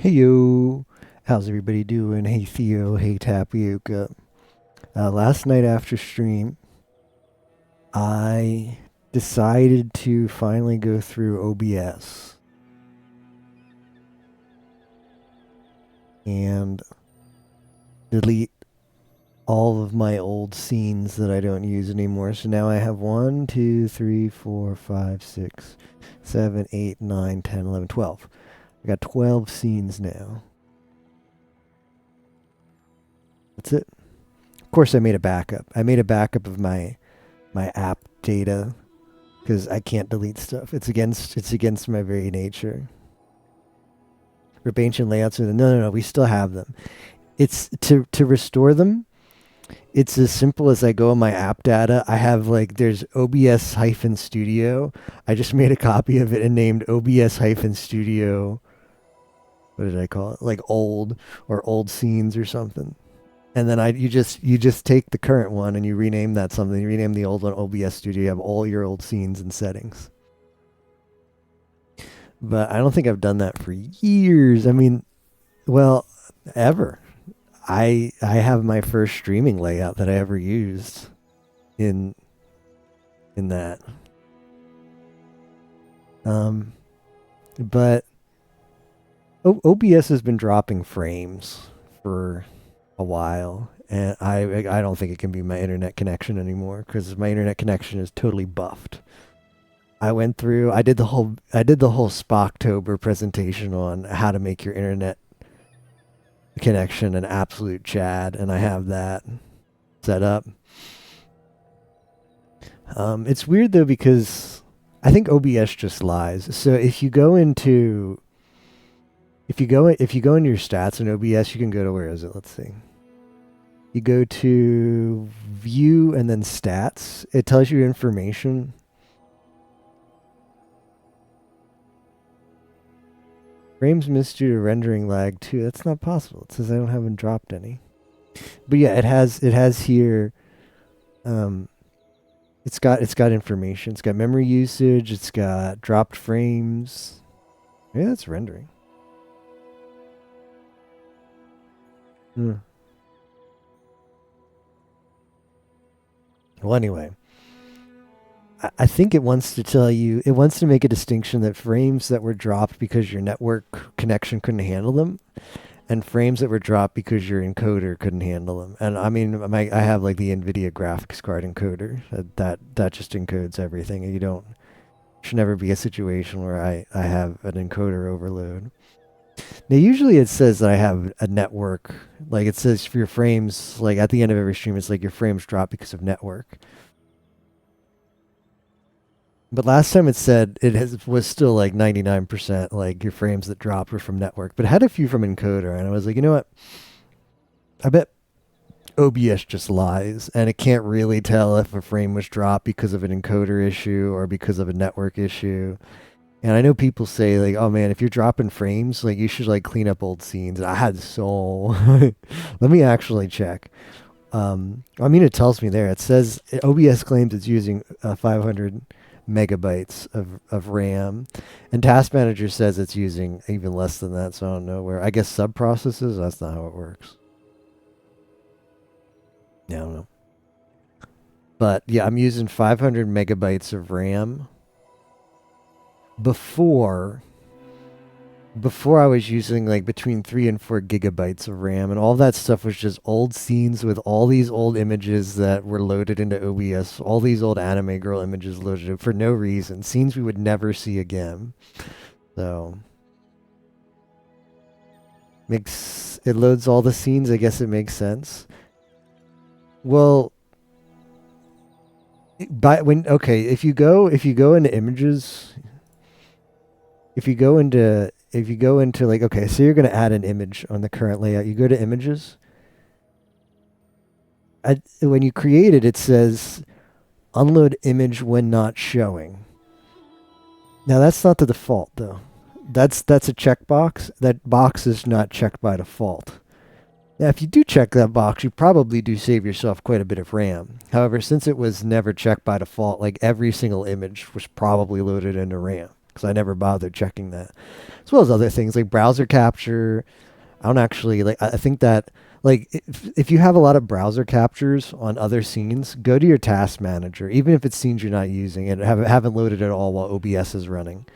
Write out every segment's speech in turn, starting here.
Hey yo, how's everybody doing? Hey Theo, hey Tapioca. Last night after stream, I decided to finally go through OBS and delete all of my old scenes that I don't use anymore. So now I have 1, 2, 3, 4, 5, 6, 7, 8, 9, 10, 11, 12. I got 12 scenes now. That's it. Of course, I made a backup. I made a backup of my app data because I can't delete stuff. It's against my very nature. Rip ancient layouts are no. We still have them. It's to restore them. It's as simple as I go in my app data. I have like there's OBS hyphen studio. I just made a copy of it and named OBS hyphen studio. What did I call it? Like old scenes or something. And then you just take the current one and you rename that something. You rename the old one OBS Studio. You have all your old scenes and settings. But I don't think I've done that for years. I mean, well, ever. I have my first streaming layout that I ever used in in that. Um, but OBS has been dropping frames for a while, and I don't think it can be my internet connection anymore because my internet connection is totally buffed. I went through. I did the whole Spocktober presentation on how to make your internet connection an absolute Chad, and I have that set up. It's weird though because I think OBS just lies. So if you go into your stats in OBS, you can go to where is it? Let's see. You go to view and then stats. It tells you information. Frames missed due to rendering lag too. That's not possible. It says I don't haven't dropped any. But yeah, it has here. Um, it's got information. It's got memory usage. It's got dropped frames. Yeah, that's rendering. Hmm. Well, anyway, I think it wants to tell you. It wants to make a distinction that frames that were dropped because your network connection couldn't handle them and frames that were dropped because your encoder couldn't handle them. And I mean, I have like the NVIDIA graphics card encoder that just encodes everything. And you don't should never be a situation where I have an encoder overload. Now, usually it says that I have a network. Like it says for your frames, like at the end of every stream, it's like your frames drop because of network. But last time it said was still like 99% like your frames that dropped were from network, but it had a few from encoder. And I was like, you know what? I bet OBS just lies and it can't really tell if a frame was dropped because of an encoder issue or because of a network issue. And I know people say like, "Oh man, if you're dropping frames, like you should like clean up old scenes." And I had so let me actually check. I mean, it tells me there. It says OBS claims it's using 500 megabytes of RAM, and Task Manager says it's using even less than that. So I don't know where. I guess sub processes. That's not how it works. Yeah, I don't know. But yeah, I'm using 500 megabytes of RAM before before I was using like between 3 and 4 gigabytes of RAM, and all that stuff was just old scenes with all these old images that were loaded into OBS, all these old anime girl images loaded in for no reason, scenes we would never see again. So makes it loads all the scenes. I guess it makes sense. Well, by when okay, if you go into images, if you go into like okay, so you're gonna add an image on the current layout. You go to images. When you create it, it says unload image when not showing. Now that's not the default though. That's a checkbox. That box is not checked by default. Now, if you do check that box, you probably do save yourself quite a bit of RAM. However, since it was never checked by default, like every single image was probably loaded into RAM. because I never bothered checking that, as well as other things like browser capture. I don't actually like. I think that like if you have a lot of browser captures on other scenes, go to your task manager, even if it's scenes you're not using and haven't loaded at all while OBS is running.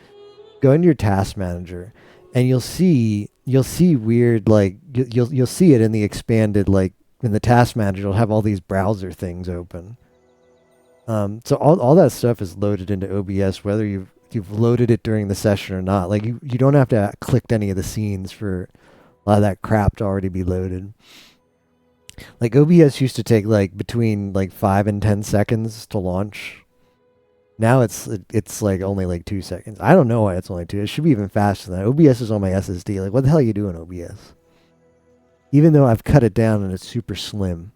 Go into your task manager, and you'll see weird like you'll see it in the expanded like in the task manager. You'll have all these browser things open. So all that stuff is loaded into OBS, whether you've loaded it during the session or not. Like you don't have to click any of the scenes for a lot of that crap to already be loaded. Like OBS used to take like between like 5 and 10 seconds to launch. Now it's like only like 2 seconds. I don't know why it's only 2. It should be even faster than that. OBS is on my SSD. Like what the hell are you doing, OBS? Even though I've cut it down and it's super slim.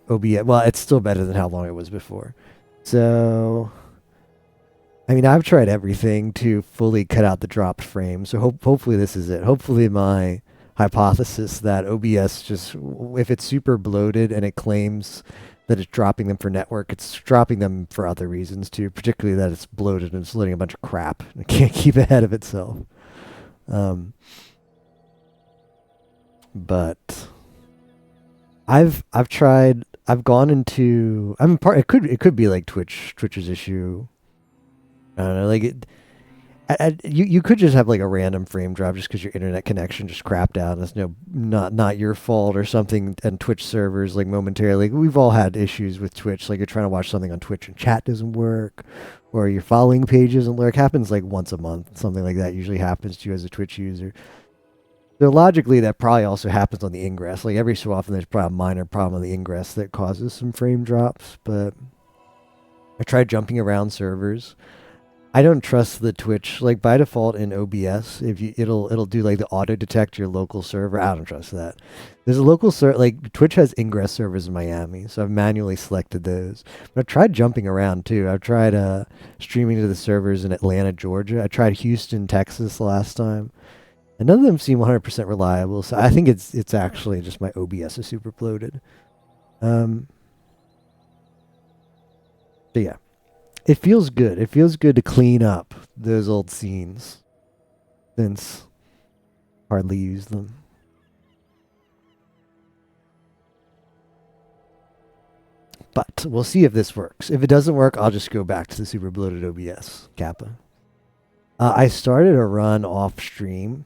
OBS, well, it's still better than how long it was before. So, I mean, I've tried everything to fully cut out the dropped frames. So hopefully this is it. Hopefully my hypothesis that OBS just, if it's super bloated and it claims that it's dropping them for network, it's dropping them for other reasons too, particularly that it's bloated and it's loading a bunch of crap and it can't keep ahead of itself. But I've tried. I've gone into. I mean, it could be like Twitch's issue. I don't know. Like you could just have like a random frame drop just because your internet connection just crapped out and it's not your fault or something. And Twitch servers like momentarily. Like, we've all had issues with Twitch. Like you're trying to watch something on Twitch and chat doesn't work, or your following page doesn't work. It happens like once a month. Something like that usually happens to you as a Twitch user. So logically, that probably also happens on the ingress. Like every so often, there's probably a minor problem on the ingress that causes some frame drops. But I tried jumping around servers. I don't trust the Twitch. Like by default in OBS, it'll do like the auto detect your local server. I don't trust that. There's a local server. Like Twitch has ingress servers in Miami, so I've manually selected those. But I've tried jumping around too. I've tried streaming to the servers in Atlanta, Georgia. I tried Houston, Texas last time. And none of them seem 100% reliable, so I think it's actually just my OBS is super bloated. But yeah, it feels good. It feels good to clean up those old scenes, since hardly use them. But we'll see if this works. If it doesn't work, I'll just go back to the super bloated OBS Kappa. I started a run off stream.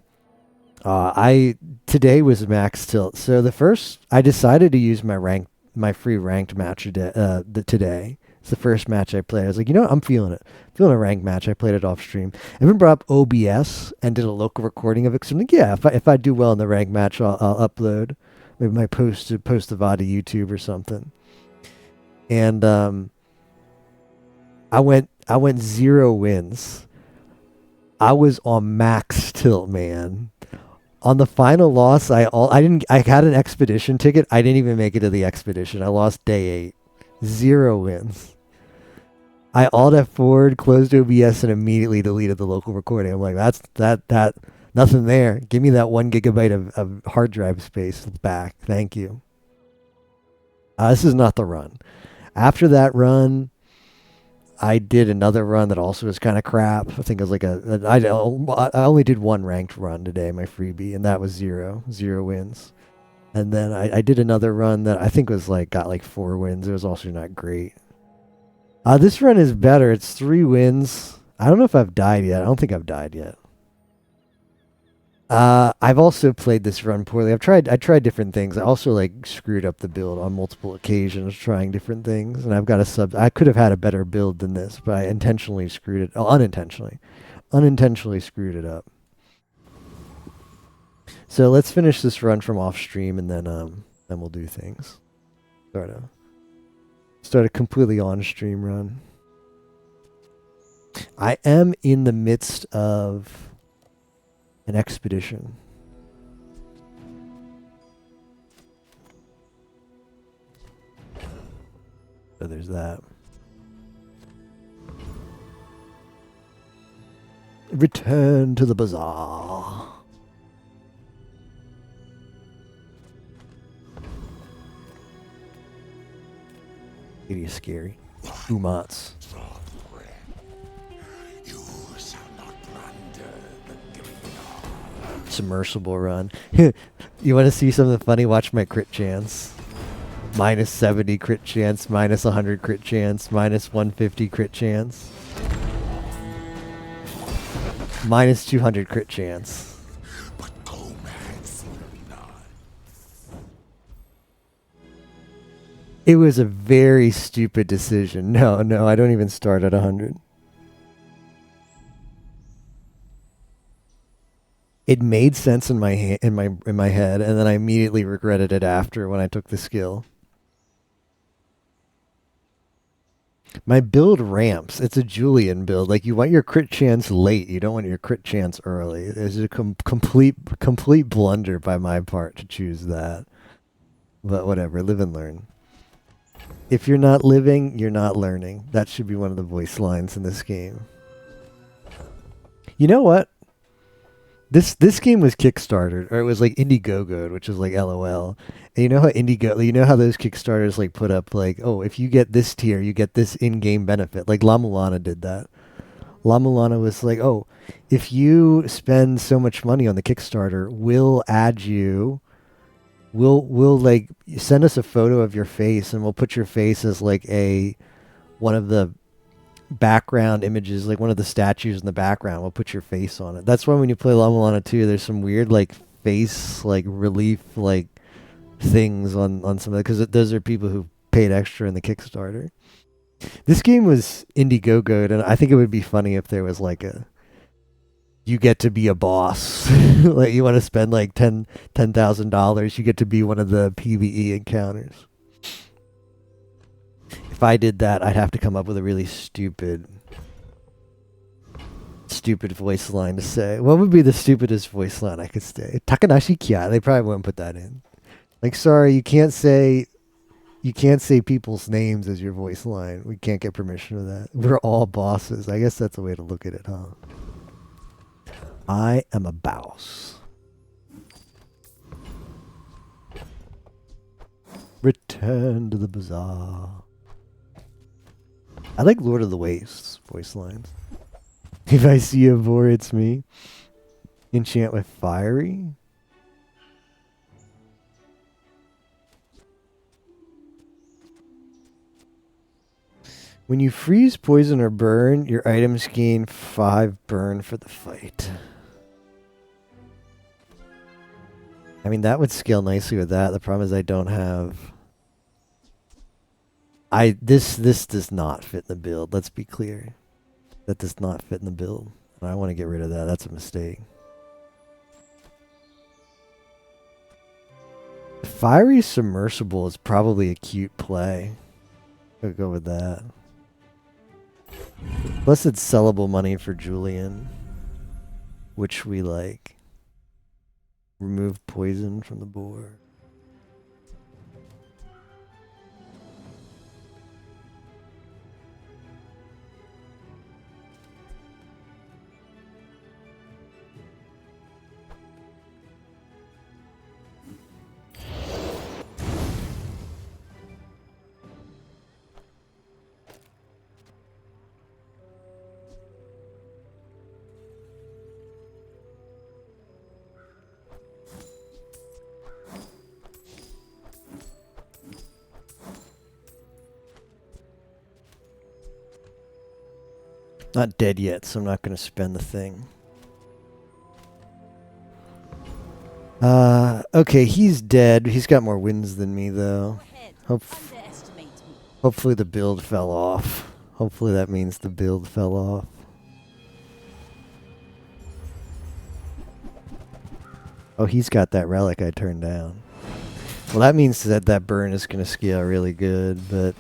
Today was max tilt. So I decided to use my free ranked match today. It's the first match I played. I was like, you know what? I'm feeling it. Feeling a ranked match. I played it off stream. I even brought up OBS and did a local recording of it. So I'm like, yeah, if I do well in the ranked match, I'll upload maybe my post the VOD to YouTube or something. And I went 0 wins. I was on max tilt, man. On the final loss, I had an expedition ticket. I didn't even make it to the expedition. I lost day 8. 0 wins. I alt F4'd, closed OBS, and immediately deleted the local recording. I'm like, that's nothing there. Give me that 1 gigabyte of hard drive space back. Thank you. This is not the run. After that run, I did another run that also was kind of crap. I think it was like I only did 1 ranked run today, my freebie, and that was 0 wins. And then I did another run that I think was got 4 wins. It was also not great. This run is better. It's 3 wins. I don't know if I've died yet. I don't think I've died yet. I've also played this run poorly. I tried different things. I also screwed up the build on multiple occasions trying different things, and I've got a sub. I could have had a better build than this, but I intentionally screwed it. Unintentionally screwed it up. So let's finish this run from off stream, and then we'll do things. Start a completely on stream run. I am in the midst of an expedition. So there's that. Return to the bazaar. It is scary. Umats. You shall not submersible run. You want to see something funny? Watch my crit chance. Minus 70 crit chance, minus 100 crit chance, minus 150 crit chance. Minus 200 crit chance. But Comax not. It was a very stupid decision. No, I don't even start at 100. It made sense in my head, and then I immediately regretted it after when I took the skill. My build ramps. It's a Julian build. Like, you want your crit chance late. You don't want your crit chance early. It's a complete blunder by my part to choose that. But whatever, live and learn. If you're not living, you're not learning. That should be one of the voice lines in this game. You know what? This game was Kickstartered, or it was like Indiegogo, which is like LOL. And you know how you know how those Kickstarters like put up like, oh, if you get this tier, you get this in-game benefit. Like La Mulana did that. La Mulana was like, oh, if you spend so much money on the Kickstarter, we'll add you. We'll like send us a photo of your face, and we'll put your face as like one of the background images, like one of the statues in the background. We'll put your face on it. That's why when you play La Mulana 2, there's some weird like face like relief like things on some of it, because those are people who paid extra in the Kickstarter. This game was Indiegogo, and I think it would be funny if there was like you get to be a boss. Like, you want to spend like $10,000, you get to be one of the PvE encounters. If I did that, I'd have to come up with a really stupid voice line to say. What would be the stupidest voice line I could say? Takanashi Kya. They probably wouldn't put that in. Like, sorry, you can't say people's names as your voice line. We can't get permission for that. We're all bosses. I guess that's a way to look at it, huh? I am a boss. Return to the bazaar. I like Lord of the Wastes voice lines. If I see a vor, it's me. Enchant with fiery. When you freeze, poison, or burn, your items gain 5 burn for the fight. I mean, that would scale nicely with that. The problem is I don't have... This does not fit in the build. Let's be clear. That does not fit in the build. I want to get rid of that. That's a mistake. Fiery Submersible is probably a cute play. I'll go with that. Plus it's sellable money for Julian, which we like. Remove poison from the board. Not dead yet, so I'm not going to spend the thing. Okay, he's dead. He's got more wins than me, though. Hopefully the build fell off. Hopefully that means the build fell off. Oh, he's got that relic I turned down. Well, that means that burn is going to scale really good, but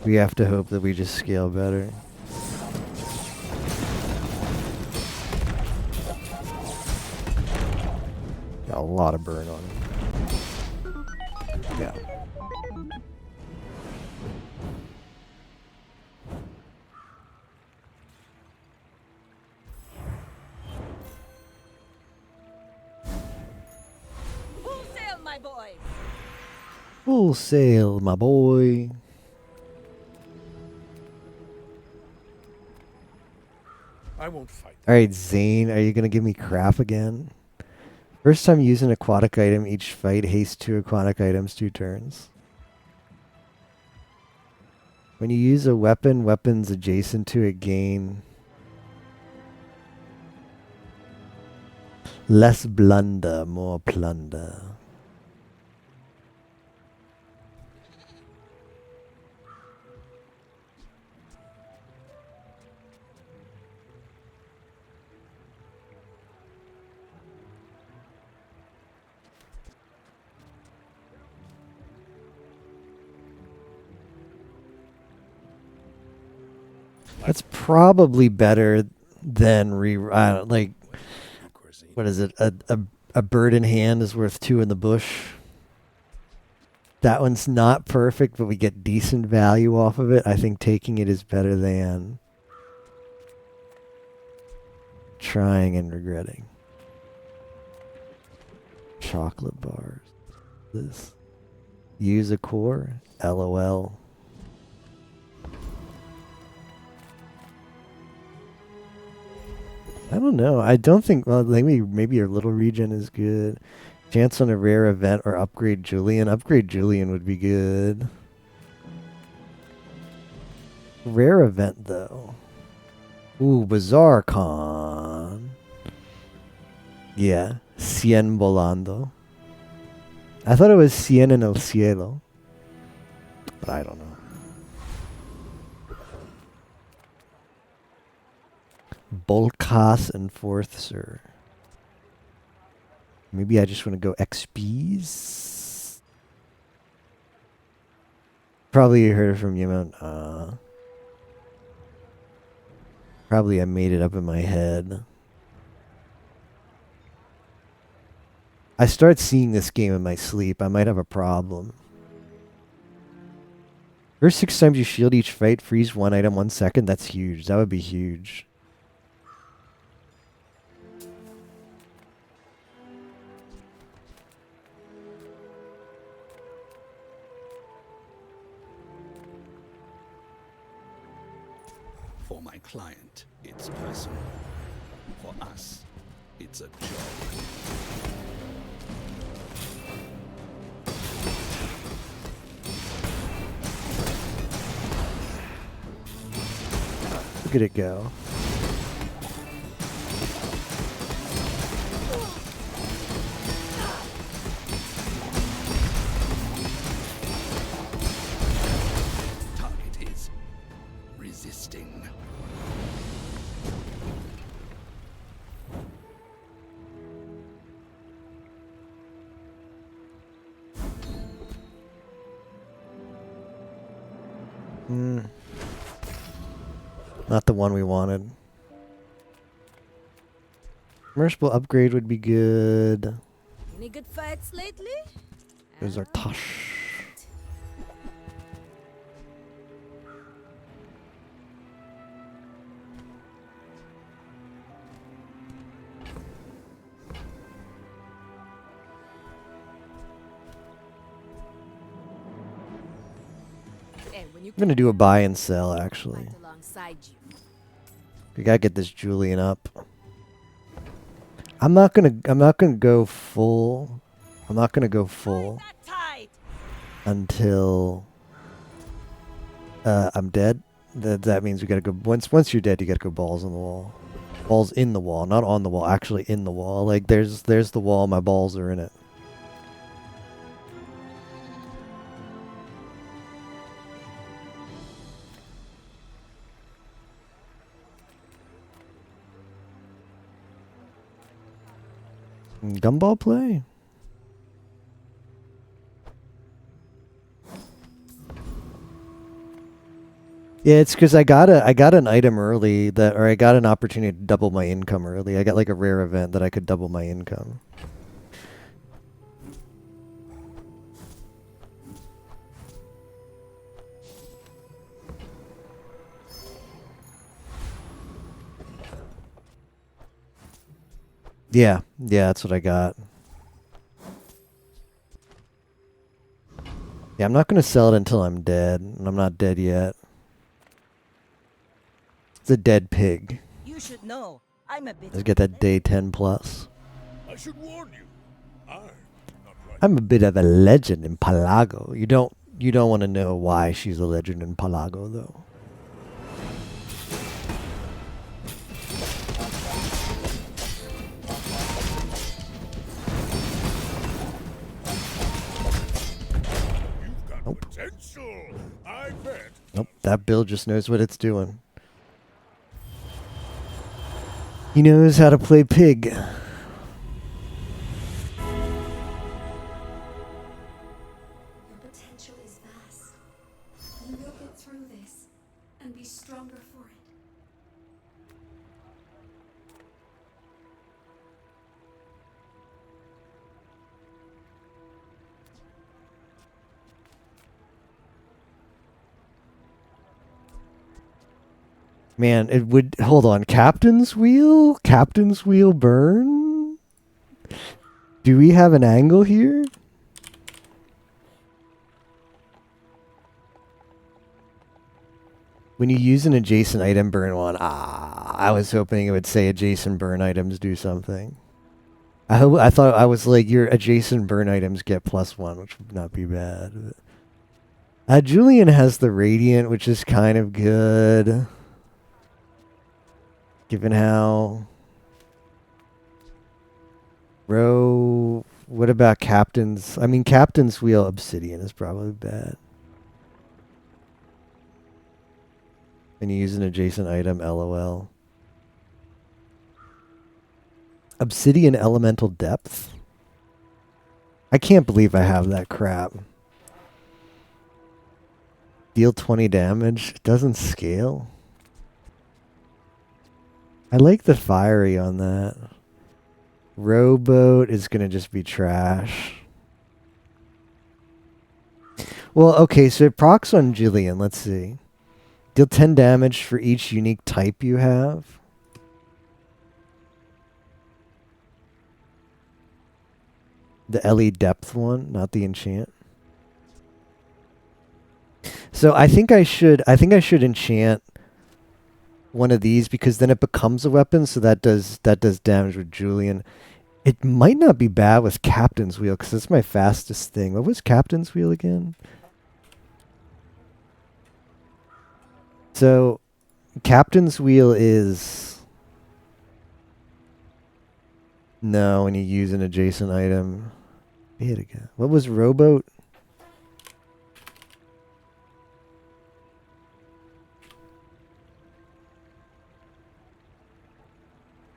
we have to hope that we just scale better. Got a lot of burn on him. Yeah. Full sail, my boy. Full sail, my boy. I won't fight. All right, Zane, are you gonna give me crap again? First time using an aquatic item each fight, haste 2 aquatic items 2 turns. When you use a weapon, weapons adjacent to it gain less blunder, more plunder. That's probably better than like what is it? A bird in hand is worth 2 in the bush. That one's not perfect, but we get decent value off of it. I think taking it is better than trying and regretting. Chocolate bars. This. Use a core. LOL. I don't know. I don't think. Well, maybe your little regen is good. Chance on a rare event or upgrade Julian. Upgrade Julian would be good. Rare event though. Ooh, BAZAAR Con. Yeah, Cien Volando. I thought it was Cien en el Cielo, but I don't know. Bolkas and Fourth Sir. Maybe I just want to go XPs. Probably you heard it from Yamon. Probably I made it up in my head. I start seeing this game in my sleep. I might have a problem. First 6 times you shield each fight, freeze 1 item 1 second. That's huge. That would be huge. For my client, it's personal. For us, it's a job. Look at it go. Target is resisting. Not the one we wanted. Merciful upgrade would be good. Any good fights lately? There's our Tosh. I'm gonna do a buy and sell actually. Alongside you. We gotta get this Julian up. I'm not gonna go full. I'm not gonna go full until I'm dead. That means we gotta go once you're dead you gotta go balls on the wall. Balls in the wall, not on the wall, actually in the wall. Like there's the wall, my balls are in it. Gumball play? Yeah, it's because I got an item early or I got an opportunity to double my income early. I got like a rare event that I could double my income. Yeah, that's what I got. Yeah, I'm not gonna sell it until I'm dead, and I'm not dead yet. It's a dead pig. You should know. I'm a bit. Let's get that day 10 plus. I should warn you, I'm a bit of a legend in Palago. You don't want to know why she's a legend in Palago, though. You've got Nope. potential, I bet. Nope. That build just knows what it's doing. He knows how to play pig. Your potential is vast. You will get through this and be stronger for it. Man, it would hold on. Captain's wheel? Captain's wheel burn? Do we have an angle here? When you use an adjacent item, burn one. I was hoping it would say adjacent burn items do something. I thought I was like, your adjacent burn items get +1, which would not be bad. Julian has the Radiant, which is kind of good. Given how... what about Captain's... I mean, Captain's Wheel Obsidian is probably bad. And you use an adjacent item, LOL. Obsidian Elemental Depth? I can't believe I have that crap. Deal 20 damage. It doesn't scale. I like the fiery on that. Rowboat is going to just be trash. Well, okay, so it procs on Jillian. Let's see. Deal 10 damage for each unique type you have. The LE depth one, not the enchant. So I think I should enchant one of these because then it becomes a weapon, so that does damage with Julian. It might not be bad with Captain's Wheel because it's my fastest thing. What was Captain's Wheel again? So Captain's Wheel is no when you use an adjacent item. Hit again. What was Rowboat?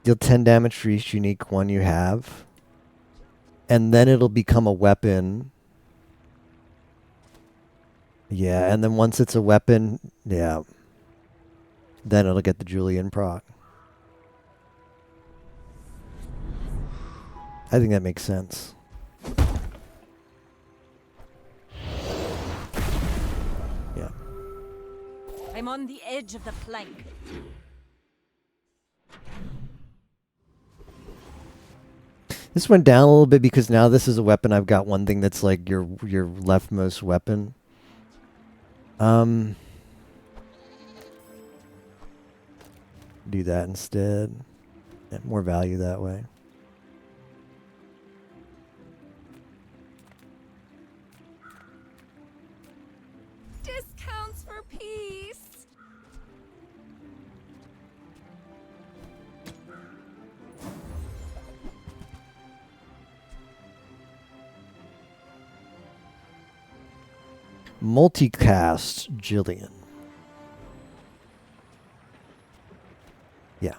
Deal 10 damage for each unique one you have. And then it'll become a weapon. Yeah, and then once it's a weapon, yeah. Then it'll get the Julian proc. I think that makes sense. Yeah. I'm on the edge of the plank. This went down a little bit because now this is a weapon. I've got one thing that's like your leftmost weapon. Do that instead. Get more value that way. Discounts for peace. Multicast Jillian. Yeah.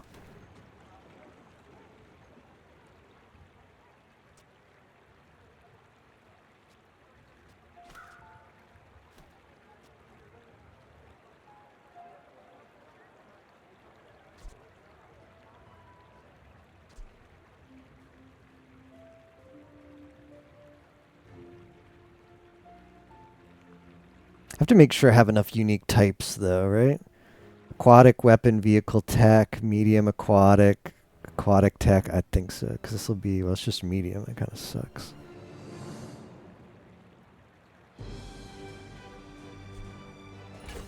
I have to make sure I have enough unique types, though, right? Aquatic, weapon, vehicle, tech, medium, aquatic tech. I think so, because this will be, well, it's just medium. It kind of sucks.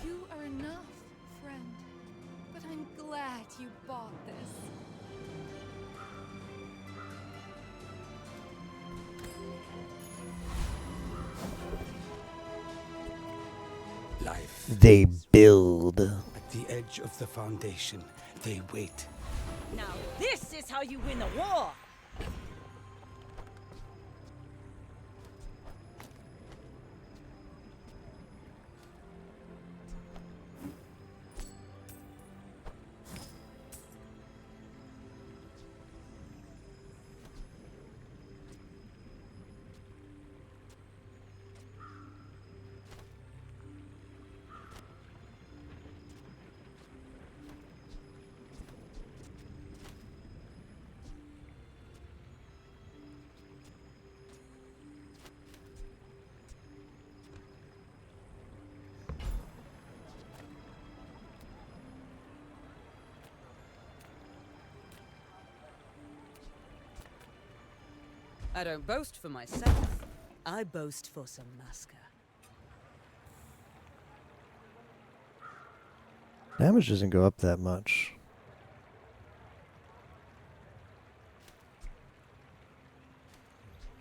You are enough, friend. But I'm glad you bought this. They build. At the edge of the foundation, they wait. Now this is how you win a war! I don't boast for myself. I boast for some Masker. Damage doesn't go up that much.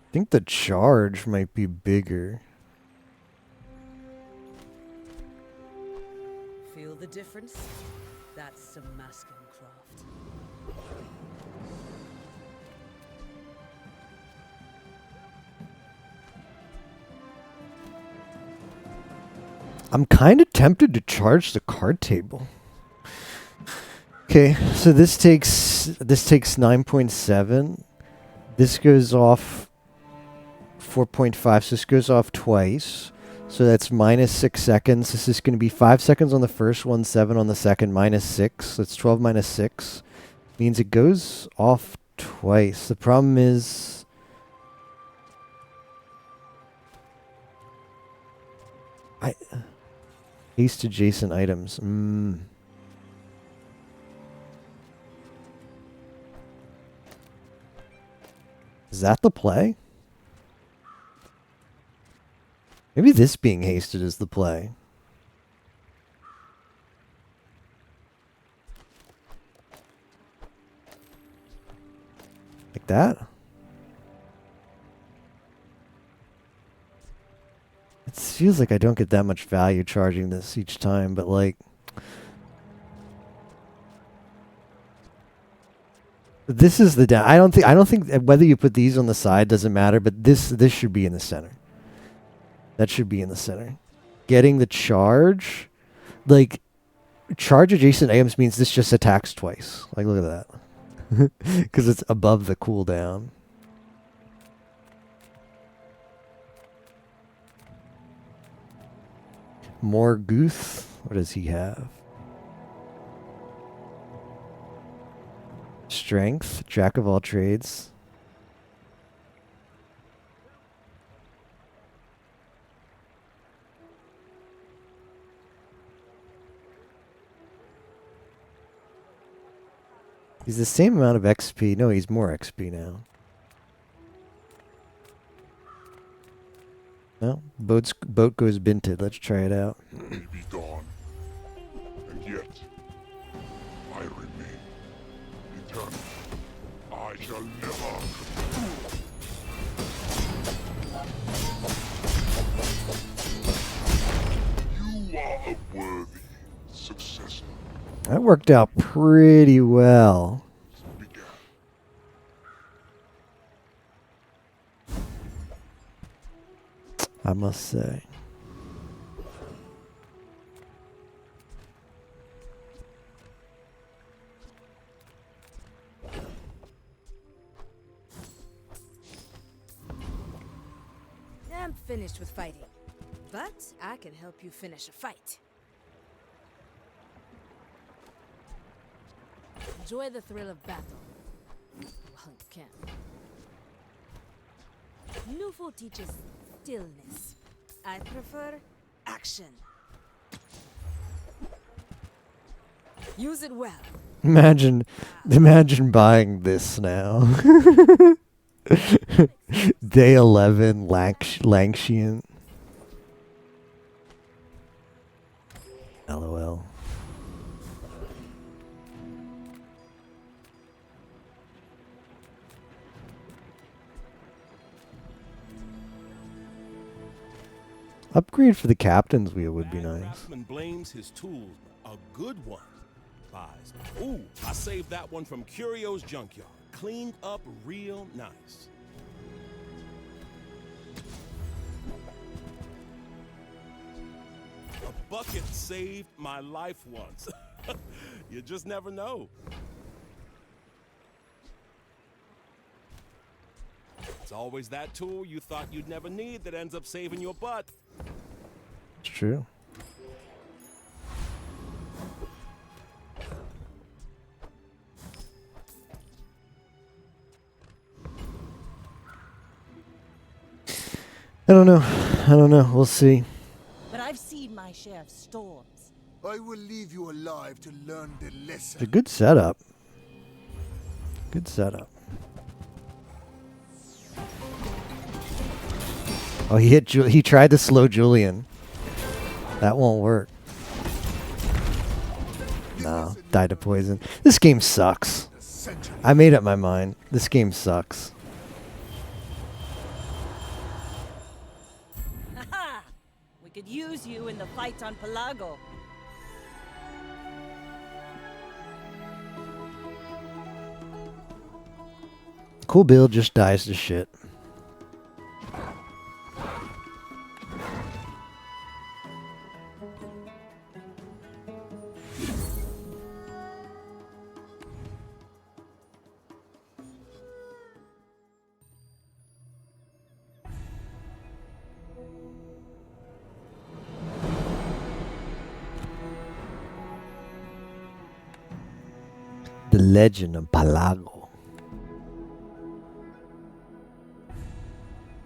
I think the charge might be bigger. Feel the difference? That's some masking craft. I'm kind of tempted to charge the card table. Okay, so this takes 9.7. This goes off 4.5, so this goes off twice. So that's minus 6 seconds. This is going to be 5 seconds on the first one, 7 on the second, minus 6. That's 12 minus 6. Means it goes off twice. The problem is... haste adjacent items. Is that the play? Maybe this being hasted is the play. Like that? It feels like I don't get that much value charging this each time, but like... This is the I don't think whether you put these on the side doesn't matter, but this should be in the center. That should be in the center. Getting the charge, like charge adjacent items means this just attacks twice. Like look at that, because it's above the cooldown. More Guth. What does he have? Strength, jack of all trades. He's the same amount of XP. No, he's more XP now. No, boat goes binted. Let's try it out. may be gone, and yet I remain eternal. I shall never. You are a worthy successor. That worked out pretty well. Began. I must say. I'm finished with fighting, but I can help you finish a fight. Enjoy the thrill of battle. Well, you can. Nufo teaches stillness. I prefer action. Use it well. Imagine buying this now. Day 11, Langshian. LOL. Upgrade for the captain's wheel would be Bad nice. craftsman blames his tools. A good one. Buys. Ooh, I saved that one from Curio's junkyard. Cleaned up real nice. A bucket saved my life once. You just never know. It's always that tool you thought you'd never need that ends up saving your butt. It's true. I don't know. I don't know. We'll see. But I've seen my share of storms. I will leave you alive to learn the It's a lesson. good setup. Good setup. Oh, he hit. He tried to slow Julian. That won't work. No, died of poison. This game sucks. I made up my mind. This game sucks. Haha! We could use you in the fight on Pelago. Cool build just dies to shit. The Legend of Pelago.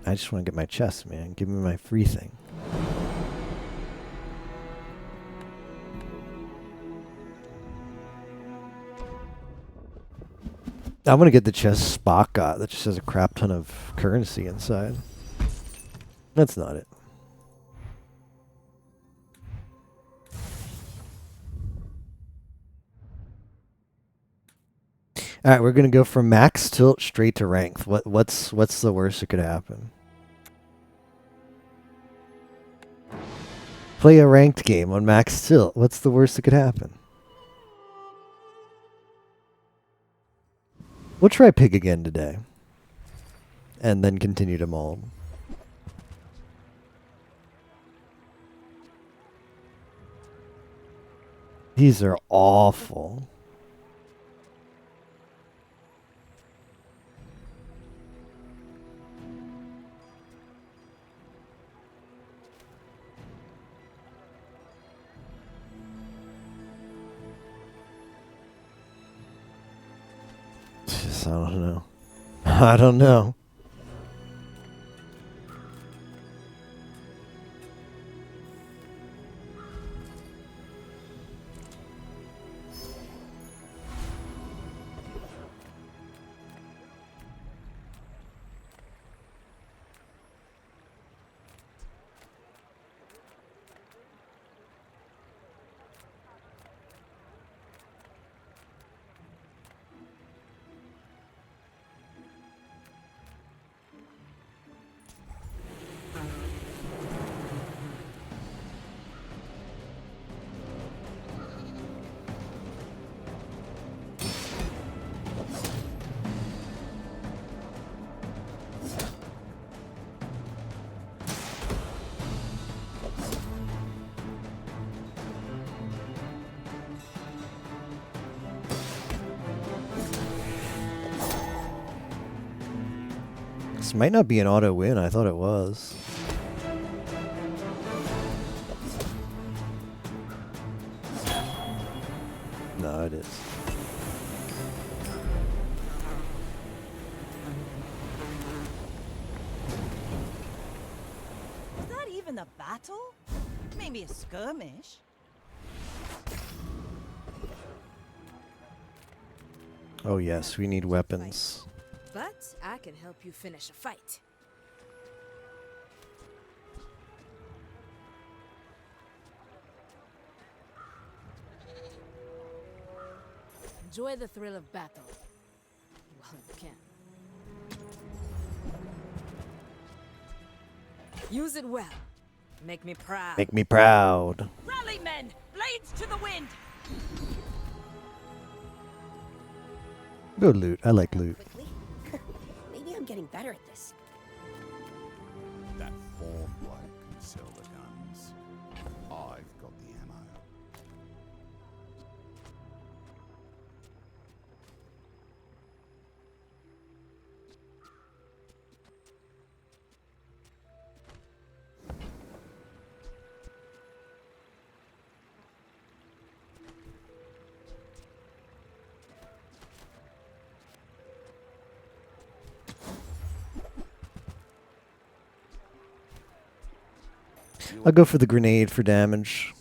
I just want to get my chest, man. Give me my free thing. I want to get the chest Spock got that just has a crap ton of currency inside. That's not it. All right, we're gonna go from max tilt straight to ranked. What's the worst that could happen? Play a ranked game on max tilt. What's the worst that could happen? We'll try pig again today, and then continue to mold. These are awful. I don't know. I don't know. This might not be an auto win. I thought it was. No, it is. Was that even a battle? Maybe a skirmish. Oh yes, we need weapons. But I can help you finish a fight. Enjoy the thrill of battle while you can. Use it well. Make me proud. Make me proud. Rally, men! Blades to the wind! Go loot. I like loot. Quickly. Maybe I'm getting better at this. That form bloke can sell the guns. I've got the ammo. I'll go for the grenade for damage.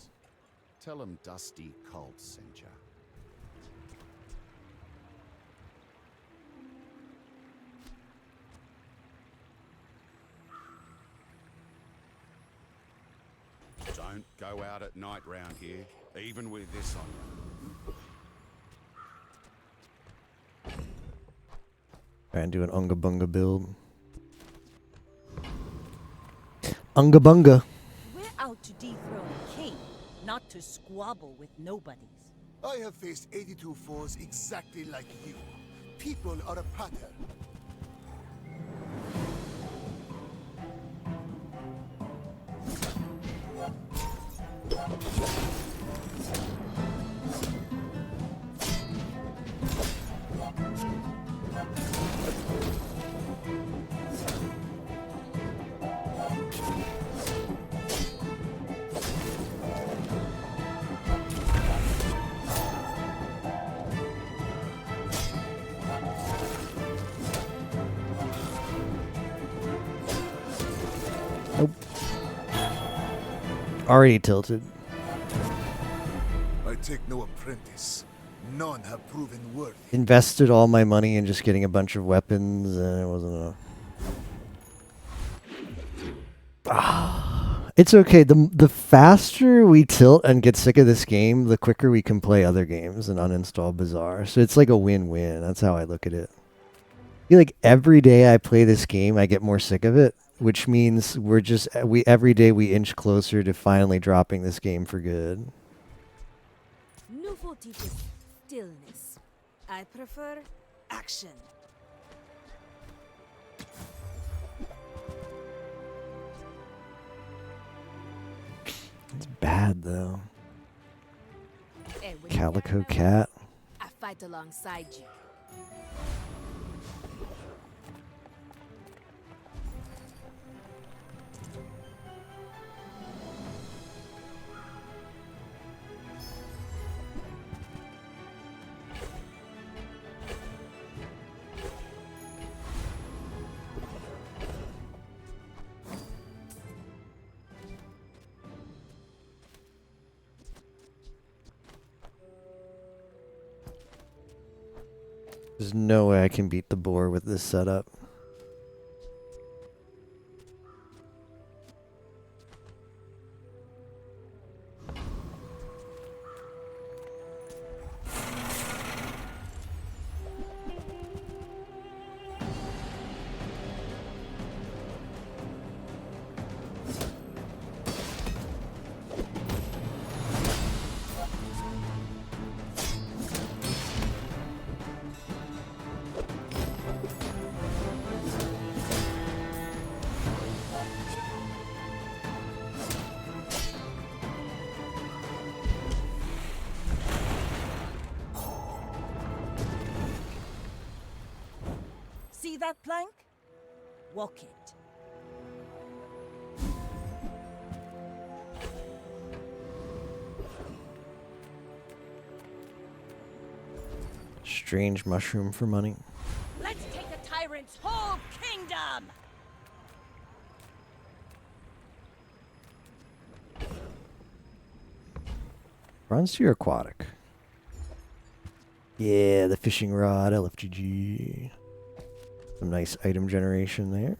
Tell him Dusty Colt sent ya. Don't go out at night round here, even with this on you. Try and do an Unga Bunga build. Unga Bunga. We're out to dethrone a king, not to squabble with nobodies. I have faced 82 foes exactly like you. People are a pattern. Nope. Already tilted. I take no apprentice. None have proven worthy. Invested all my money in just getting a bunch of weapons, and it wasn't enough. It's okay. The faster we tilt and get sick of this game, the quicker we can play other games and uninstall BAZAAR. So it's like a win-win. That's how I look at it. I feel like every day I play this game, I get more sick of it, which means every day we inch closer to finally dropping this game for good. Nouveau teaches stillness. I prefer action. It's bad though. Hey, when you Calico get Cat. I fight alongside you. There's no way I can beat the boar with this setup. See that plank? Walk it. Strange mushroom for money. Let's take a tyrant's whole kingdom! Runs to your aquatic. Yeah, the fishing rod, LFGG. Some nice item generation there.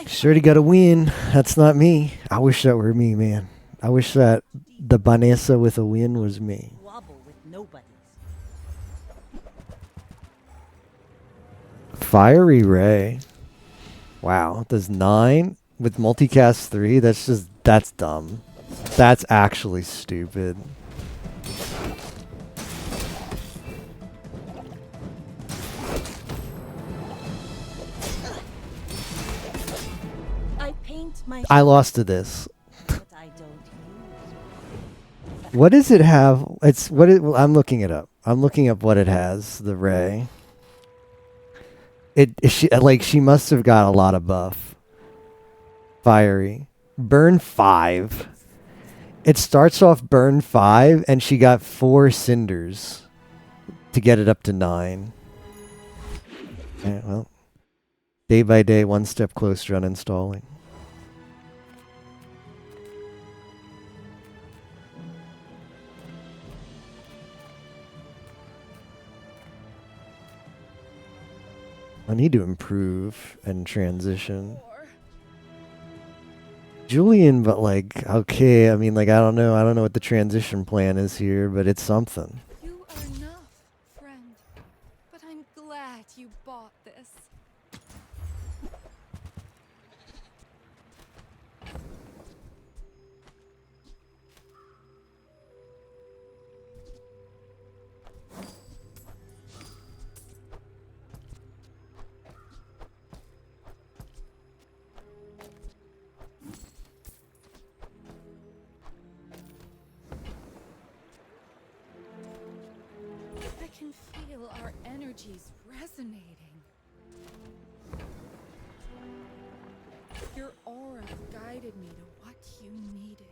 She's already got a win. That's not me. I wish that were me, man. I wish that the Vanessa with a win was me. Squabble with nobodies. Fiery Ray. Wow. Does 9 with multicast 3? That's dumb. That's actually stupid. I paint my I lost to this. but I don't use. What does it have? I'm looking it up. I'm looking up what it has, the Ray. She must have got a lot of buff. Fiery. Burn 5. It starts off burn 5 and she got 4 cinders to get it up to 9. Okay, well, day by day, one step closer on uninstalling. I need to improve and transition. Julian, but like, okay, I mean, like, I don't know what the transition plan is here, but it's something. You are enough, friend. But I'm glad you bought this. I can feel our energies resonating. Your aura guided me to what you needed.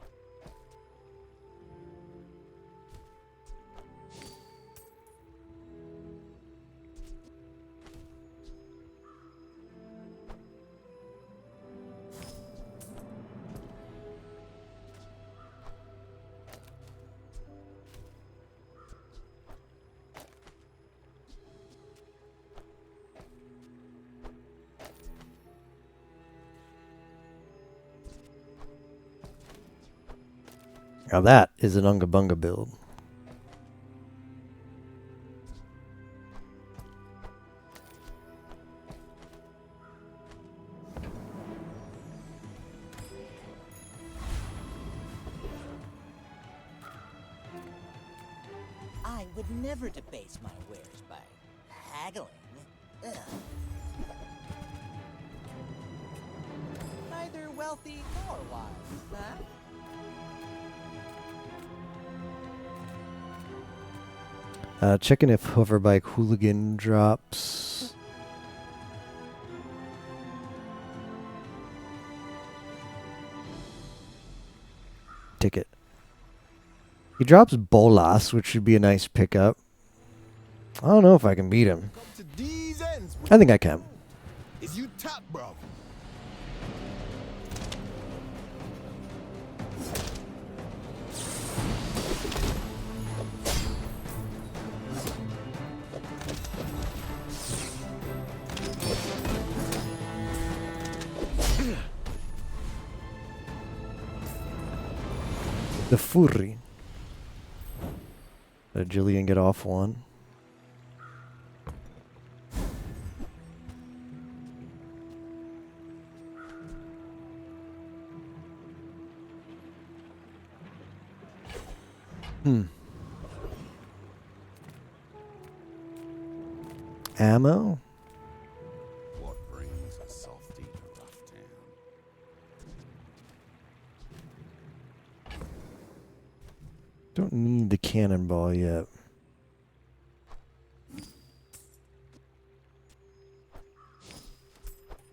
Now that is an Unga Bunga build. I would never debase my wares by haggling. Ugh. Neither wealthy nor wise, huh? Checking if Hoverbike Hooligan drops. Ticket. He drops Bolas, which should be a nice pickup. I don't know if I can beat him. I think I can. Is you top, bro? The Fury. Did Jillian get off one? Ammo? What brings a softy to rough town? Don't need the cannonball yet.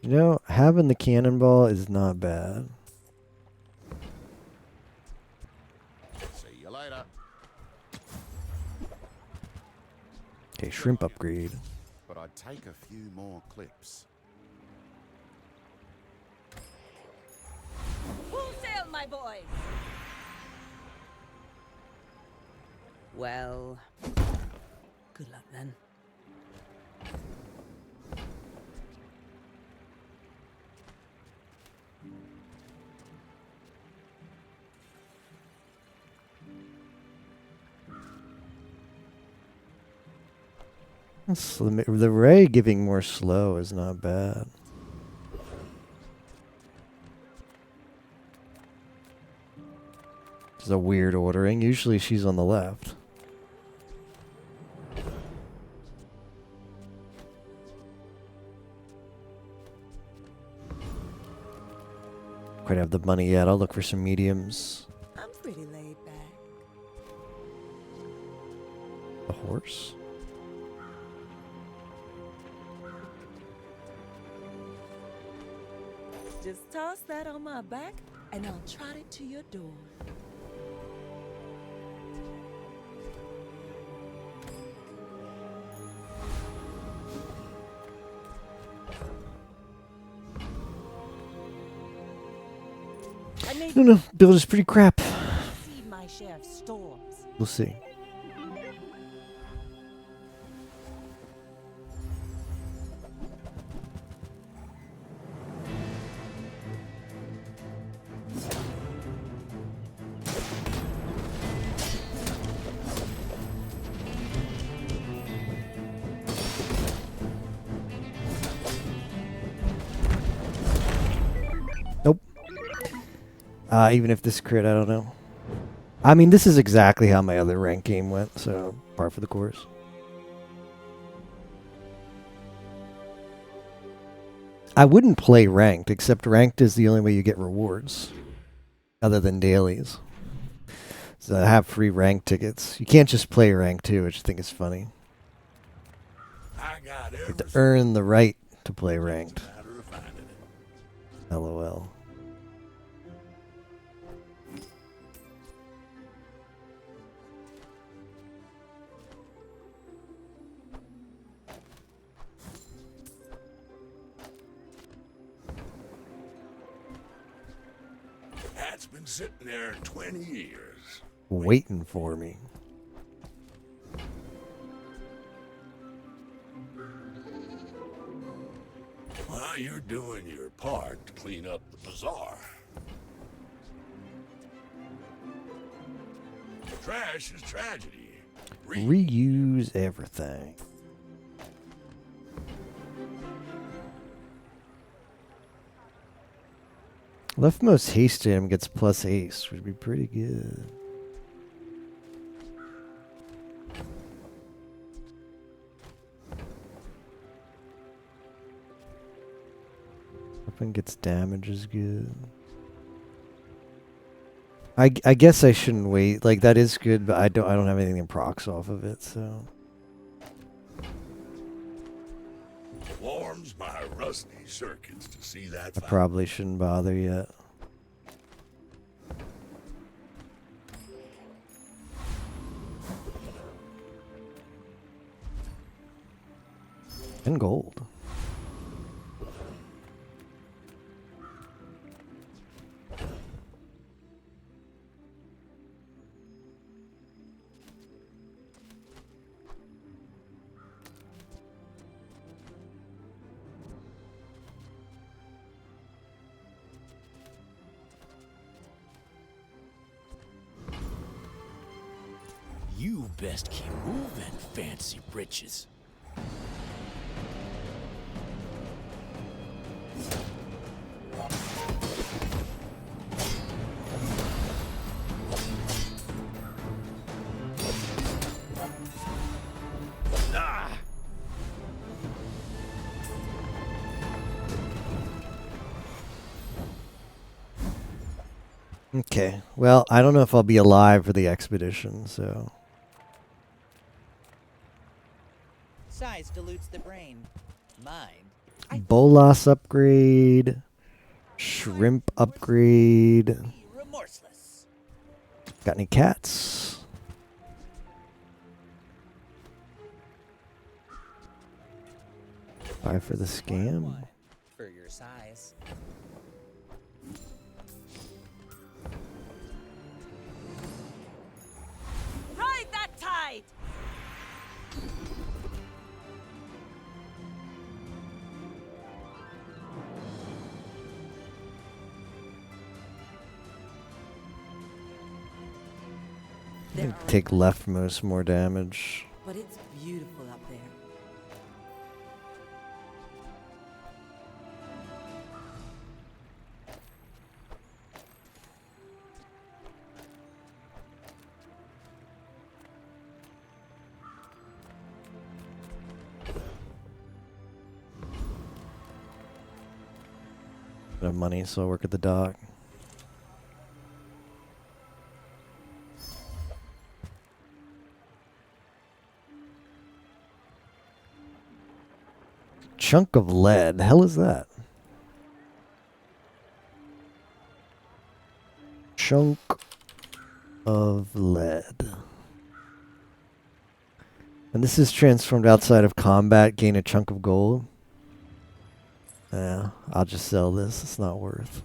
You know, having the cannonball is not bad. See you later. Okay, shrimp upgrade. But I'd take a few more clips. Full sail, my boys! Well, good luck then. The ray giving more slow is not bad. It's a weird ordering. Usually she's on the left. Quite have the money yet. I'll look for some mediums. I'm pretty laid back. A horse? Just toss that on my back, and I'll trot it to your door. No, build is pretty crap. See my share of storms. We'll see. Even if this crit, I don't know. I mean, this is exactly how my other rank game went, so par for the course. I wouldn't play ranked, except ranked is the only way you get rewards, other than dailies. So I have free rank tickets. You can't just play rank 2, which I think is funny. You have to earn the right to play ranked. LOL. Hat's been sitting there 20 years. Waiting for me. Well, you're doing your part to clean up the bazaar. Trash is tragedy. Reuse everything. Leftmost haste jam gets plus ace, which would be pretty good. Weapon gets damage is good. I guess I shouldn't wait. Like that is good, but I don't have anything in procs off of it, so. Warms my rusty circuits to see that. I probably shouldn't bother yet. And gold. You best keep moving, fancy britches. Okay. Well, I don't know if I'll be alive for the expedition, so. Size dilutes the brain. Mind. Bolas upgrade. Shrimp upgrade. Remorseless. Got any cats? Buy for the scam. For your size. Ride that tide! Take leftmost more damage. But it's beautiful up there. I have money, so I work at the dock. Chunk of lead. The hell is that? Chunk of lead. And this is transformed outside of combat. Gain a chunk of gold. Yeah, I'll just sell this. It's not worth.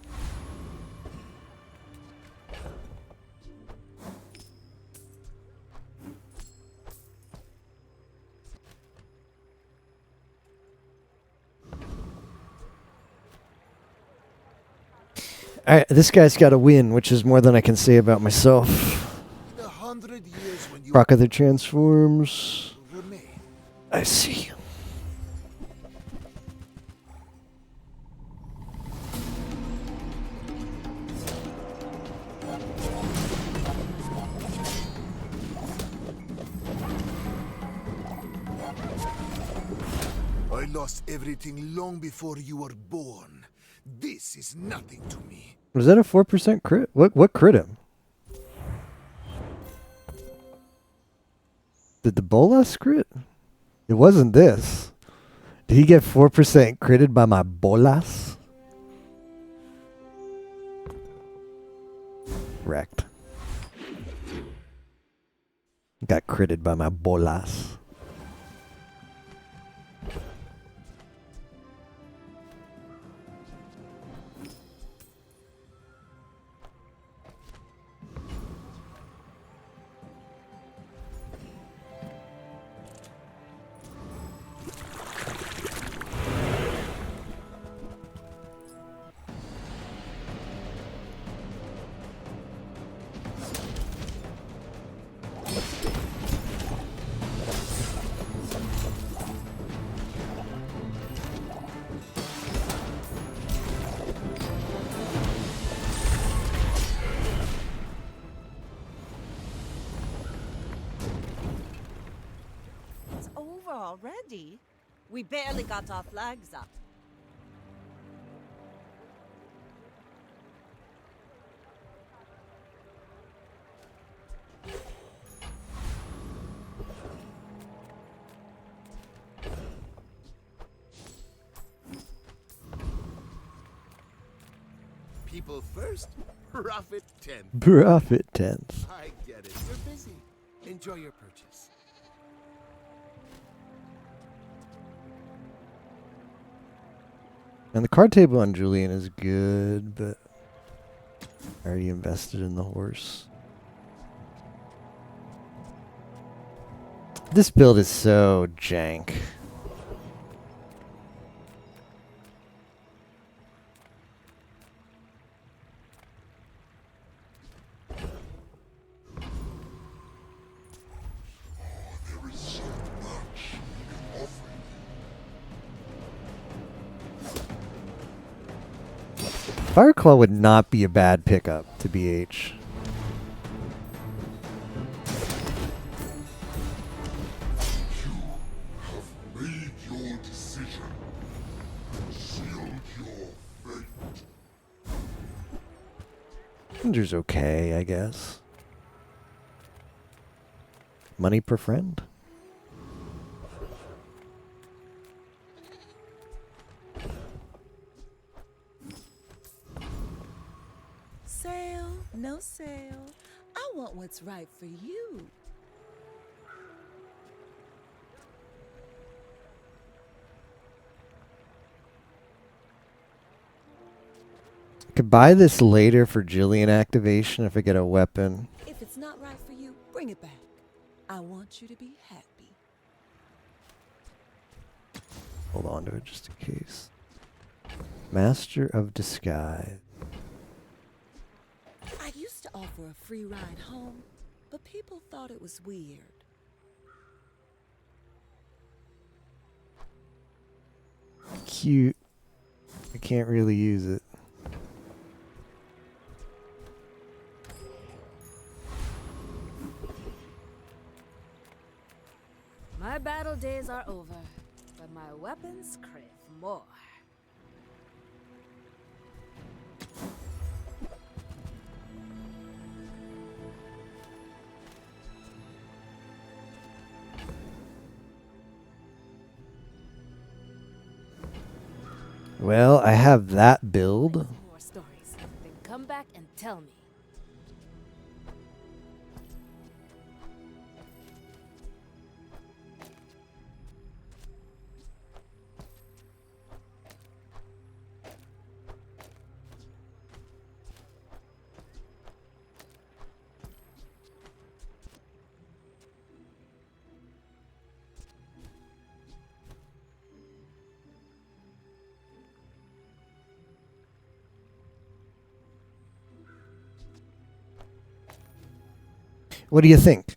Alright, this guy's got a win, which is more than I can say about myself. Rock other transforms. I see. I lost everything long before you were born. This is nothing to me. Was that a 4% crit? What crit him? Did the bolas crit? It wasn't this. Did he get 4% critted by my bolas? Wrecked. Got critted by my bolas. Already? We barely got our flags up. People first, profit 10th. Profit 10th. I get it. You're busy. Enjoy your purchase. And the card table on Julian is good, but I already invested in the horse. This build is so jank. Fireclaw would not be a bad pickup to BH. Made your decision. Sealed your fate. Ginger's okay, I guess. Money per friend? Sale, no sale. I want what's right for you. Could buy this later for Jillian activation if I get a weapon. If it's not right for you, bring it back. I want you to be happy. Hold on to it just in case. Master of Disguise. I used to offer a free ride home, but people thought it was weird. Cute. I can't really use it. My battle days are over, but my weapons crave more. Well, I have that build. More stories. Then come back and tell me. What do you think?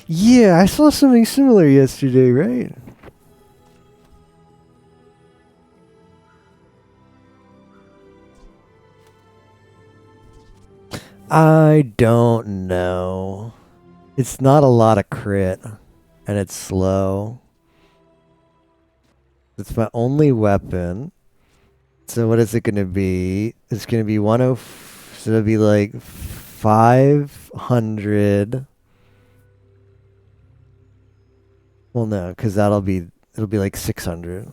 Yeah, I saw something similar yesterday, right? I don't know. It's not a lot of crit, and it's slow. It's my only weapon. So what is it going to be? It's going to be 10. So it'll be like 500. Well, no, because it'll be like 600.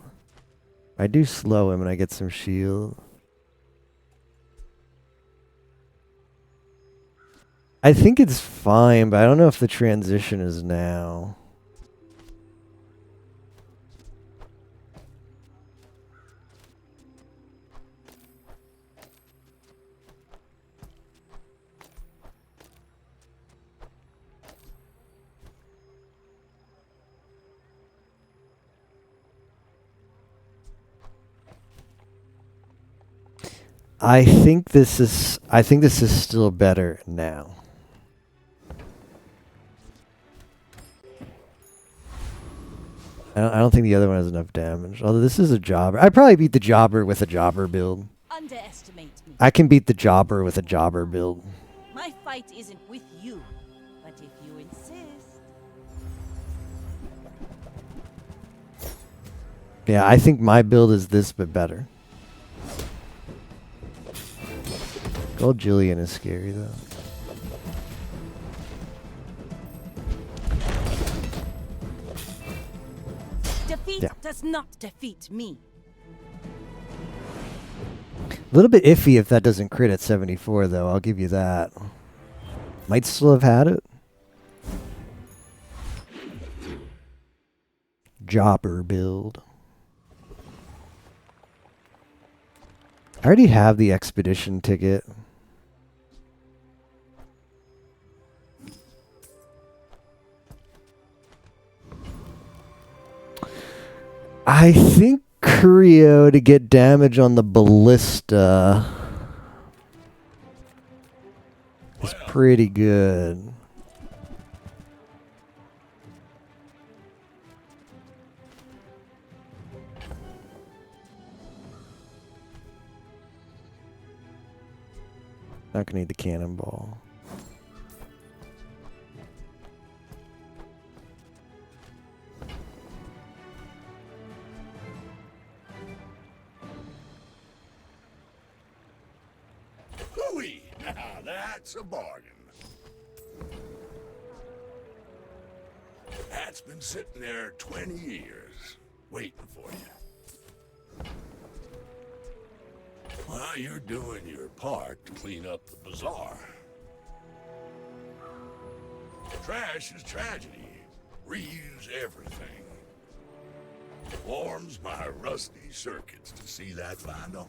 I do slow him and I get some shield. I think it's fine, but I don't know if the transition is now. I think this is still better now. I don't think the other one has enough damage. Although this is a jobber. I'd probably beat the jobber with a jobber build. Underestimate me. I can beat the jobber with a jobber build. My fight isn't with you, but if you insist. Yeah, I think my build is this, but better. Gold Jillian is scary, though. Defeat does not defeat me. A little bit iffy if that doesn't crit at 74, though. I'll give you that. Might still have had it. Jobber build. I already have the expedition ticket. I think Curio to get damage on the ballista is pretty good. Not gonna need the cannonball. Hooey! Now that's a bargain. That's been sitting there 20 years, waiting for you. Well, you're doing your part to clean up the bazaar. Trash is tragedy. Reuse everything. Warms my rusty circuits to see that find a home.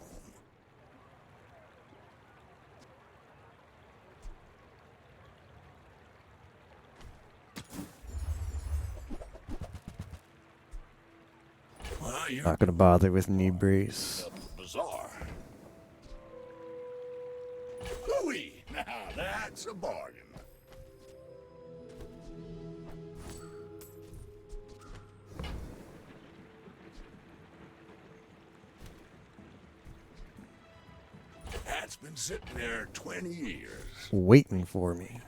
Well, you're Not gonna bother with knee brace. Bazaar. Hooey! Now that's a bargain. That's been sitting there 20 years. Waiting for me.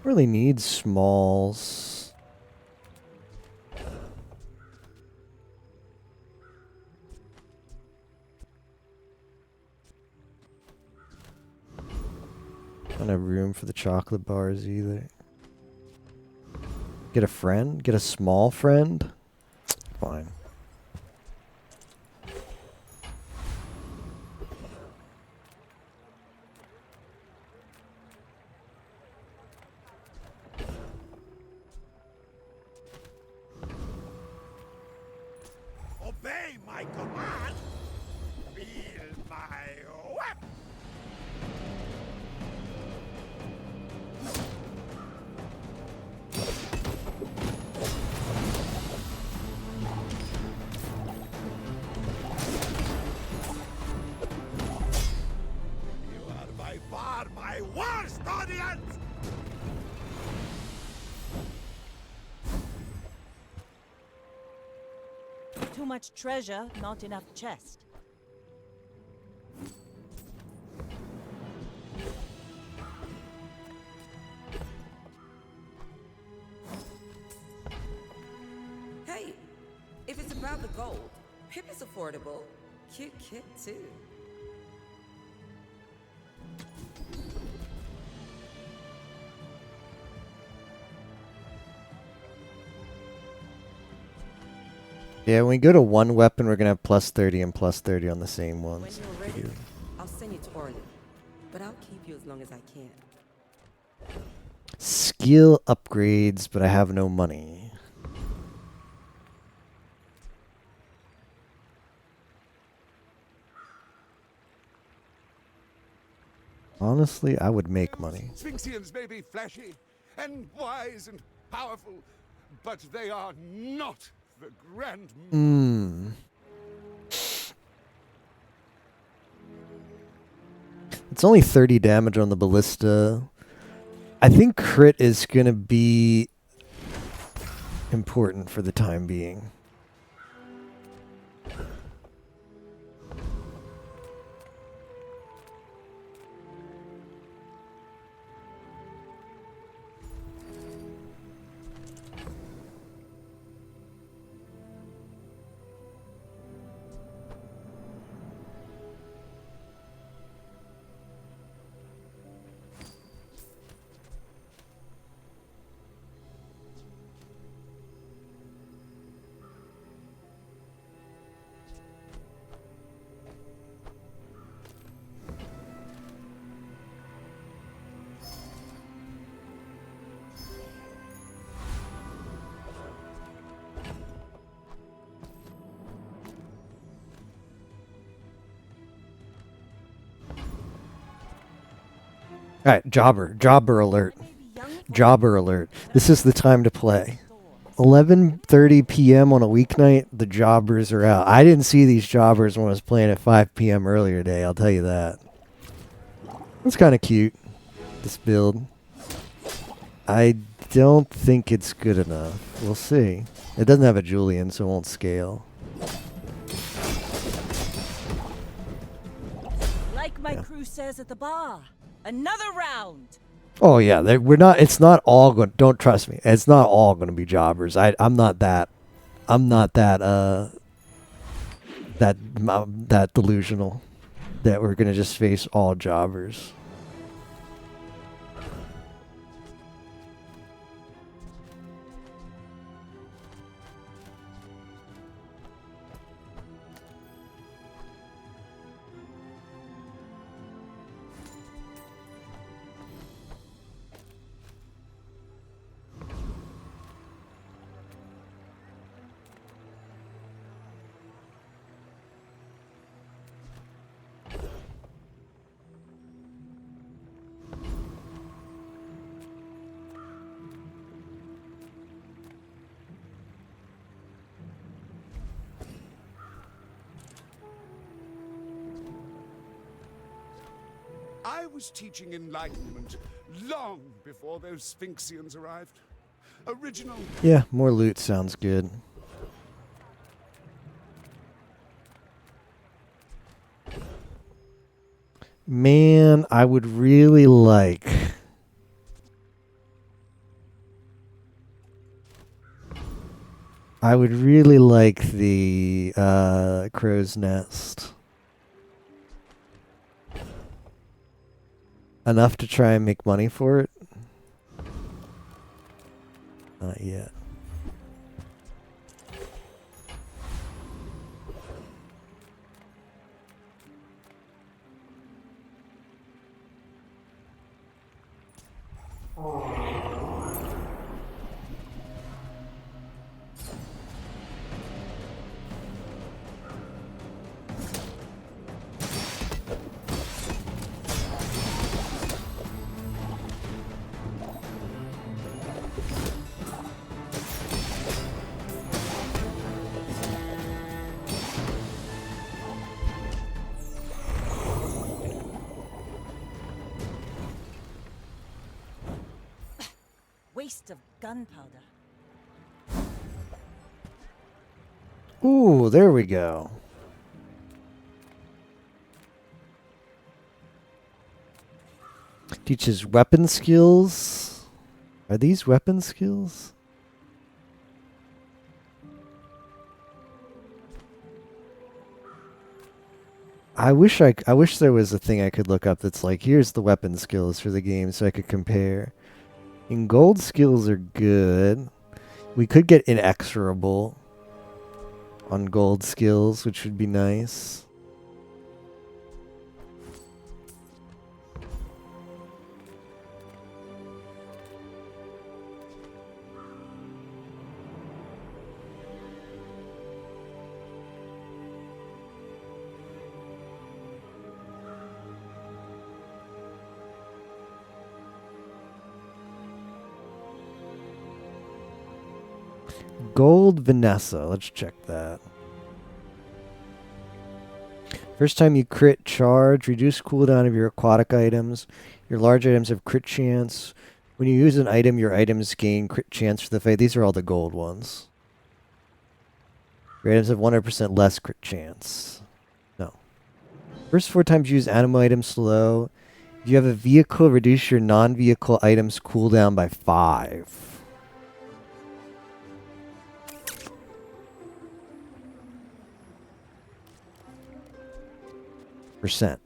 Really need smalls. Don't have room for the chocolate bars either. Get a friend? Get a small friend? Fine. Obey my command! Feel my whip! You are by far my worst audience! Too much treasure, not enough chest. Hey, if it's about the gold, Pip is affordable. Cute kid, too. Yeah, when we go to one weapon, we're going to have plus 30 and plus 30 on the same ones. When you're ready, I'll send you to Orly. But I'll keep you as long as I can. Skill upgrades, but I have no money. Honestly, I would make money. Sphinxians may be flashy and wise and powerful, but they are not the grand. It's only 30 damage on the ballista. I think crit is going to be important for the time being. Alright, Jobber alert. Jobber alert. This is the time to play. 11:30 p.m. on a weeknight, the jobbers are out. I didn't see these jobbers when I was playing at 5 p.m. earlier today, I'll tell you that. It's kind of cute, this build. I don't think it's good enough. We'll see. It doesn't have a Julian, so it won't scale. Like my crew says at the bar, another round. Oh yeah, we're not. It's not all going. Don't trust me. It's not all going to be jobbers. I'm not that. I'm not that. That delusional. That we're going to just face all jobbers. I was teaching enlightenment long before those Sphinxians arrived. Original. Yeah, more loot sounds good. Man, I would really like I would really like the crow's nest. Enough to try and make money for it? Not yet. Waste of gunpowder. Ooh, there we go. Teaches weapon skills. Are these weapon skills? I wish there was a thing I could look up that's like, here's the weapon skills for the game so I could compare. And gold skills are good. We could get inexorable on gold skills, which would be nice. Gold Vanessa. Let's check that. First time you crit charge, reduce cooldown of your aquatic items. Your large items have crit chance. When you use an item, your items gain crit chance for the fight. These are all the gold ones. Your items have 100% less crit chance. No. First 4 times you use animal items slow. If you have a vehicle, reduce your non-vehicle items cooldown by 5. First time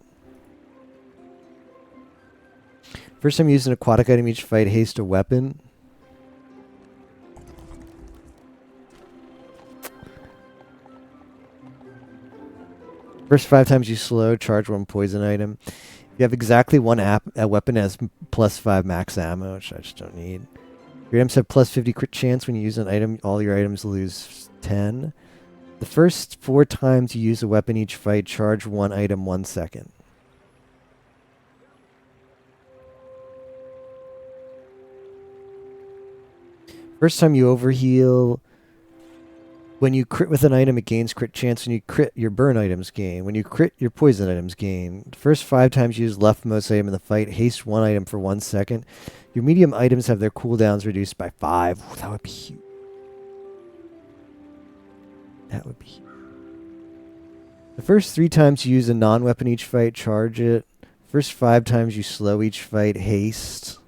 you use an aquatic item each fight, haste a weapon. First 5 times you slow, charge 1 poison item. You have exactly one a weapon has +5 max ammo, which I just don't need. Your items have +50 crit chance when you use an item. All your items lose 10. The first 4 times you use a weapon each fight, charge 1 item 1 second. First time you overheal. When you crit with an item, it gains crit chance. When you crit, your burn items gain. When you crit, your poison items gain. First 5 times you use leftmost item in the fight, haste 1 item for 1 second. Your medium items have their cooldowns reduced by 5. Ooh, that would be huge. That would be. The first 3 times you use a non-weapon each fight, charge it. First 5 times you slow each fight, haste.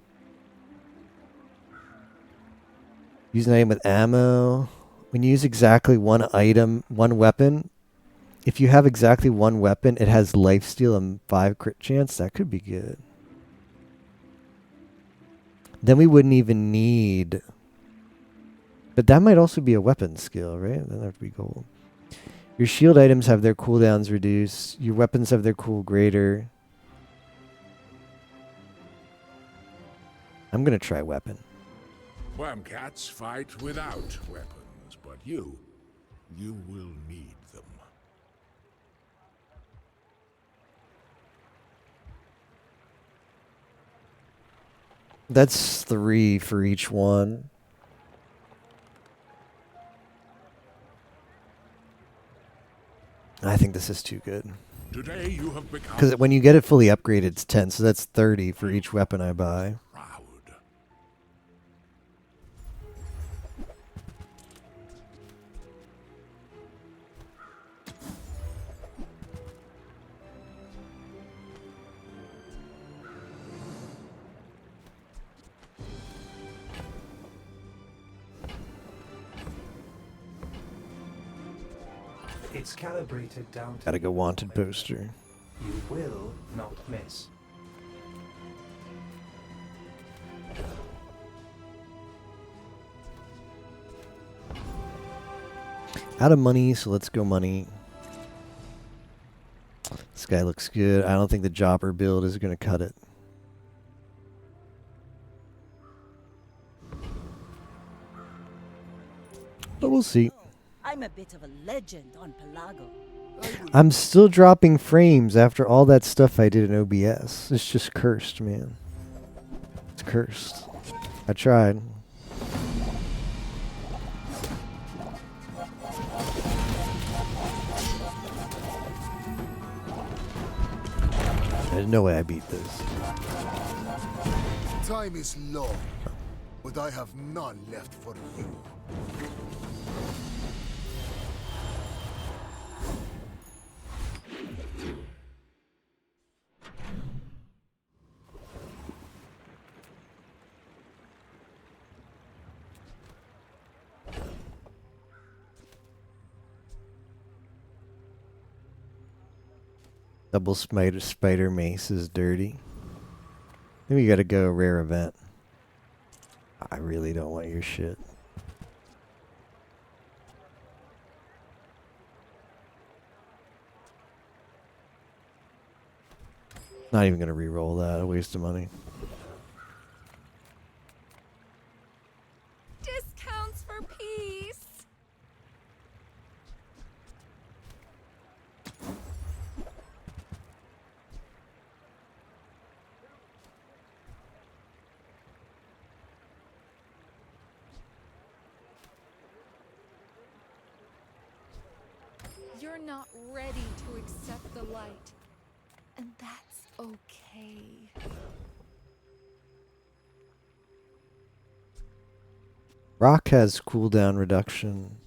Use an item with ammo. When you use exactly one item, one weapon, if you have exactly one weapon, it has lifesteal and 5 crit chance. That could be good. Then we wouldn't even need. But that might also be a weapon skill, right? That have to be gold. Your shield items have their cooldowns reduced. Your weapons have their cool greater. I'm going to try weapon. Wormcats fight without weapons, but you will need them. That's 3 for each one. I think this is too good. Today you have become. Because when you get it fully upgraded, it's 10, so that's 30 for each weapon I buy. It's calibrated down to Gotta go wanted poster. you will not miss. Out of money, so let's go money. This guy looks good. I don't think the jobber build is going to cut it. But we'll see. I'm a bit of a legend on Pelago. I'm still dropping frames after all that stuff I did in OBS. It's just cursed, man. It's cursed. I tried. There's no way I beat this. Time is long, but I have none left for you. Double spider mace is dirty. Maybe you gotta go rare event. I really don't want your shit. Not even gonna re-roll that. A waste of money. Discounts for peace. You're not ready to accept the light, and that's okay. Rock has cooldown reduction.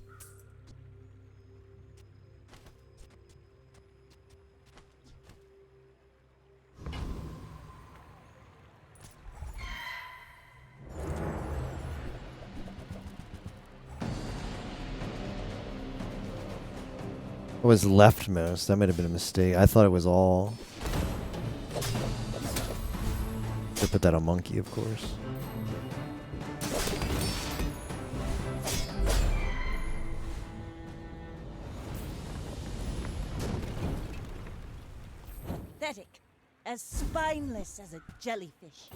It was leftmost. That might have been a mistake. I thought it was all. Should put that on monkey, of course. Pathetic. As spineless as a jellyfish.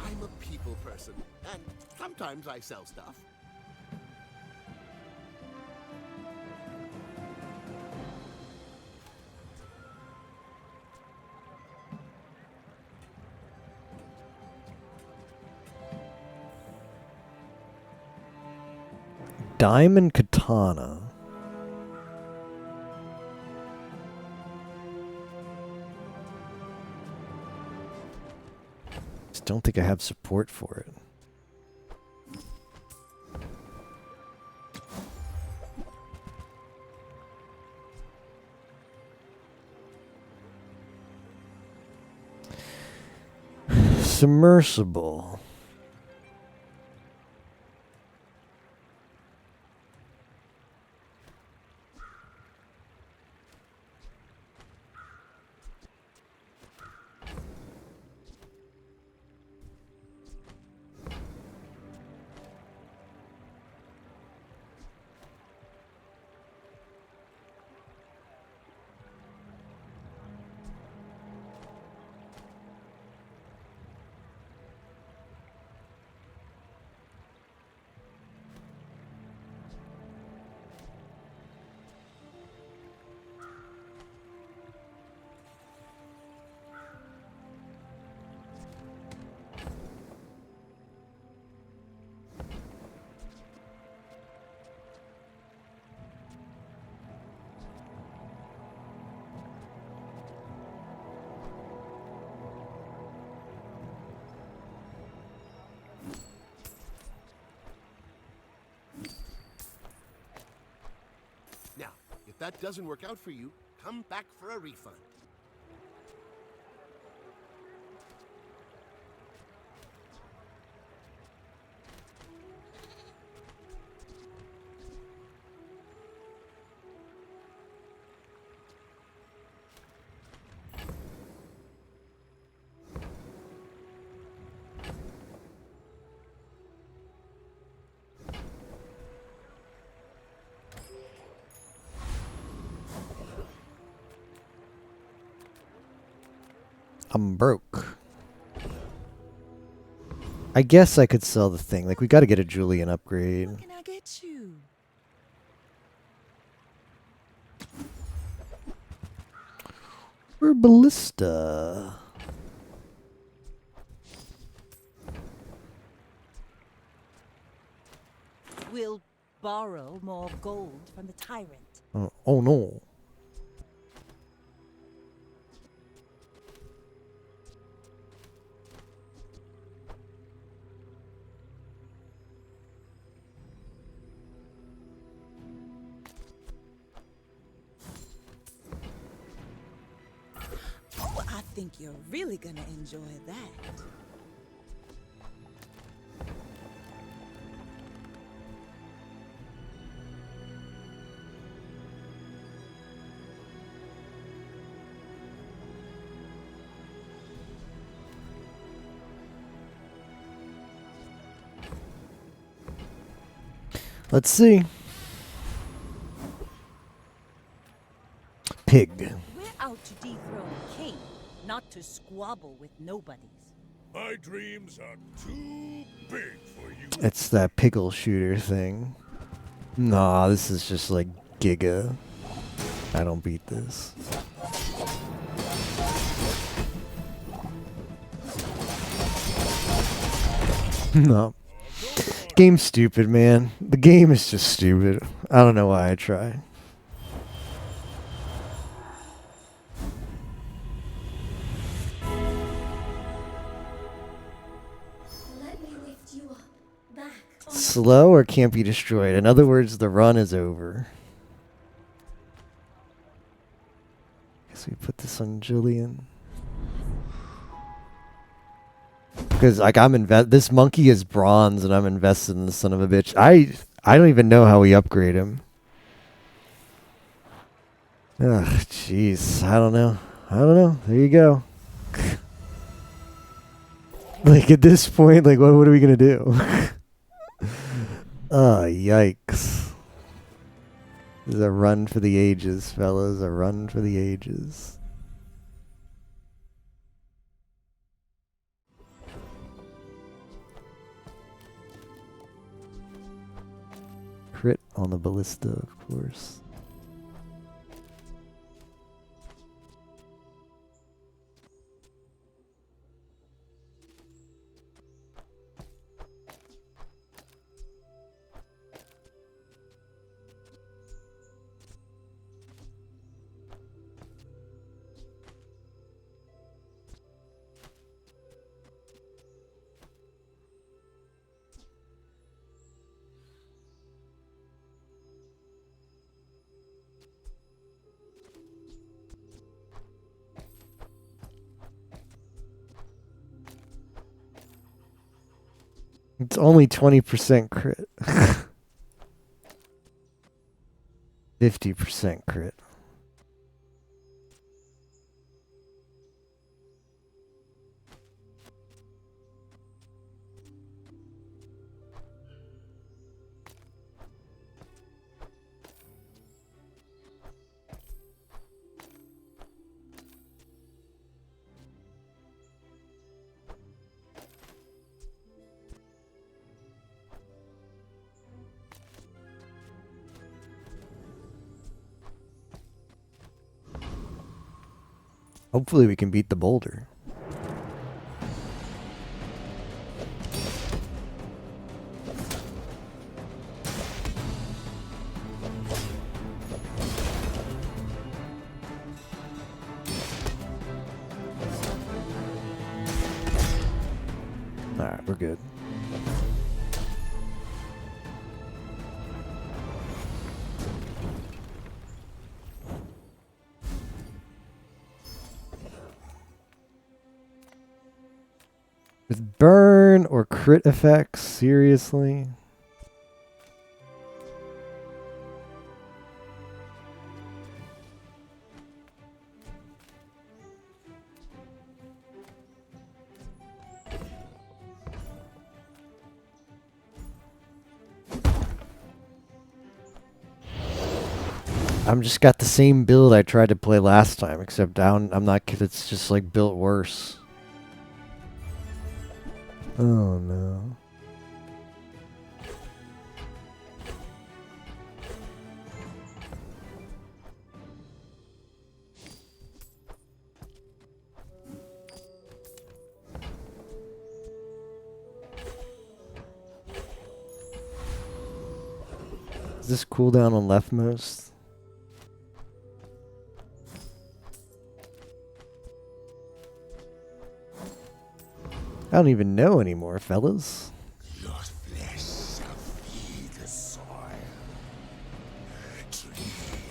I'm a people person, and sometimes I sell stuff. Diamond katana. Just don't think I have support for it. Submersible. Now, if that doesn't work out for you, come back for a refund. I'm broke. I guess I could sell the thing. Like, we got to get a Julian upgrade. What can I get you? Or ballista. We'll borrow more gold from the tyrant. Oh no. Oh, I think you're really gonna enjoy that. Let's see. Pig. We're out to dethrone a king, not to squabble with nobodies. My dreams are too big for you. It's that pickle shooter thing. Nah, this is just like Giga. I don't beat this. No. Game's stupid, man. The game is just stupid. I don't know why I try. Let me lift you up. Back. Slow or can't be destroyed. In other words, the run is over. Guess we put this on Julian. Because like this monkey is bronze and I'm invested in the son of a bitch. I don't even know how we upgrade him. Ugh, jeez. I don't know. There you go. Like at this point, like what are we gonna do? Oh, yikes. This is a run for the ages, fellas. A run for the ages. Crit on the ballista, of course. It's only 20% crit. 50% crit. Hopefully we can beat the boulder. Alright, we're good. With burn or crit effects, seriously? I'm just got the same build I tried to play last time, except I'm not. It's just like built worse. Oh no. Is this cooldown on leftmost? I don't even know anymore, fellas. Your flesh shall feed the soil. Tree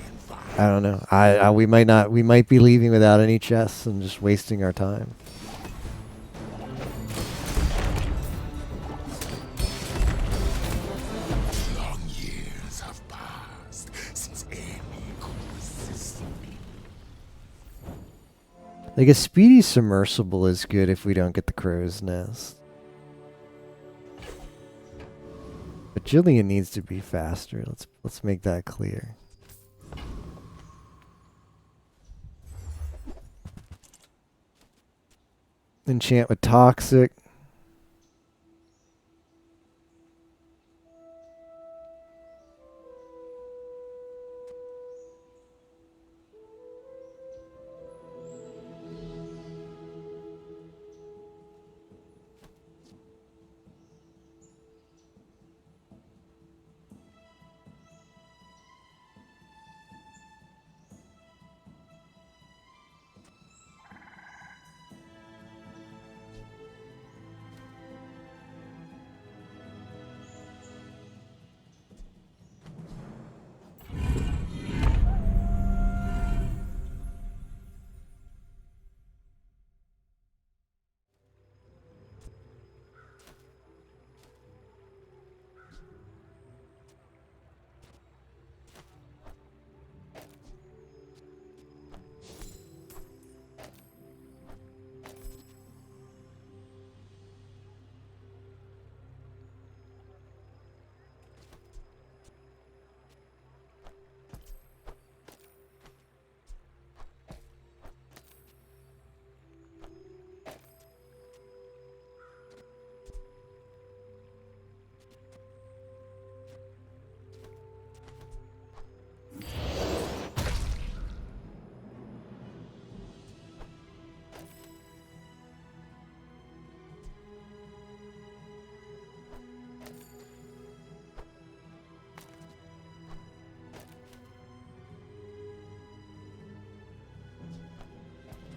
and vine. I don't know. We might be leaving without any chests and just wasting our time. Long years have passed since any could resist me. Like a speedy submersible is good if we don't get the crow's nest. But Jillian needs to be faster. Let's make that clear. Enchant with toxic.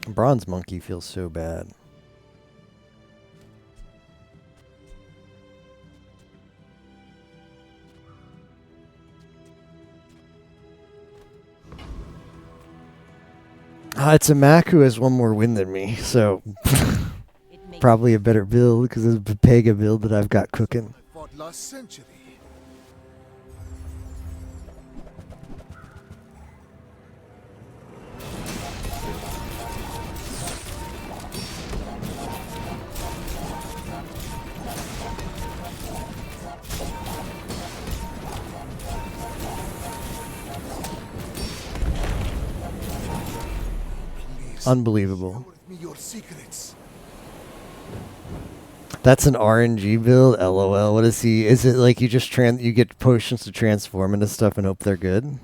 Bronze Monkey feels so bad. It's a Mac who has one more win than me, so probably a better build because it's a Pega build that I've got cooking. Fought last century. Unbelievable. Me your secrets. That's an RNG build. LOL. What is he? Is it like you just you get potions to transform into stuff and hope they're good?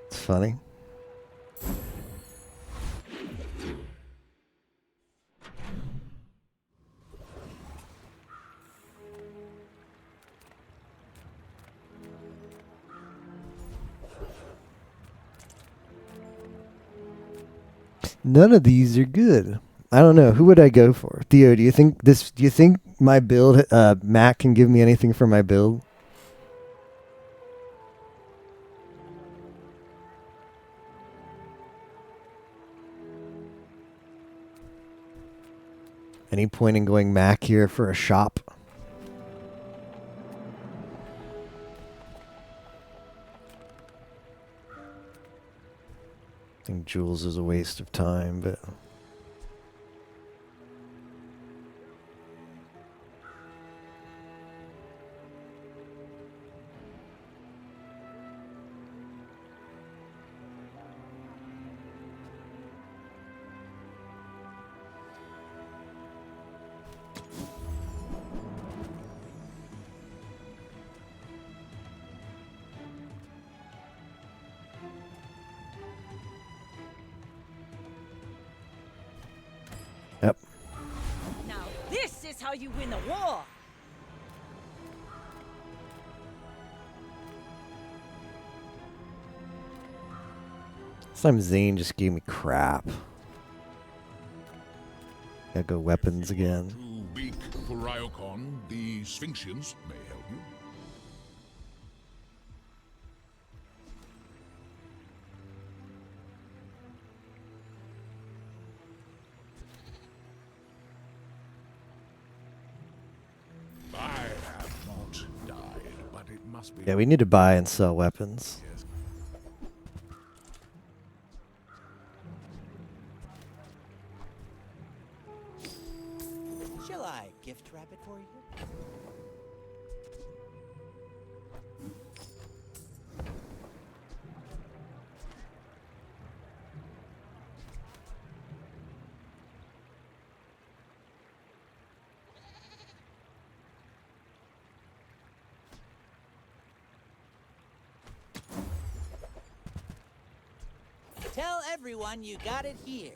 It's funny. None of these are good. I don't know. Who would I go for? Theo, do you think my build Mac can give me anything for my build? Any point in going Mac here for a shop? I think Jules is a waste of time, but That's how you win the war. This time Zane just gave me crap. Gotta go weapons again. To beak for Ryokon, the Sphinxians may help you. I have not died, but it must be. Yeah, we need to buy and sell weapons. Yes. Shall I gift wrap it for you? Tell everyone you got it here.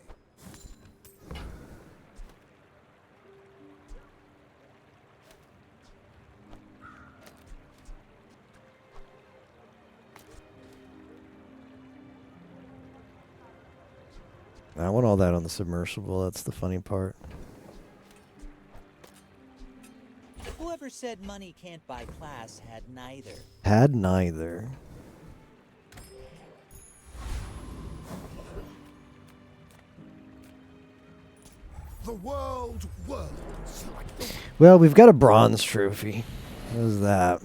I want all that on the submersible. That's the funny part. Whoever said money can't buy class had neither. Had neither. The world whirls like the Well, we've got a bronze trophy. What is that?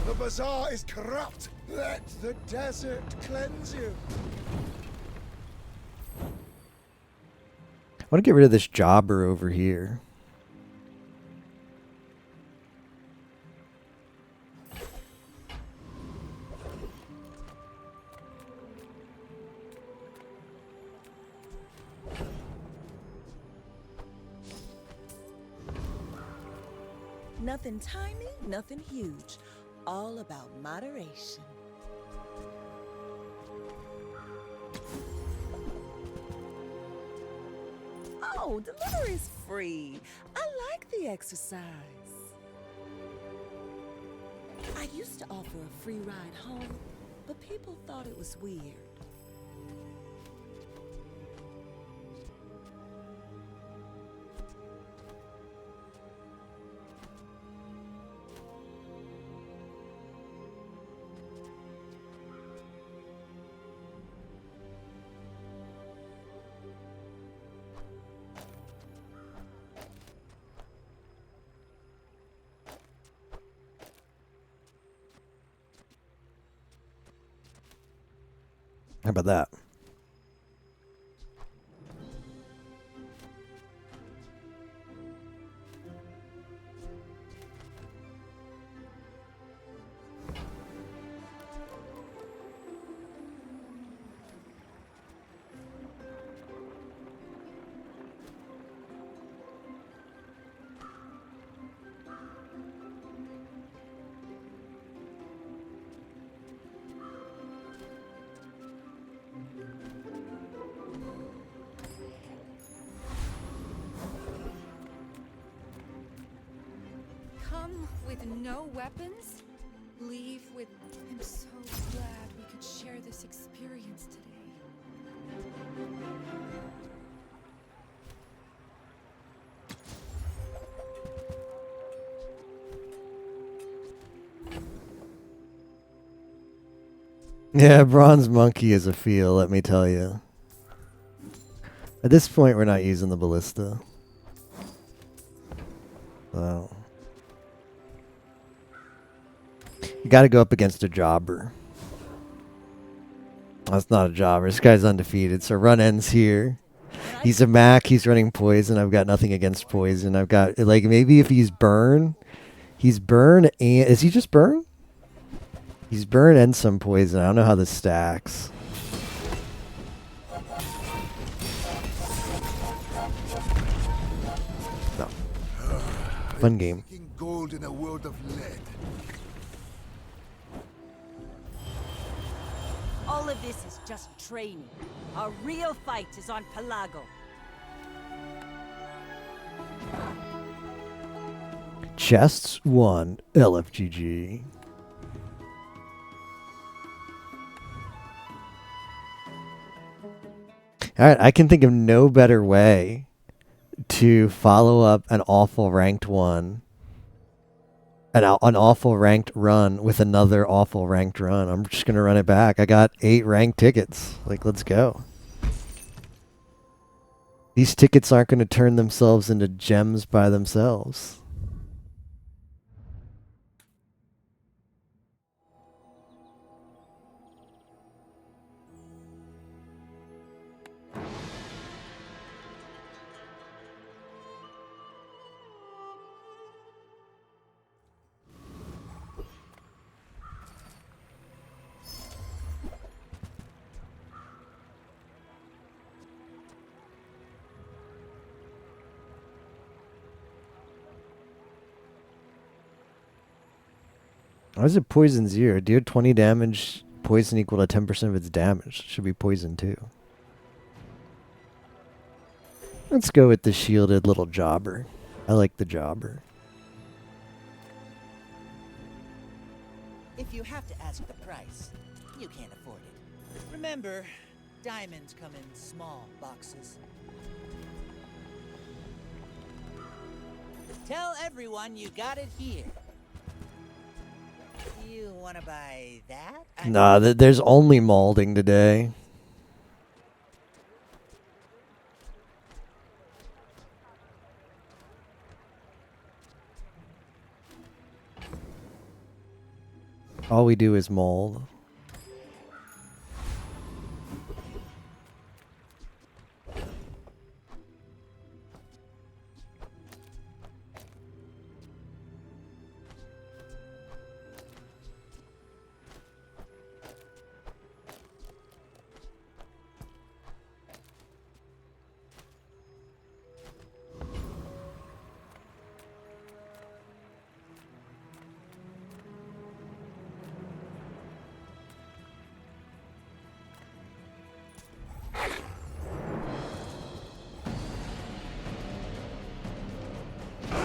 The bazaar is corrupt. Let the desert cleanse you. I want to get rid of this jobber over here. Nothing tiny, nothing huge. All about moderation. Oh, delivery's free. I like the exercise. I used to offer a free ride home, but people thought it was weird. How about that? Come with no weapons? Leave with... I'm so glad we could share this experience today. Yeah, bronze monkey is a feel, let me tell you. At this point, we're not using the ballista. So. You gotta go up against a jobber. That's not a jobber. This guy's undefeated, so run ends here. He's a Mac, he's running poison. I've got nothing against poison. I've got, like, maybe if he's burn and... Is he just burn? He's burn and some poison. I don't know how this stacks. No. Fun game. Gold in a world of lead. All of this is just training. Our real fight is on Pelago. Chests 1, LFGG. Alright, I can think of no better way to follow up an awful ranked one, an awful ranked run with another awful ranked run. I'm just going to run it back. I got 8 ranked tickets. Like, let's go. These tickets aren't going to turn themselves into gems by themselves. Why is it poison 0? Deal 20 damage, poison equal to 10% of its damage. Should be poison 2. Let's go with the shielded little jobber. I like the jobber. If you have to ask the price, you can't afford it. Remember, diamonds come in small boxes. Tell everyone you got it here. You want to buy that? Nah, there's only molding today. All we do is mold.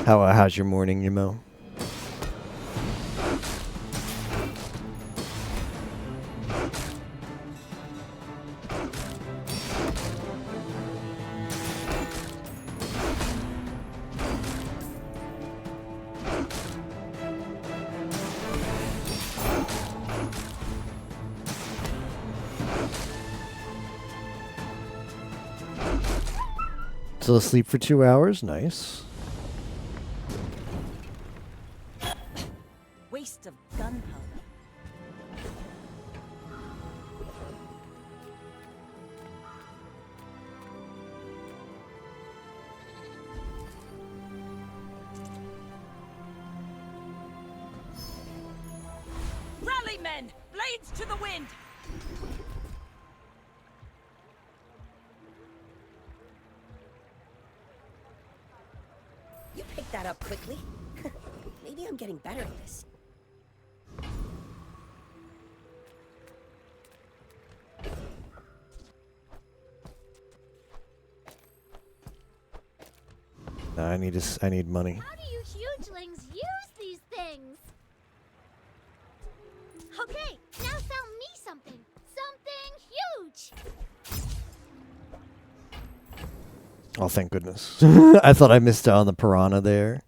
How's your morning, Yamo? Still asleep for 2 hours? Nice. Waste of gunpowder. Rally, men! Blades to the wind! You picked that up quickly. Maybe I'm getting better at this. No, I need money. How do you hugelings use these things? Okay, now sell me something. Something huge. Oh, thank goodness. I thought I missed out on the piranha there.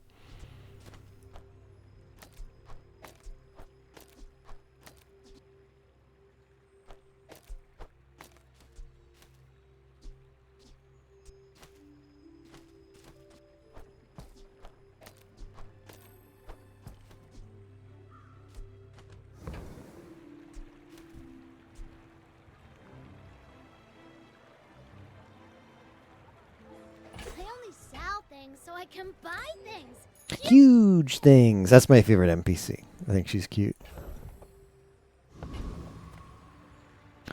I only sell things so I can buy things. Huge things. That's my favorite NPC. I think she's cute.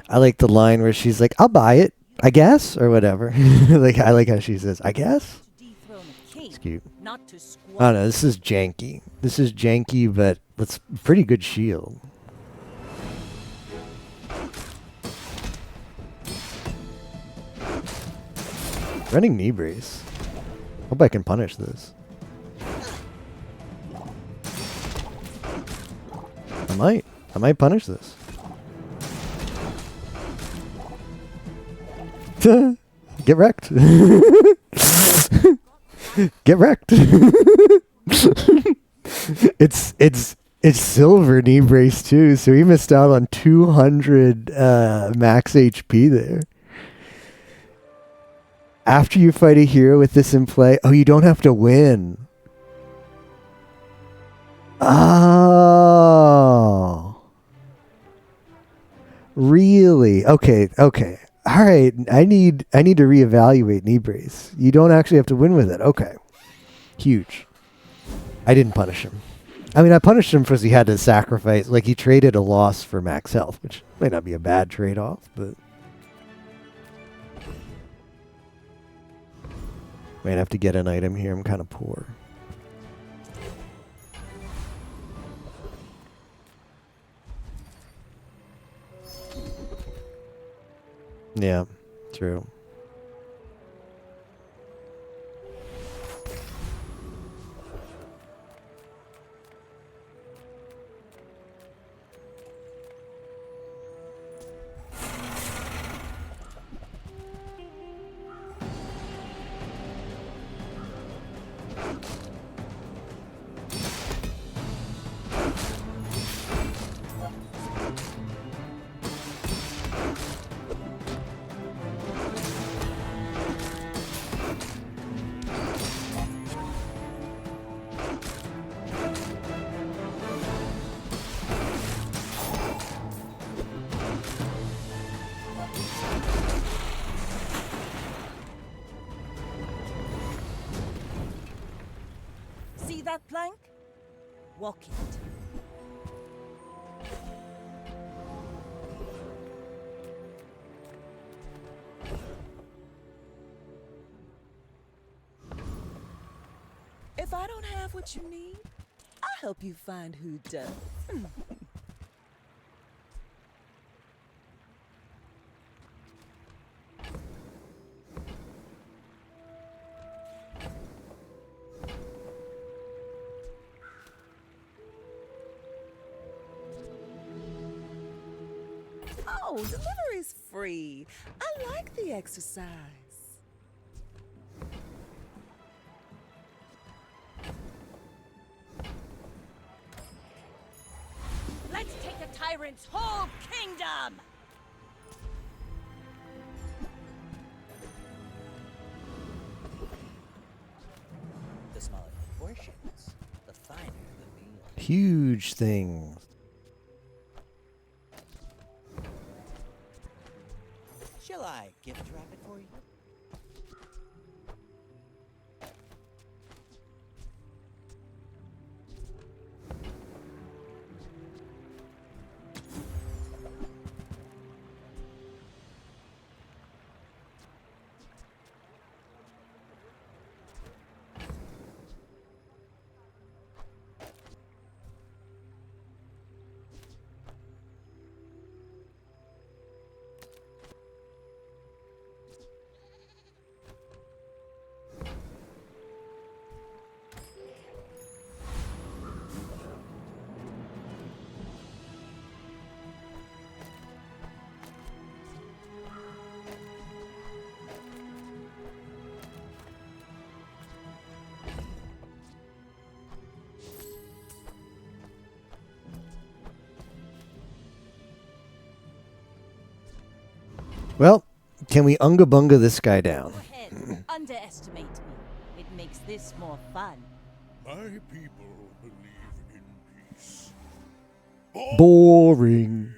I like the line where she's like, I'll buy it, I guess, or whatever. Like, I like how she says, I guess. It's cute. I don't know, this is janky. This is janky, but it's pretty good shield. Running knee brace. Hope I can punish this. I might. I might punish this. Get wrecked. Get wrecked. It's silver knee brace too, so he missed out on 200 max HP there. After you fight a hero with this in play, oh, you don't have to win. Oh. Really? Okay, okay. All right, I need to reevaluate knee brace. You don't actually have to win with it. Okay. Huge. I didn't punish him. I mean, I punished him because he had to sacrifice, like he traded a loss for max health, which might not be a bad trade-off, but might have to get an item here. I'm kind of poor. Yeah, true. See that plank? Walk it. If I don't have what you need, I'll help you find who does. Oh, delivery's free. I like the exercise. Let's take the tyrant's whole kingdom! The smaller the portions, the finer the meal. Huge things. Shall I gift wrap it for you? Well, can we unga bunga this guy down? Go ahead, underestimate me. It makes this more fun. My people believe in peace. Boring.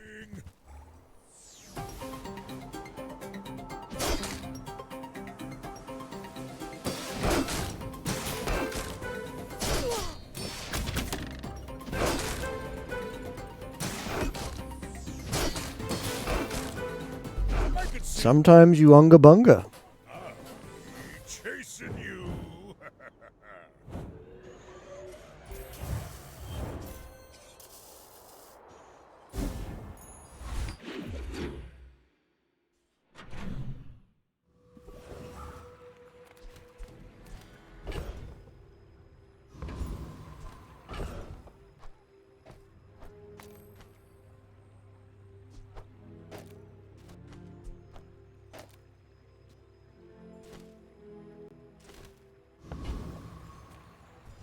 Sometimes you unga bunga. Chasing you.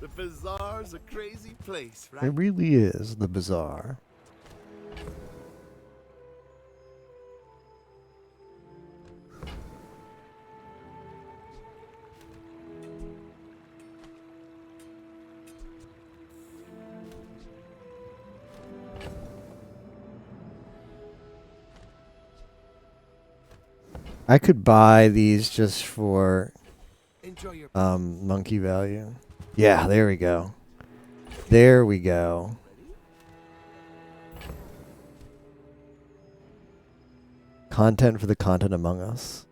The bazaar's a crazy place, right? It really is the bazaar. I could buy these just for monkey value. Yeah, there we go. There we go. Content for the content among us.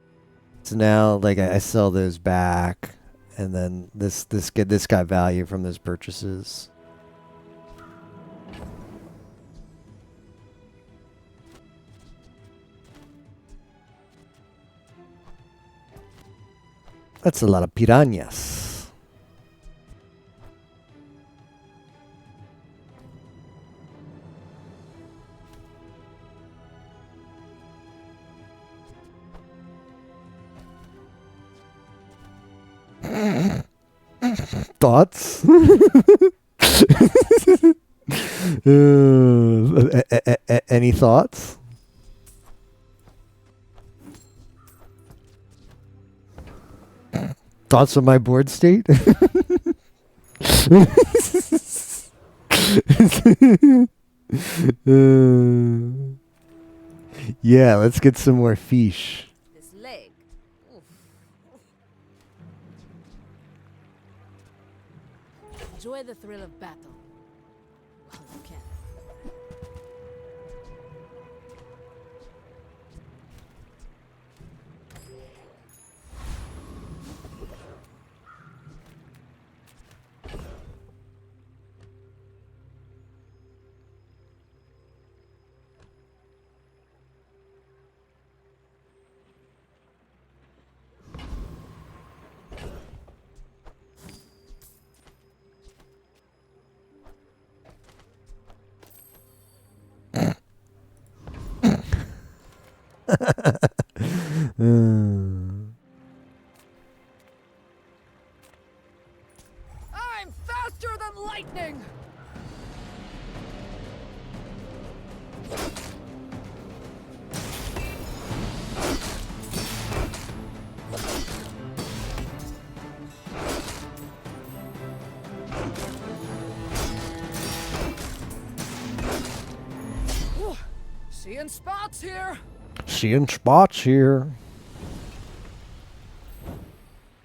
So now, like, I sell those back, and then this got value from those purchases. That's a lot of piranhas. Thoughts? Any thoughts? Thoughts on my board state? Yeah, let's get some more fish. This leg. Oof. Enjoy the thrill of battle. While you can. I'm faster than lightning! Ooh, seeing spots here. Seeing spots here.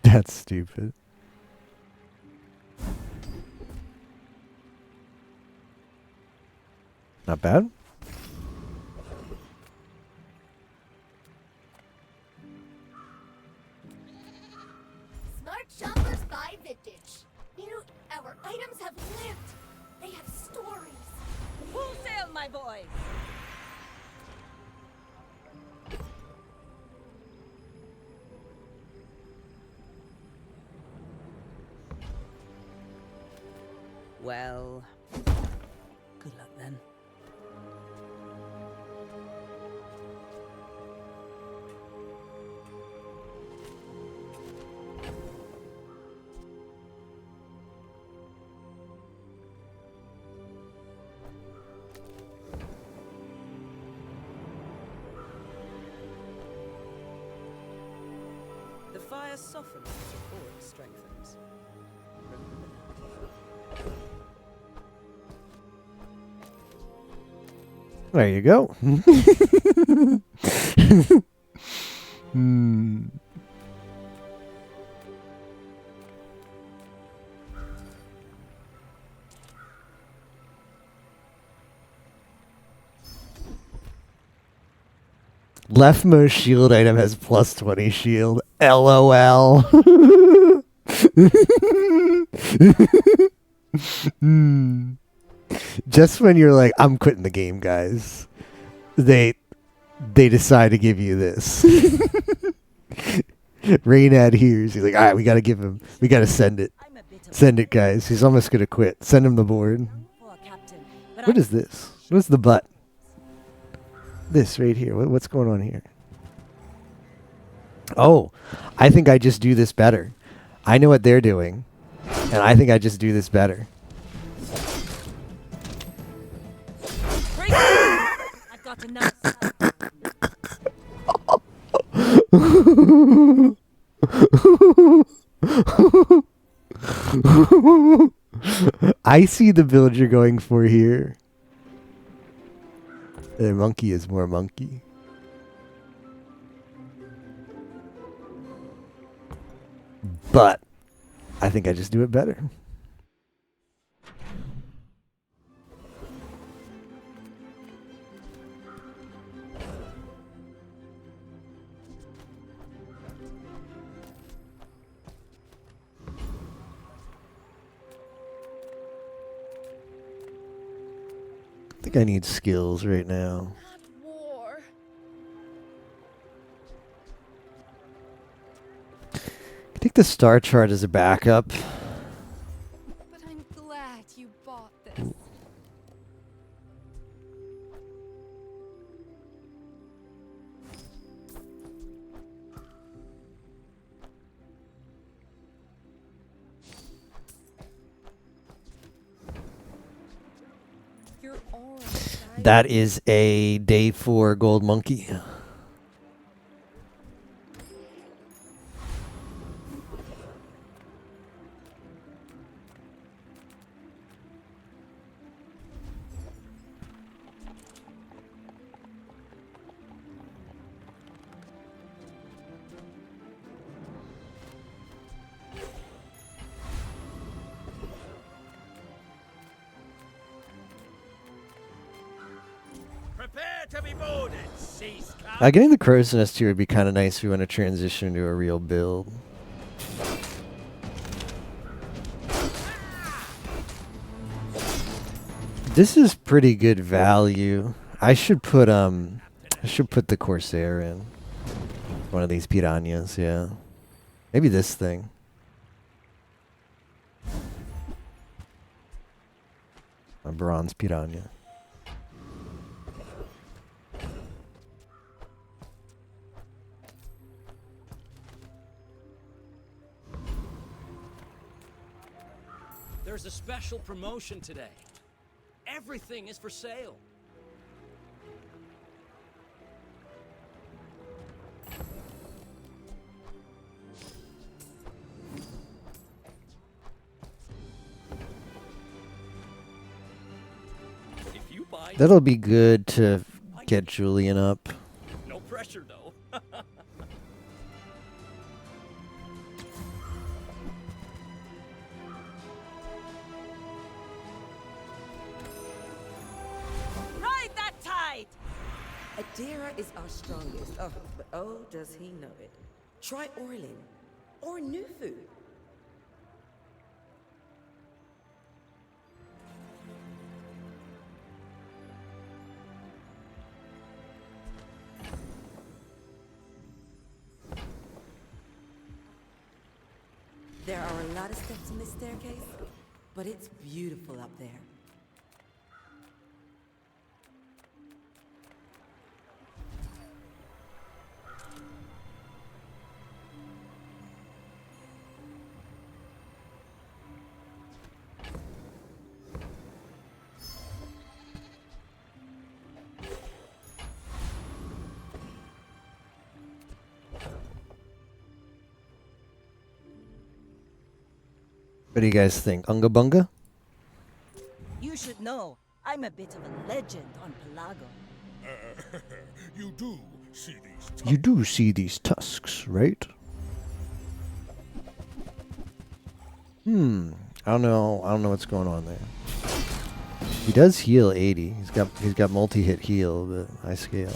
That's stupid. Not bad. Smart shoppers buy vintage. You know, our items have lived. They have stories. Wholesale, my boys! Well, good luck then. The fire softens before it strengthens. There you go. Hmm. Leftmost shield item has plus 20 shield. LOL. Hmm. Just when you're like, I'm quitting the game, guys, they decide to give you this. Raynad hears. He's like, all right, we got to give him. We got to send it. Send it, guys. He's almost going to quit. Send him the board. What is this? What's the butt? This right here. What's going on here? Oh, I think I just do this better. I know what they're doing. And I think I just do this better. I've got enough. I see the build you're going for here. The monkey is more monkey. But I think I just do it better. I think I need skills right now. War. Take the star chart as a backup. But I'm glad you bought this. Your aura. That is a day 4 gold monkey. Prepare to be boarded, sea scout. Getting the crow's nest here would be kind of nice if we want to transition to a real build. This is pretty good value. I should put the Corsair in. One of these piranhas, yeah. Maybe this thing. A bronze piranha. There's a special promotion today. Everything is for sale. If you buy, That'll be good to get Julian up. no pressure though. Ride that tide! Adira is our strongest. Oh, but oh, does he know it. Try Orlin. Or Nufu. There are a lot of steps in this staircase, but it's beautiful up there. What do you guys think? Unga Bunga? You should know, I'm a bit of a legend on Pelago. You do see these You do see these tusks, right? I don't know what's going on there. He does heal 80. He's got multi-hit heal, but I scale.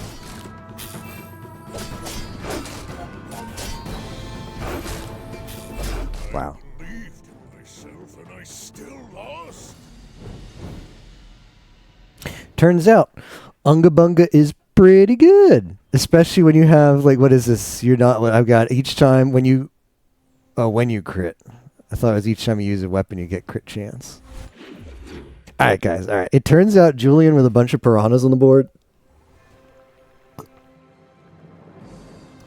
Wow. believed in myself and I still lost? Turns out, Unga Bunga is pretty good. Especially when you have, like, what is this? You're not, I've got each time when you crit. I thought it was each time you use a weapon you get crit chance. Alright, guys, alright. It turns out Julian with a bunch of piranhas on the board.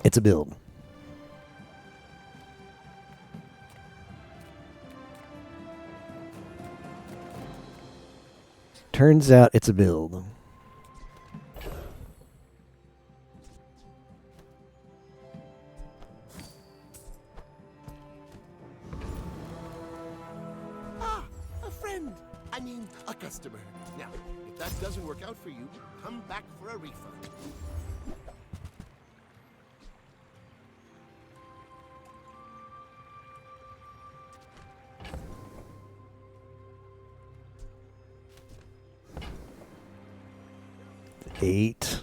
It's a build. Turns out it's a build. Ah, a friend. I mean, a customer. Now, if that doesn't work out for you, come back for a refund. Eight.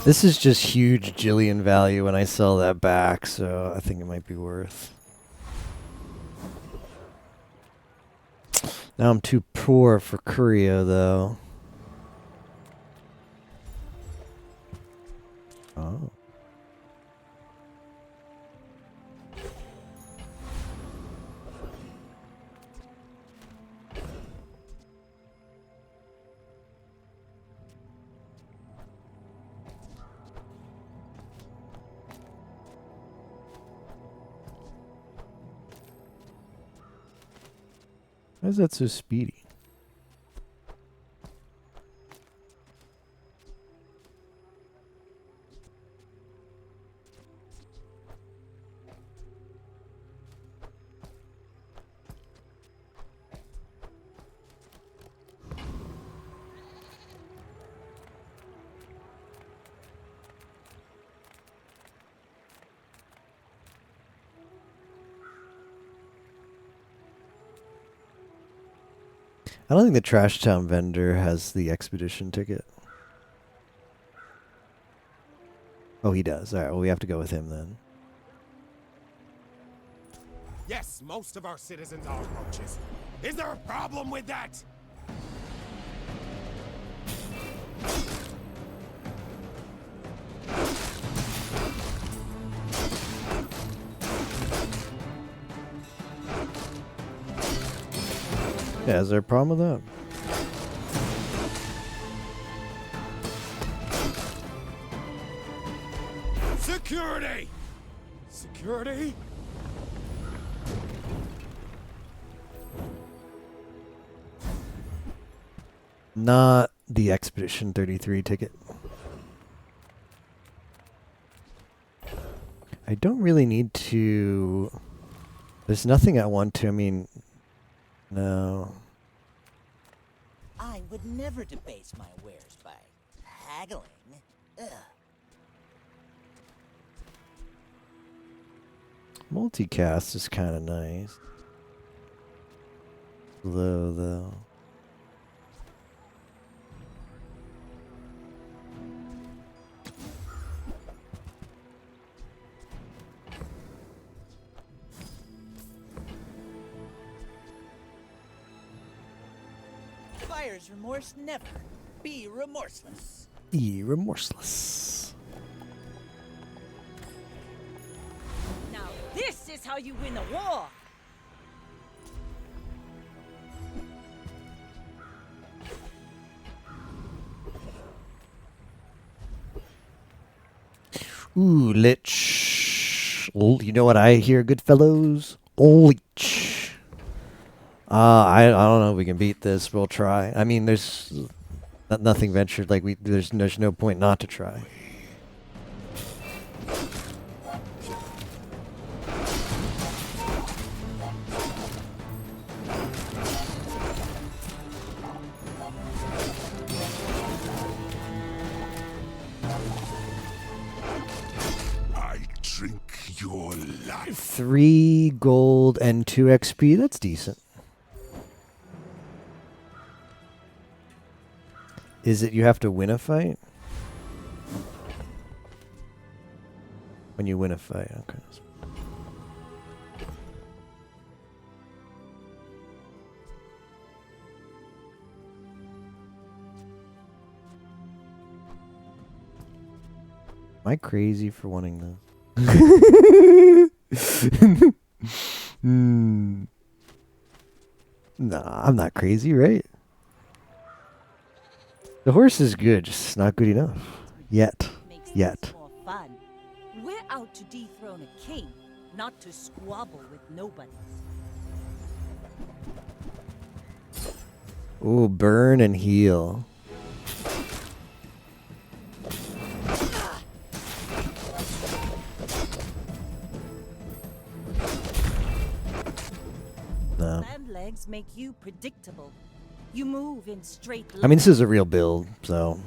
This is just huge Jillian value when I sell that back, so I think it might be worth. Now I'm too poor for Curio, though. Oh. Why is that so speedy? I don't think the Trash Town vendor has the expedition ticket. Oh, he does. All right, well, we have to go with him then. Yes, most of our citizens are roaches. Is there a problem with that? Yeah, is there a problem with that? Security! Security? Not the Expedition 33 ticket. I don't really need to... There's nothing I want to, I mean... No. I would never debase my wares by haggling. Ugh. Multicast is kind of nice. Low, though. Buyer's remorse never. Be remorseless. Remorseless. Now this is how you win a war. Ooh, Lich. You know what I hear, good fellows? Lich. I don't know if we can beat this. We'll try. I mean, there's nothing ventured. Like there's no point not to try. I drink your life. 3 gold and 2 XP. That's decent. Is it you have to win a fight? When you win a fight, okay. Am I crazy for wanting this? Nah, I'm not crazy, right? The horse is good, just not good enough. Yet. Yet. More fun. We're out to dethrone a king, not to squabble with nobody. Ooh, burn and heal. No. Land legs make you predictable. You move in straight lines. I mean, this is a real build, so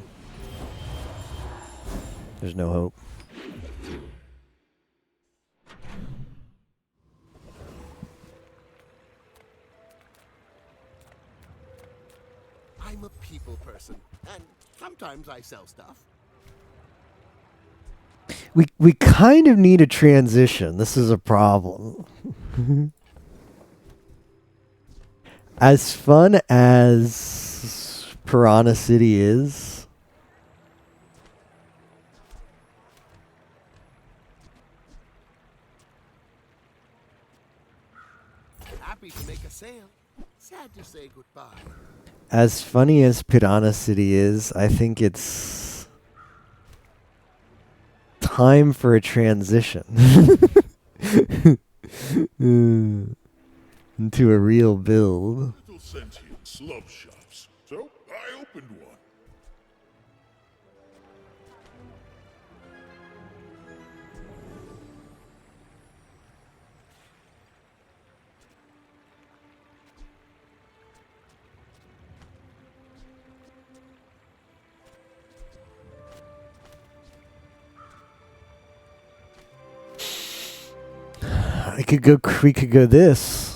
there's no hope. I'm a people person, and sometimes I sell stuff. We kind of need a transition. This is a problem. As fun as Piranha City is, Happy to make a sale. Sad to say goodbye. as funny as Piranha City is, I think it's time for a transition into a real build. Little sentience love shops, so I opened one. We could go this.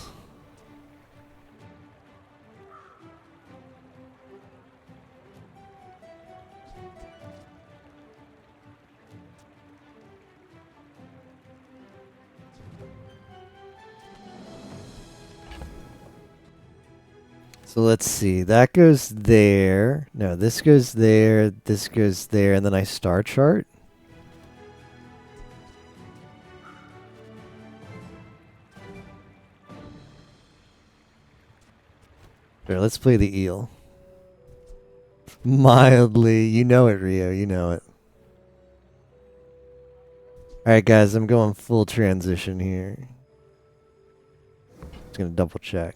So let's see. That goes there. No, this goes there. This goes there. And then I star chart. Sure, let's play the eel. Mildly. You know it, Rio. You know it. Alright, guys. I'm going full transition here. Just going to double check.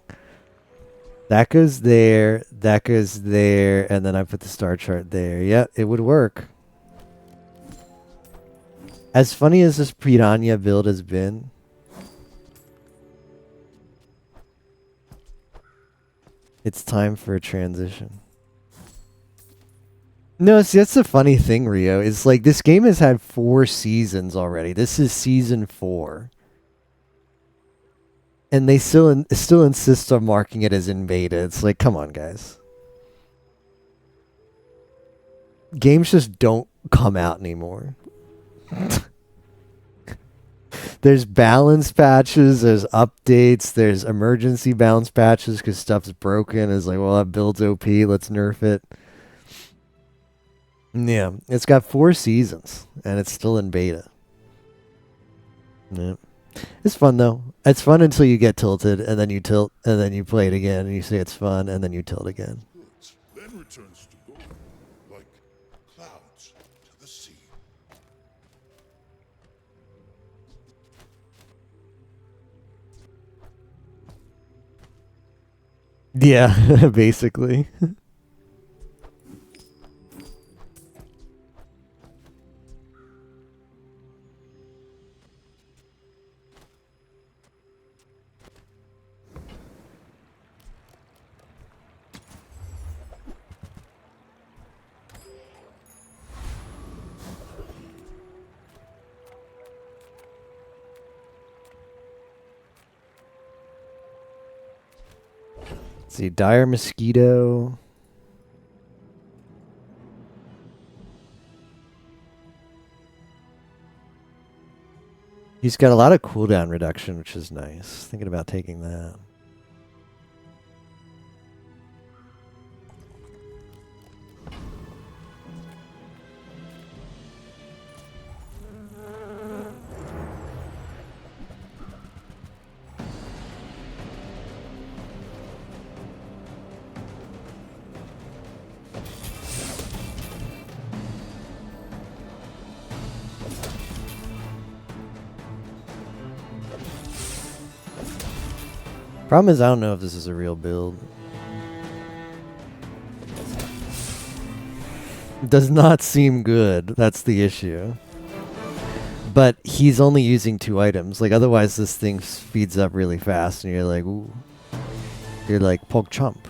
That goes there. That goes there. And then I put the star chart there. Yep, it would work. As funny as this Piranha build has been, it's time for a transition. No, see, that's the funny thing, Rio. Is like this game has had 4 seasons already. This is season 4. And they still insist on marking it as in beta. It's like, come on, guys. Games just don't come out anymore. There's balance patches, there's updates, there's emergency balance patches because stuff's broken. It's like, well, that build's OP, let's nerf it. Yeah, it's got 4 seasons, and it's still in beta. Yeah. It's fun, though. It's fun until you get tilted, and then you tilt, and then you play it again, and you say it's fun, and then you tilt again. Then returns to gold, like clouds to the sea. Yeah, basically. Let's see, dire mosquito. He's got a lot of cooldown reduction, which is nice. Thinking about taking that. Problem is, I don't know if this is a real build. Does not seem good. That's the issue. But he's only using 2 items. Like, otherwise this thing speeds up really fast and you're like, ooh. You're like, poke chump.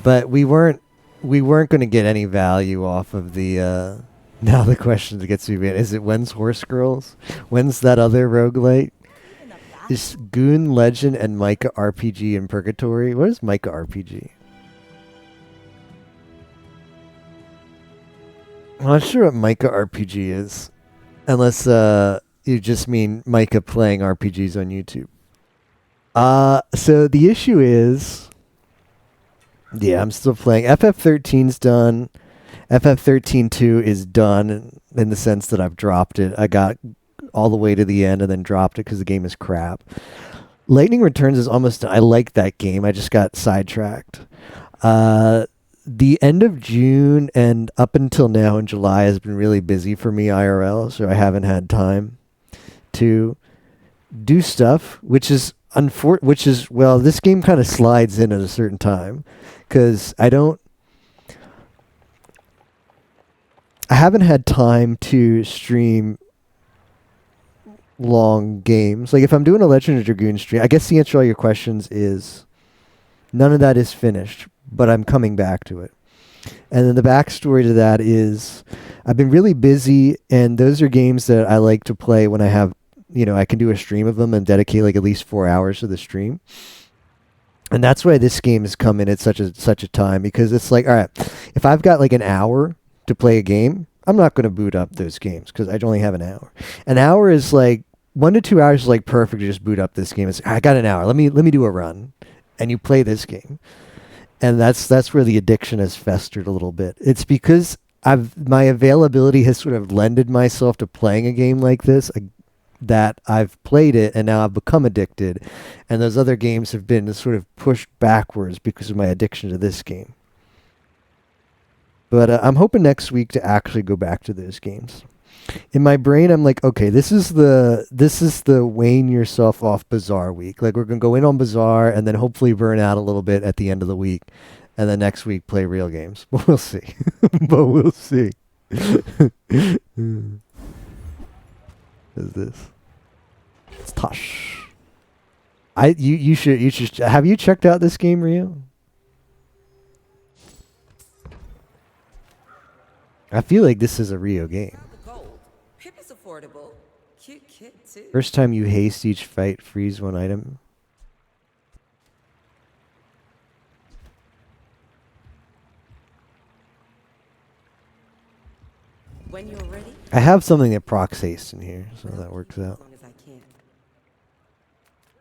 But we weren't going to get any value off of the, now the question that gets me, is it when's Horse Girls? When's that other roguelite? Is Goon Legend and Micah RPG in Purgatory? What is Micah RPG? I'm not sure what Micah RPG is. Unless you just mean Micah playing RPGs on YouTube. So the issue is... Yeah, I'm still playing. FF13's done. FF13-2 is done in the sense that I've dropped it. I got all the way to the end and then dropped it because the game is crap. Lightning Returns is almost done. I like that game. I just got sidetracked. The end of June and up until now in July has been really busy for me IRL, so I haven't had time to do stuff, which is well, this game kind of slides in at a certain time because I haven't had time to stream long games. Like if I'm doing a Legend of Dragoon stream, I guess the answer to all your questions is none of that is finished, but I'm coming back to it. And then the backstory to that is I've been really busy, and those are games that I like to play when I have, I can do a stream of them and dedicate like at least 4 hours to the stream. And that's why this game has come in at such a time, because it's like, all right, if I've got like an hour to play a game, I'm not going to boot up those games because I only have an hour. An hour is like 1 to 2 hours is like perfect to just boot up this game. It's, I got an hour. Let me do a run, and you play this game. And that's where the addiction has festered a little bit. It's because my availability has sort of lended myself to playing a game like this, that I've played it and now I've become addicted, and those other games have been sort of pushed backwards because of my addiction to this game. But I'm hoping next week to actually go back to those games. In my brain, I'm like, okay, this is the wane yourself off BAZAAR week. Like we're gonna go in on BAZAAR and then hopefully burn out a little bit at the end of the week, and then next week play real games. But we'll see. But we'll see. What is this? It's Tosh. You should have you checked out this game, Rio? I feel like this is a Rio game. Pip is affordable. Cute kid too. First time you haste each fight, freeze 1 item. When you're ready. I have something that procs haste in here, so that works out. As long as I can.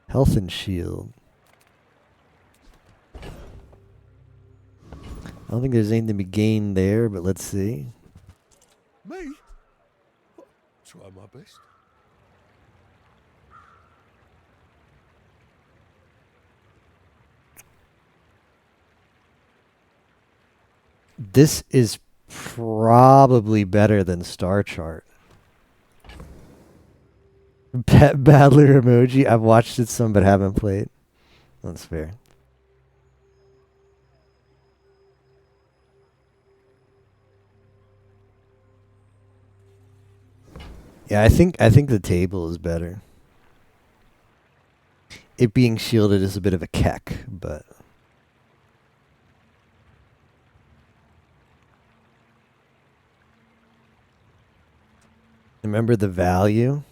Health and shield. I don't think there's anything to be gained there, but let's see. Me? Try my best. This is probably better than Star Chart. Pet Battler emoji. I've watched it some but haven't played. That's fair. Yeah, I think the table is better. It being shielded is a bit of a keck, but remember the value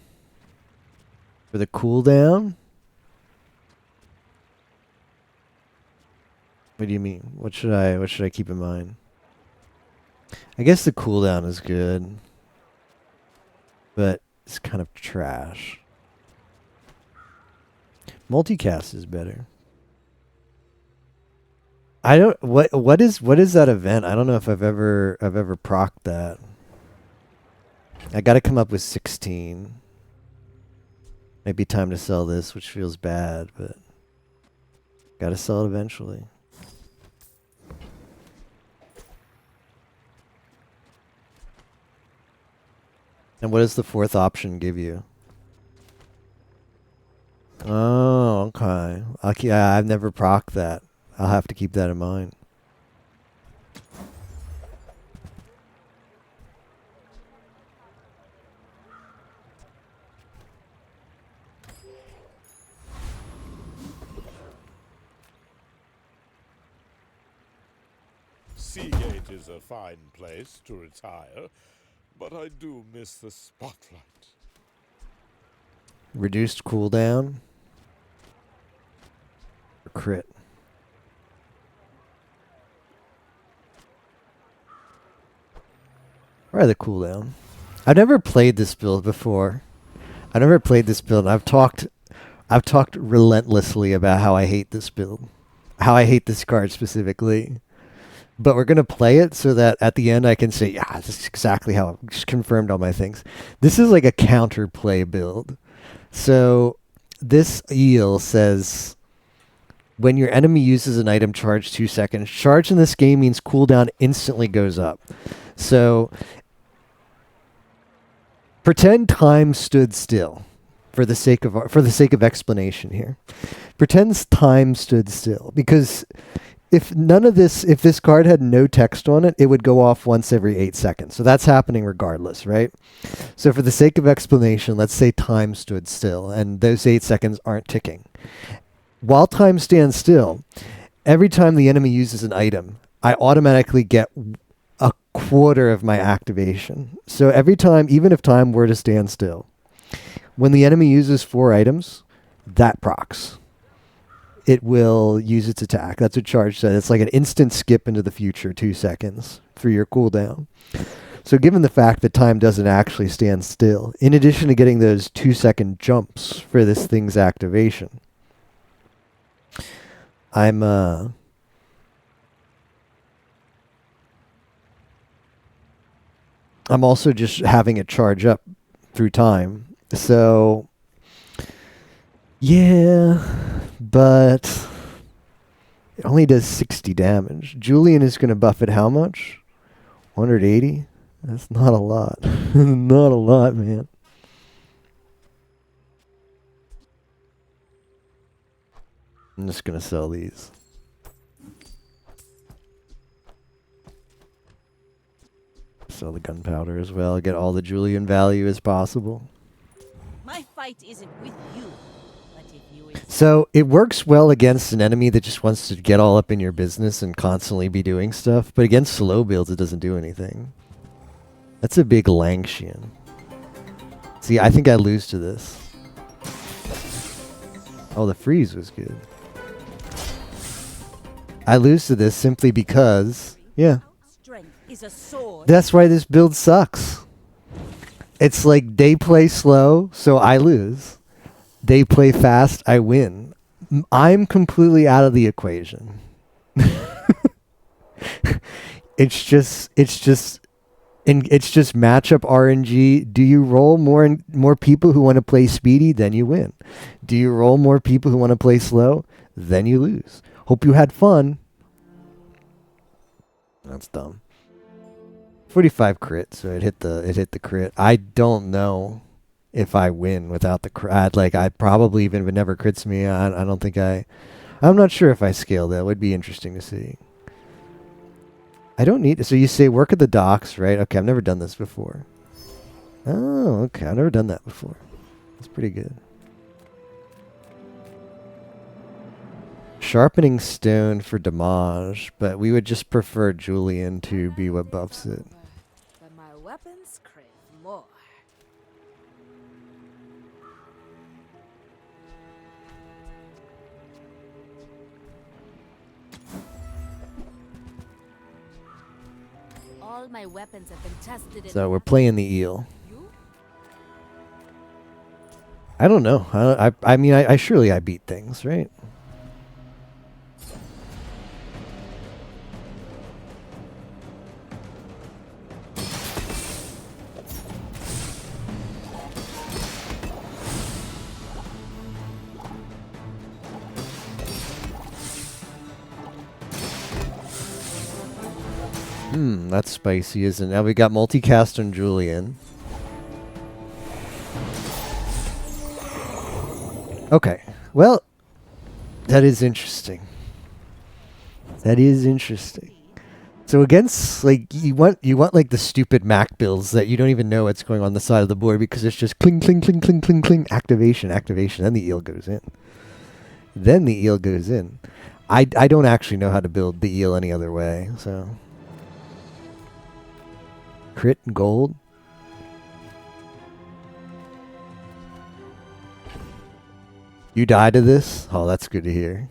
for the cooldown? What do you mean? What should I keep in mind? I guess the cooldown is good, but it's kind of trash. Multicast is better. I don't what is that event? I don't know if I've ever procced that. I got to come up with 16. Might be time to sell this, which feels bad, but got to sell it eventually. And what does the 4th option give you? Oh, okay. Yeah, I've never procced that. I'll have to keep that in mind. Seagate is a fine place to retire, but I do miss the spotlight. Reduced cooldown. Crit. Or the cooldown. I've never played this build before. I've never played this build. I've talked relentlessly about how I hate this build. How I hate this card specifically. But we're going to play it so that at the end I can say, yeah, this is exactly how I just confirmed all my things. This is like a counterplay build. So this eel says, when your enemy uses an item, charge 2 seconds. Charge in this game means cooldown instantly goes up. So pretend time stood still for the sake of explanation here. Pretend time stood still, because if this card had no text on it, it would go off once every 8 seconds. So that's happening regardless, right? So for the sake of explanation, let's say time stood still and those 8 seconds aren't ticking. While time stands still, every time the enemy uses an item, I automatically get a quarter of my activation. So every time, even if time were to stand still, when the enemy uses 4 items, that procs. It will use its attack. That's what Charge said. It's like an instant skip into the future, 2 seconds for your cooldown. So given the fact that time doesn't actually stand still, in addition to getting those 2-second jumps for this thing's activation, I'm also just having it charge up through time. So yeah, but it only does 60 damage. Julian is going to buff it how much? 180? That's not a lot. Not a lot, man. I'm just going to sell these. Sell the gunpowder as well. Get all the Julian value as possible. My fight isn't with you, but if you So it works well against an enemy that just wants to get all up in your business and constantly be doing stuff. But against slow builds, it doesn't do anything. That's a big Langshian. See, I think I lose to this. Oh, the freeze was good. I lose to this simply because, yeah. That's why this build sucks. It's like they play slow, so I lose. They play fast, I win. I'm completely out of the equation. It's just matchup RNG. Do you roll more people who want to play speedy? Then you win. Do you roll more people who want to play slow? Then you lose. Hope you had fun. That's dumb. 45 crit, so it hit the crit. I don't know if I win without the crit. I probably even if it never crits me. I don't think I'm not sure if I scale that. It would be interesting to see. I don't need. So you say work at the docks, right? Okay, I've never done this before. Oh, okay, I've never done that before. That's pretty good. Sharpening stone for damage, but we would just prefer Julian to be what buffs it. But my weapons crave more. All my weapons have been tested in So we're playing the eel. I don't know. I mean, I surely I beat things, right? That's spicy, isn't it? Now we got multicast on Julian. Okay. Well, that is interesting. That is interesting. So against like you want like the stupid Mac builds that you don't even know what's going on the side of the board because it's just cling cling cling cling cling cling activation. Then the eel goes in. I don't actually know how to build the eel any other way. So crit and gold. You die to this? Oh, that's good to hear.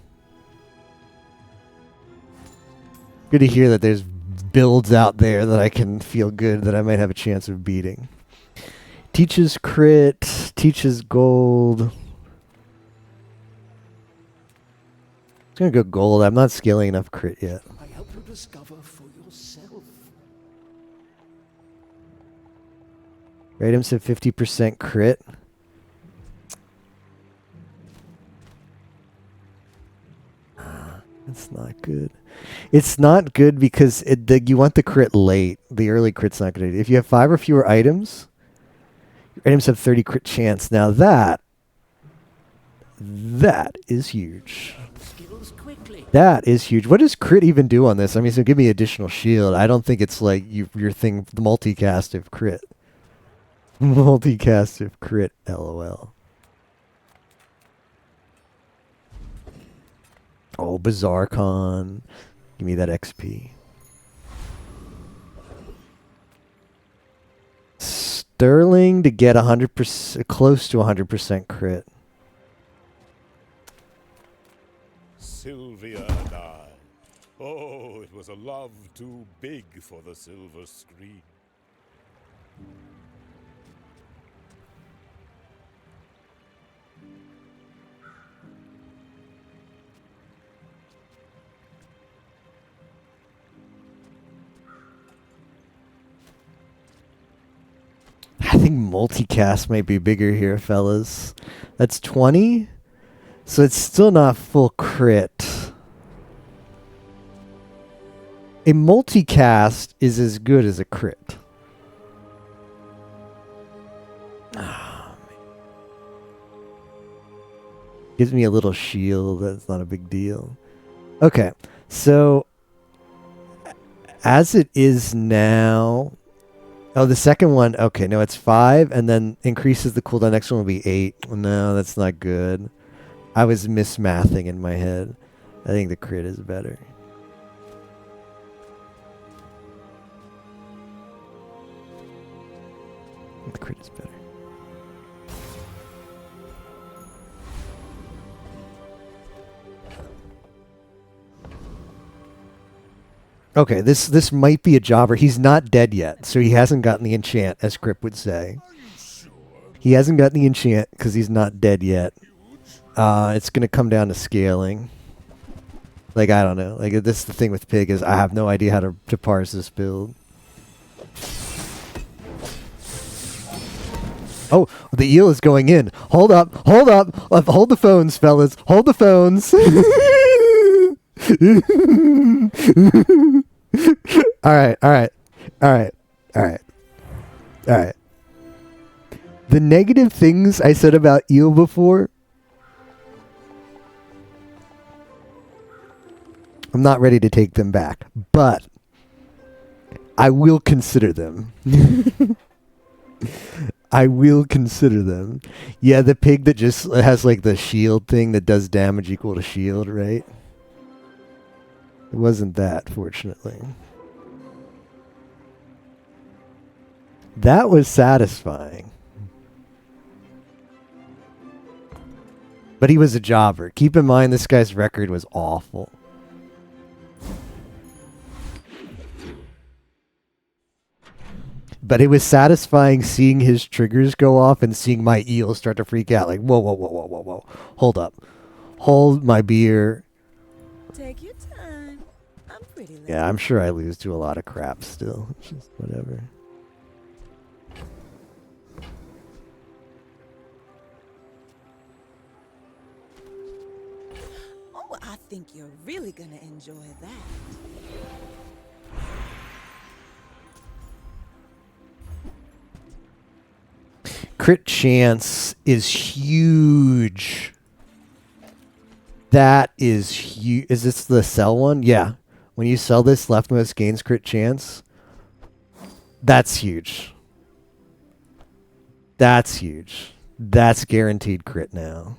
Good to hear that there's builds out there that I can feel good that I might have a chance of beating. Teaches crit, teaches gold. I'm gonna go gold. I'm not scaling enough crit yet. I help you discover for yourself. Rate him to 50% crit. That's not good. It's not good because you want the crit late. The early crit's not good. If you have 5 or fewer items, your items have 30 crit chance. Now that is huge. That is huge. What does crit even do on this? I mean, so give me additional shield. I don't think it's like your thing, the multicastive crit. Multicastive crit, LOL. Oh, BAZAAR Con. Give me that XP. Sterling to get 100%, close to 100% crit. Sylvia and I. Oh, it was a love too big for the silver screen. I think multicast might be bigger here, fellas. That's 20. So it's still not full crit. A multicast is as good as a crit. Oh, man. Gives me a little shield. That's not a big deal. Okay. So as it is now... Oh, the second one, okay, no, it's 5, and then increases the cooldown. Next one will be 8. No, that's not good. I was mismathing in my head. I think the crit is better. The crit is better. Okay, this might be a jobber. He's not dead yet, so he hasn't gotten the enchant, as Crip would say. He hasn't gotten the enchant because he's not dead yet. It's going to come down to scaling. Like, I don't know. Like, this is the thing with Pig is I have no idea how to parse this build. Oh, the eel is going in. Hold up. Hold up. Hold the phones, fellas. Hold the phones. All right. The negative things I said about eel before, I'm not ready to take them back, but I will consider them. I will consider them. Yeah, the pig that just has like the shield thing that does damage equal to shield, right? It wasn't that, fortunately. That was satisfying. But he was a jobber. Keep in mind this guy's record was awful. But it was satisfying seeing his triggers go off and seeing my eel start to freak out. Like, whoa, whoa, whoa, whoa, whoa, whoa. Hold up. Hold my beer. Take your time. I'm pretty late. Yeah, I'm sure I lose to a lot of crap still. It's just whatever. Oh, I think you're really gonna enjoy that. Crit chance is huge. That is huge. Is this the sell one? Yeah. When you sell this, leftmost gains crit chance. That's huge. That's huge. That's guaranteed crit now.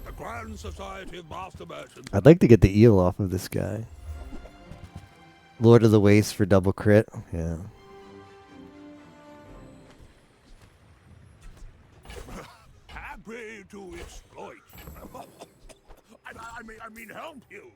The Grand Society of Master Merchants. I'd like to get the eel off of this guy. Lord of the Waste for double crit. Yeah. Happy to exploit. I mean, help you.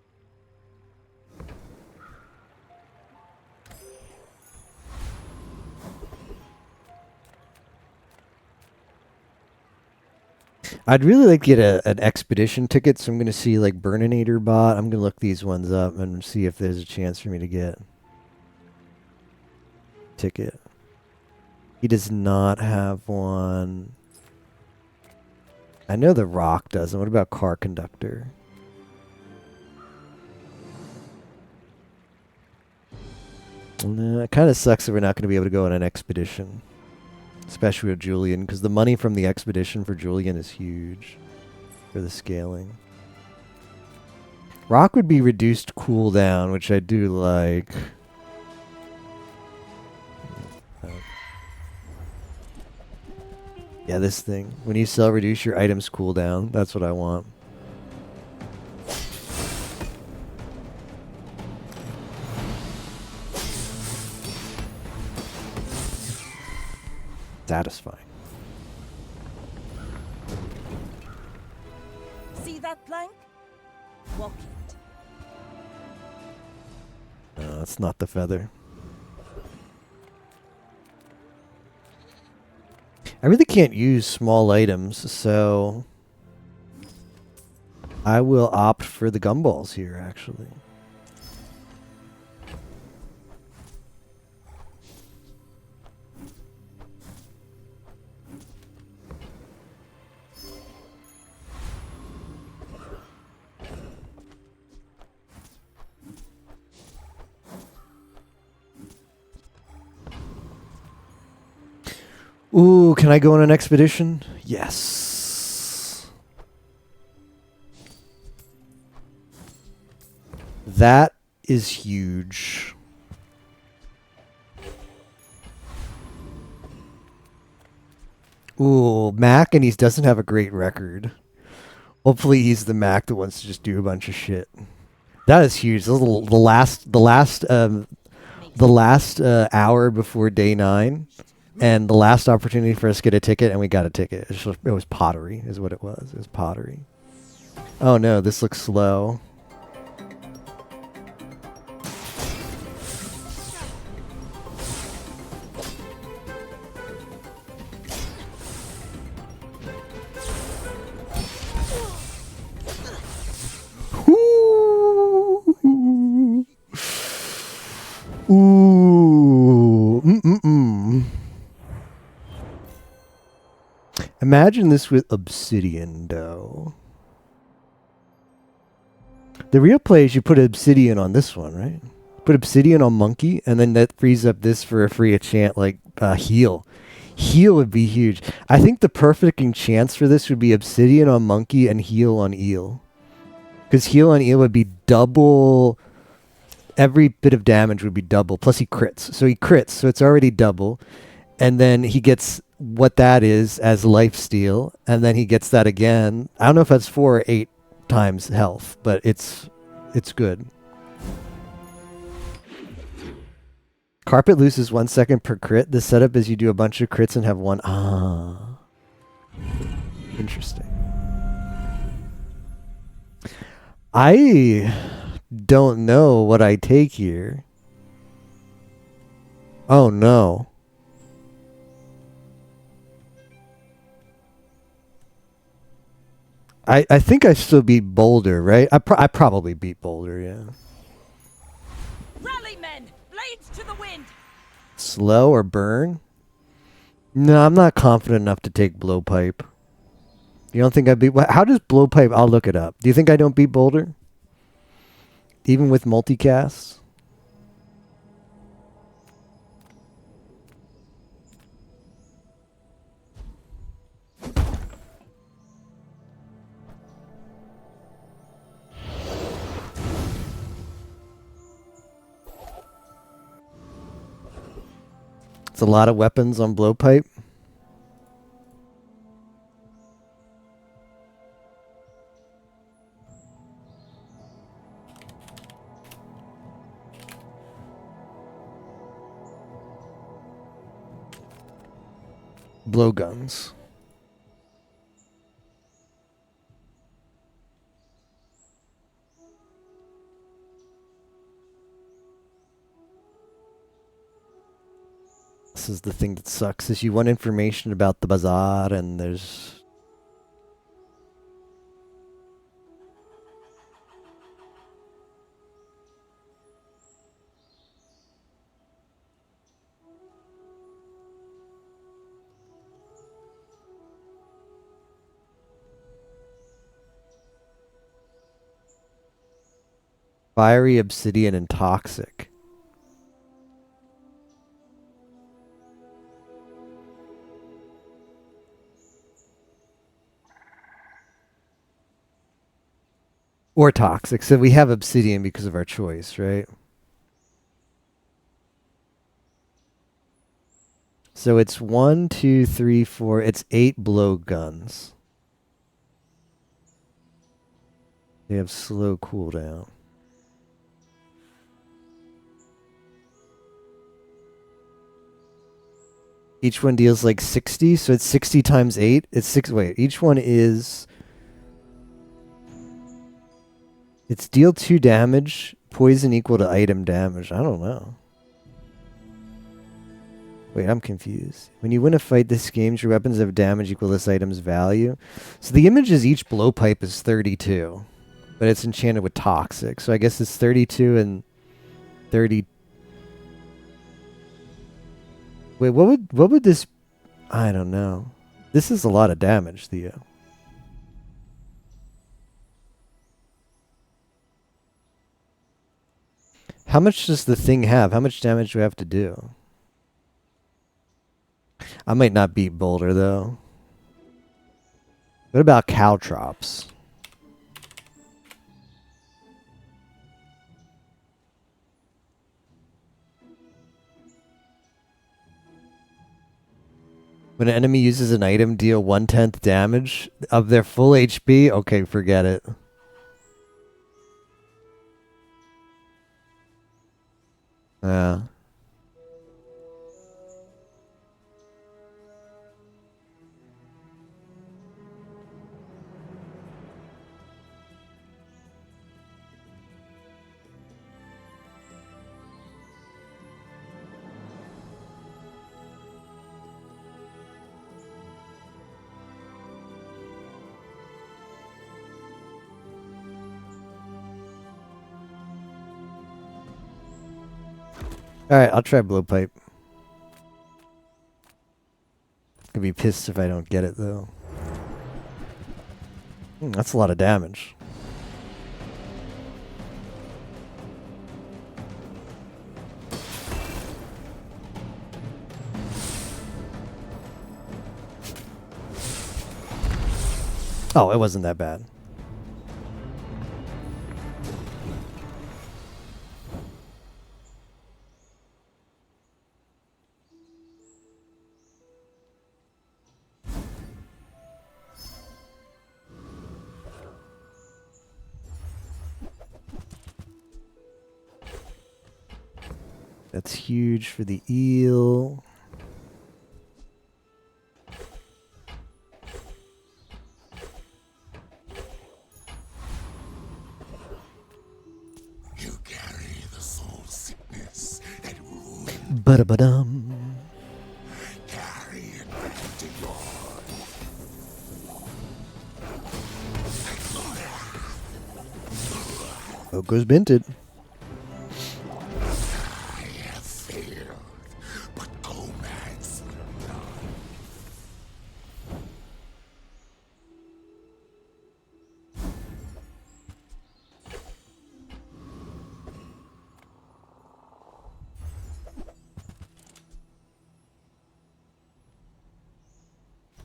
I'd really like to get an expedition ticket, so I'm going to see like Burninator bot. I'm going to look these ones up and see if there's a chance for me to get ticket. He does not have one. I know the Rock doesn't. What about Car Conductor? It kind of sucks that we're not going to be able to go on an expedition. Especially with Julian, because the money from the expedition for Julian is huge for the scaling. Rock would be reduced cooldown, which I do like. Yeah, this thing. When you sell, reduce your items cooldown. That's what I want. Satisfying. See that plank? Walk it. No, that's not the feather. I really can't use small items, so I will opt for the gumballs here, actually. Ooh, can I go on an expedition? Yes. That is huge. Ooh, Mac, and he doesn't have a great record. Hopefully he's the Mac that wants to just do a bunch of shit. That is huge. This is the last hour before day 9. And the last opportunity for us to get a ticket, and we got a ticket. It was pottery, is what it was. It was pottery. Oh no, this looks slow. Ooh. Imagine this with obsidian, though. The real play is you put obsidian on this one, right? Put obsidian on monkey, and then that frees up this for a free enchant like heal. Heal would be huge. I think the perfect enchants for this would be obsidian on monkey and heal on eel. Because heal on eel would be double. Every bit of damage would be double. Plus he crits. So he crits, so it's already double. And then he gets what that is as lifesteal, and then he gets that again. I don't know if that's 4 or 8 times health, but it's good. Carpet loses 1 second per crit. The setup is you do a bunch of crits and have one. Ah, interesting. I don't know what I take here. Oh no. I think I still beat Boulder, right? I probably beat Boulder, yeah. Rally, men! Blades to the wind! Slow or burn? No, I'm not confident enough to take Blowpipe. You don't think I beat... How does Blowpipe... I'll look it up. Do you think I don't beat Boulder? Even with multicasts? It's a lot of weapons on blowpipe. Blowguns. This is the thing that sucks, is you want information about the bazaar and there's... Fiery, obsidian, and toxic. Or toxic. So we have obsidian because of our choice, right? So it's 1, 2, 3, 4. It's 8 blowguns. They have slow cooldown. Each one deals like 60, so it's 60 times 8. It's 6. Wait, each one is... It's deal 2 damage, poison equal to item damage. I don't know. Wait, I'm confused. When you win a fight this game, your weapons have damage equal to this item's value. So the image is each blowpipe is 32. But it's enchanted with toxic. So I guess it's 32 and 30. Wait, what would this... I don't know. This is a lot of damage, Theo. How much does the thing have? How much damage do I have to do? I might not beat Boulder, though. What about Caltrops? When an enemy uses an item, deal 1/10 damage of their full HP? Okay, forget it. Yeah. Alright, I'll try blowpipe. I'll be pissed if I don't get it, though. That's a lot of damage. Oh, it wasn't that bad. That's huge for the eel. You carry the soul sickness that ruins. Ba-da-ba-dum. Carry it into your... Oko's Binted. I have failed, but Comax will not.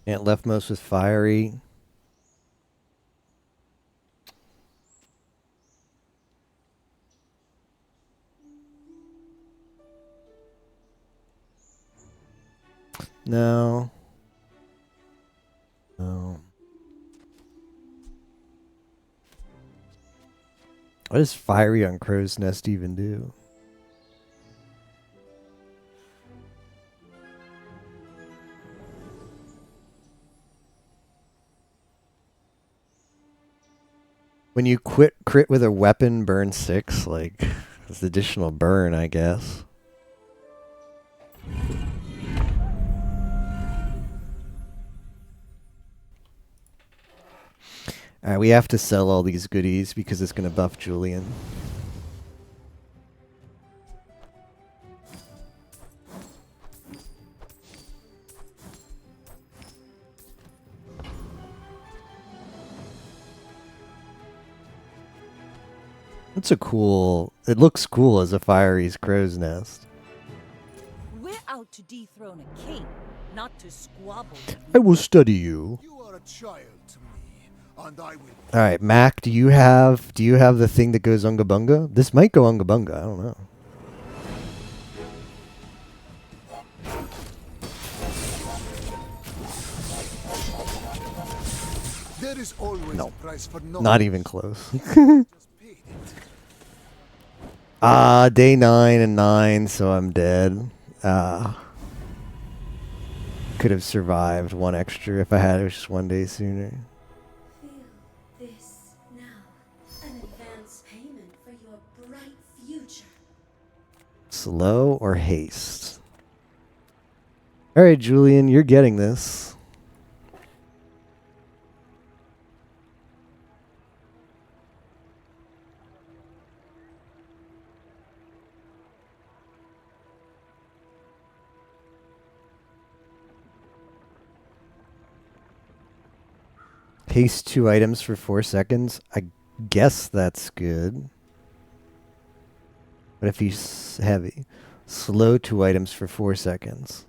And leftmost with fiery. No. No. What does fiery on Crow's Nest even do? When you crit with a weapon, burn 6, like, it's additional burn, I guess. Alright, we have to sell all these goodies because it's going to buff Julian. It's a cool... It looks cool as a fiery crow's nest. We're out to dethrone a king, not to squabble. I will study you. You are a child to me, and I will. Alright, Mac, do you have the thing that goes Unga Bunga? This might go Unga Bunga, I don't know. There is always No. a price for Not even close. Day 9 and 9, so I'm dead. Could have survived one extra if I had it just one day sooner. Feel this now. An advance payment for your bright future. Slow or haste? Alright, Julian, you're getting this. Haste 2 items for 4 seconds. I guess that's good. But if he's heavy, slow 2 items for 4 seconds.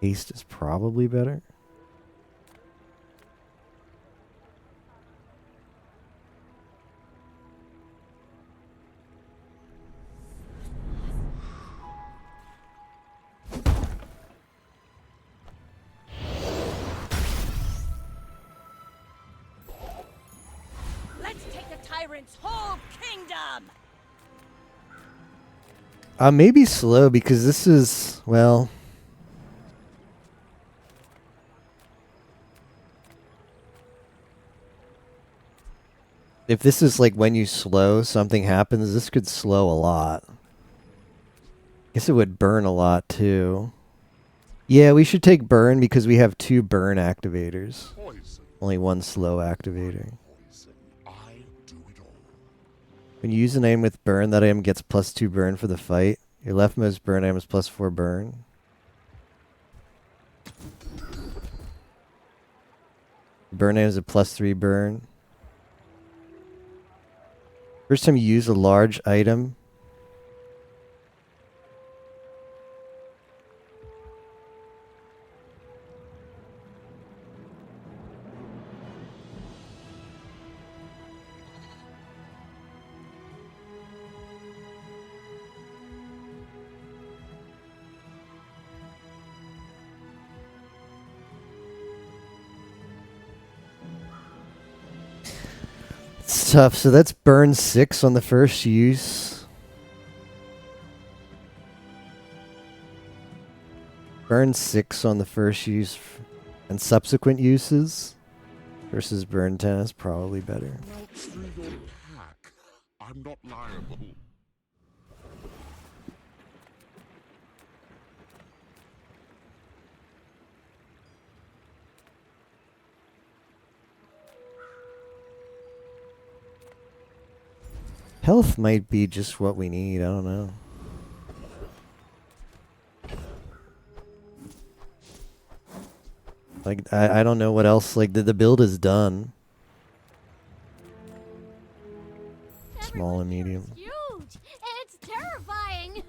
Haste is probably better. Let's take the tyrant's whole kingdom! Maybe slow because this is, well... If this is like when you slow, something happens, this could slow a lot. Guess it would burn a lot too. Yeah, we should take burn because we have 2 burn activators. Only 1 slow activator. When you use an item with burn, that item gets +2 burn for the fight. Your leftmost burn item is +4 burn. Burn item is a +3 burn. First time you use a large item. It's tough. So that's burn 6 on the first use. Burn 6 on the first use and subsequent uses versus burn 10 is probably better. I'm not liable. Health might be just what we need. I don't know. Like, I don't know what else. Like, the build is done. Small and medium. Huge! It's terrifying!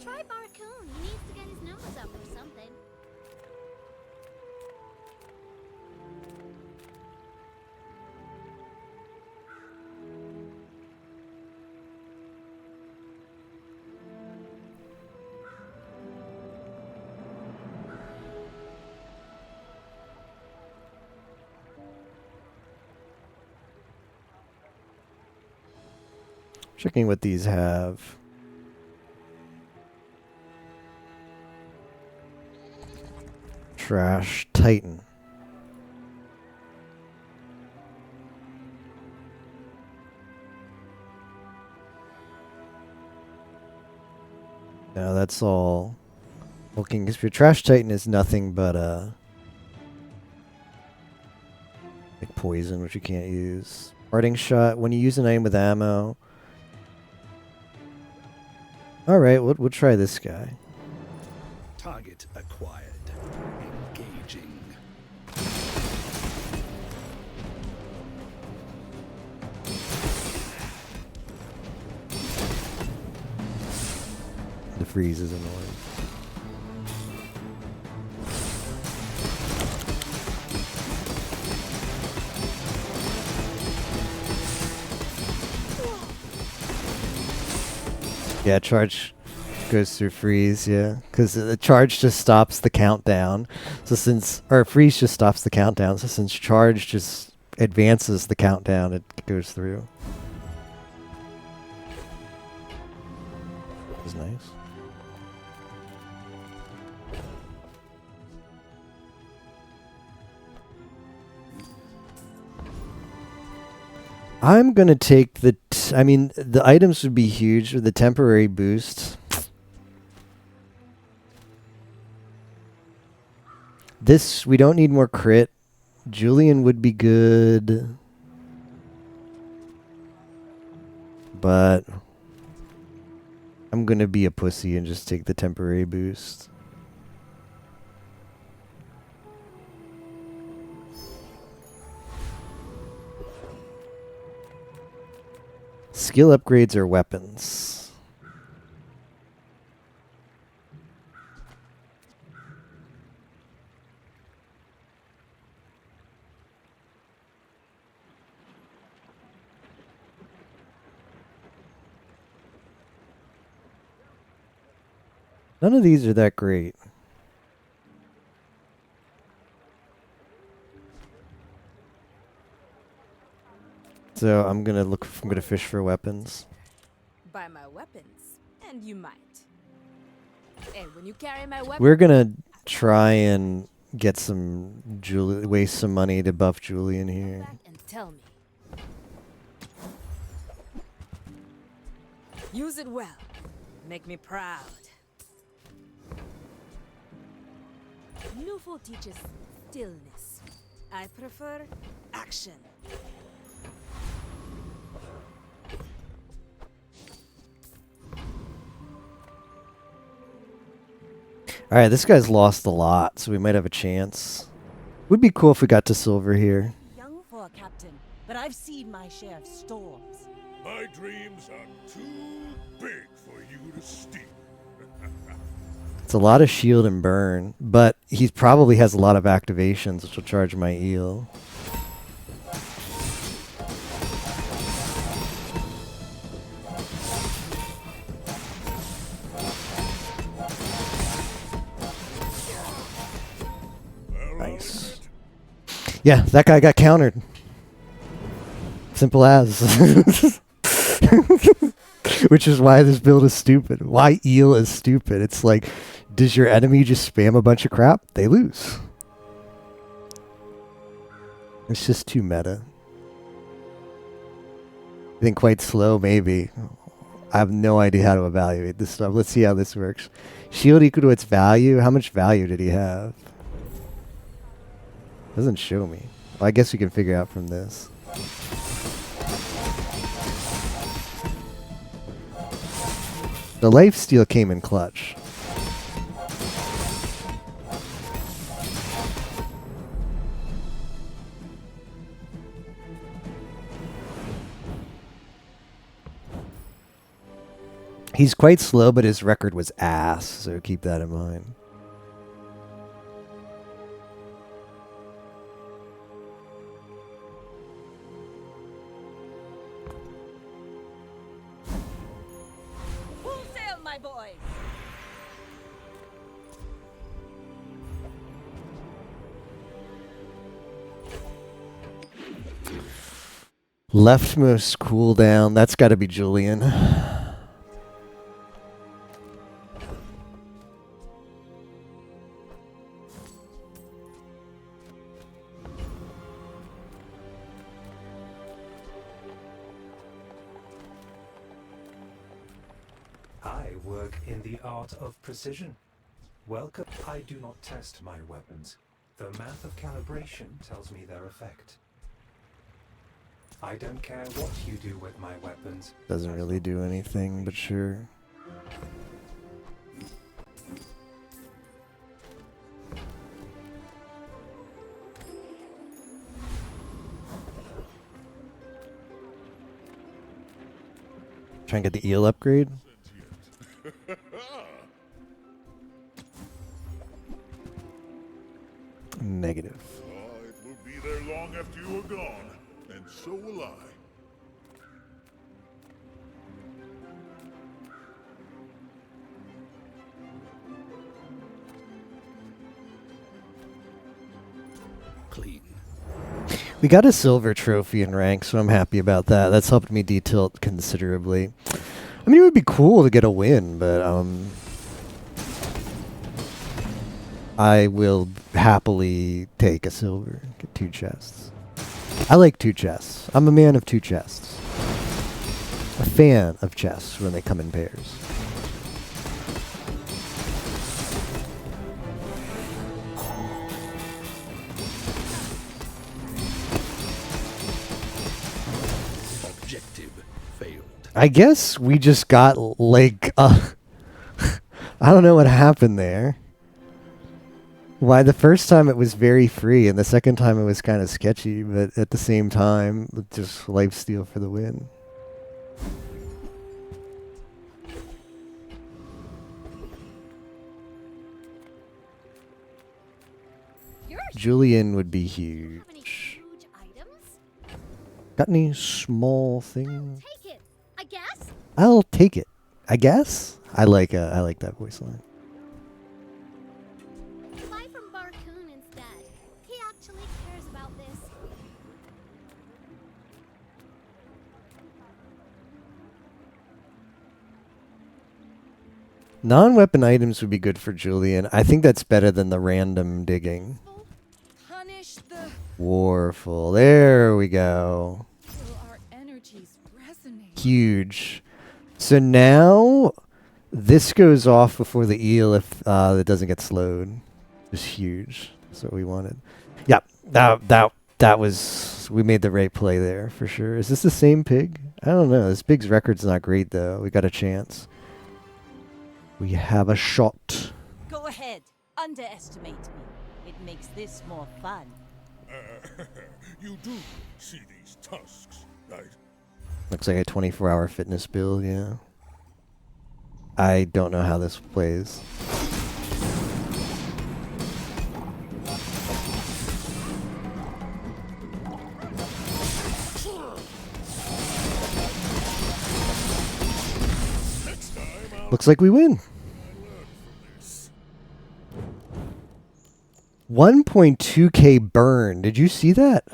Try Barcoon. He needs to get his nose up or something. Checking what these have. Trash Titan. No, that's all. Looking, if your Trash Titan is nothing but like poison, which you can't use. Parting Shot. When you use an item with ammo. All right, we'll try this guy. Target acquired. Engaging. The freeze is annoying. Yeah, charge goes through freeze, yeah. Because the charge just stops the countdown. So since, or freeze just stops the countdown. So since charge just advances the countdown, it goes through. That was nice. I'm going to take the... I mean, the items would be huge with the temporary boost. This, we don't need more crit. Julian would be good. But I'm going to be a pussy and just take the temporary boost. Skill upgrades or weapons. None of these are that great. So I'm gonna look. I'm gonna fish for weapons. Buy my weapons, and you might. And when you carry my weapons, We're gonna try and get some waste some money to buff Julian here. and tell me. Use it well. Make me proud. Newful teaches stillness. I prefer action. Alright, this guy's lost a lot, so we might have a chance. Would be cool if we got to silver here. Young for a captain, but I've seen my share of storms. My dreams are too big for you to steal. It's a lot of shield and burn, but he probably has a lot of activations, which will charge my eel. Nice. Yeah, that guy got countered. Simple as. Which is why this build is stupid. Why eel is stupid. It's like, does your enemy just spam a bunch of crap? They lose. It's just too meta. I think quite slow, maybe. I have no idea how to evaluate this stuff. Let's see how this works. Shield equal to its value. How much value did he have? Doesn't show me. Well, I guess we can figure out from this. The lifesteal came in clutch. He's quite slow, but his record was ass, so keep that in mind. Full sail, my boys! Leftmost cooldown. That's got to be Julian. I work in the art of precision. Welcome. I do not test my weapons. The math of calibration tells me their effect. I don't care what you do with my weapons. Doesn't really do anything, but sure. Try and get the eel upgrade. Negative. It will be there long after you are gone, and so will I. Clean. We got a silver trophy in rank, so I'm happy about that. That's helped me detilt considerably. I mean, it would be cool to get a win, but I will happily take a silver. Get 2 chests. I like 2 chests. I'm a man of 2 chests. A fan of chests when they come in pairs. Objective failed. I guess we just got like I don't know what happened there. Why the first time it was very free and the second time it was kind of sketchy, but at the same time, just lifesteal for the win. Julian would be huge. Got any small things? Take it, I guess. I'll take it. I guess. I like that voice line. Buy from Barcoon instead. He actually cares about this. Non-weapon items would be good for Julian. I think that's better than the random digging. Punish the Warful. There we go. our energies resonate. Huge. So now this goes off before the eel if it doesn't get slowed. Just huge. That's what we wanted. Yep. That was, we made the right play there for sure. Is this the same pig? I don't know. This pig's record's not great though. We got a chance. We have a shot. Go ahead. Underestimate me. It makes this more fun. You do see these tusks, right? Looks like a 24-hour fitness build, yeah. I don't know how this plays. Looks like we win. 1.2k burn. Did you see that?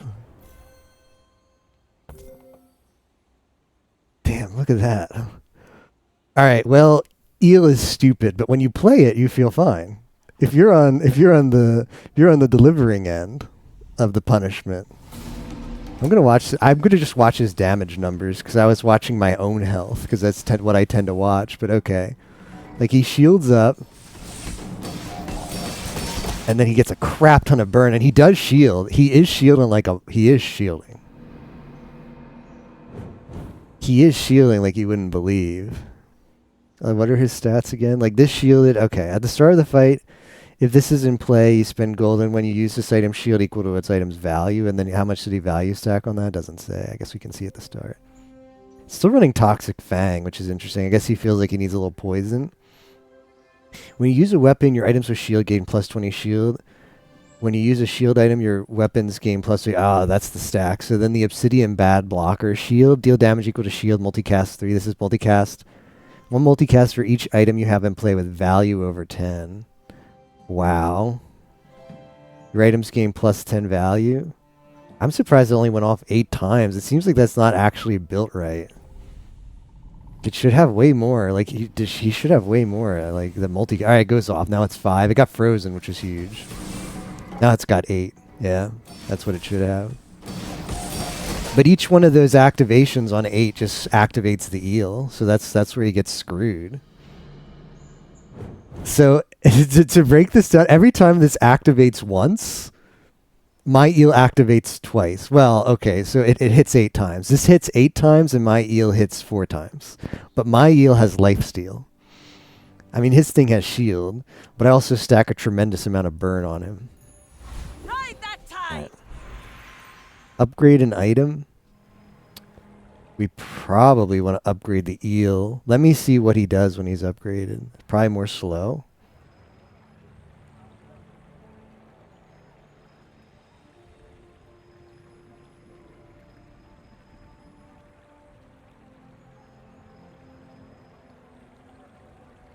Damn, look at that. All right, well, eel is stupid, but when you play it, you feel fine. If you're on the delivering end of the punishment. I'm gonna just watch his damage numbers because I was watching my own health because that's what I tend to watch. But okay, like he shields up, and then he gets a crap ton of burn, and he does shield. He is shielding he is shielding. He is shielding like you wouldn't believe. What are his stats again? Like this shielded. Okay, at the start of the fight, if this is in play, you spend gold, and when you use this item, shield equal to its item's value. And then how much did he value stack on that? Doesn't say. I guess we can see at the start. Still running Toxic Fang, which is interesting. I guess he feels like he needs a little poison. When you use a weapon, your items with shield gain plus 20 shield. When you use a shield item, your weapons gain plus 3. Ah, that's the stack. So then the Obsidian Bad Blocker. Shield, deal damage equal to shield, multicast 3. This is multicast. 1 multicast for each item you have in play with value over 10. Wow. Your items gain plus 10 value. I'm surprised it only went off 8 times. It seems like that's not actually built right. It should have way more. Like he should have way more. Like the multi. All right, it goes off. Now it's 5. It got frozen, which is huge. Now it's got 8. Yeah, that's what it should have. But each one of those activations on 8 just activates the eel. So that's where he gets screwed. So to break this down, every time this activates once, my eel activates twice. Well, okay, so it hits 8 times. This hits 8 times and my eel hits 4 times. But my eel has lifesteal. I mean, his thing has shield, but I also stack a tremendous amount of burn on him. Ride that tide. Right. Upgrade an item. We probably want to upgrade the eel. Let me see what he does when he's upgraded. Probably more slow.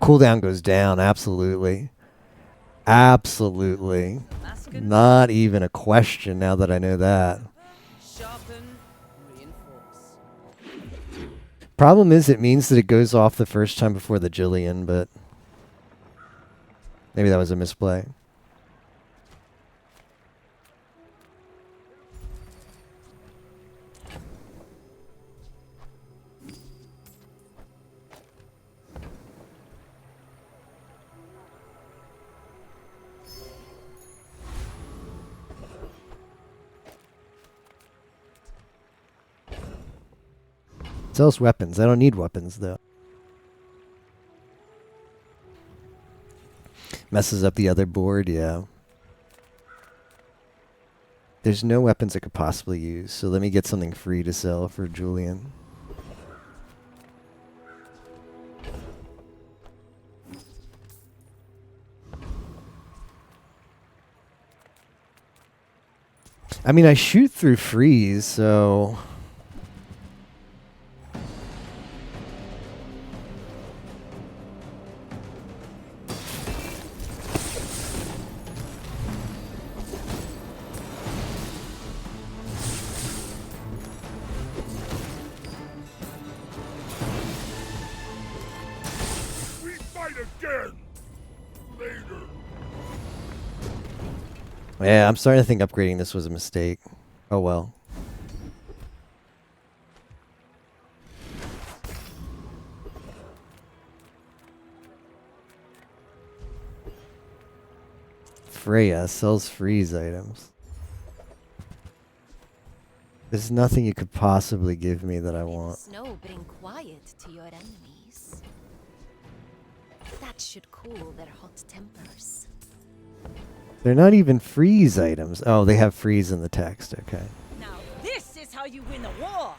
Cooldown goes down, absolutely. Absolutely. Not even a question now that I know that. Problem is it means that it goes off the first time before the Jillian, but maybe that was a misplay. Sells weapons. I don't need weapons, though. Messes up the other board, yeah. There's no weapons I could possibly use, so let me get something free to sell for Julian. I mean, I shoot through freeze, so... Yeah, I'm starting to think upgrading this was a mistake. Oh well. Freya sells freeze items. There's nothing you could possibly give me that I want. Snow bring quiet to your enemies. That should cool their hot tempers. They're not even freeze items. Oh, they have freeze in the text. Okay. Now this is how you win a war.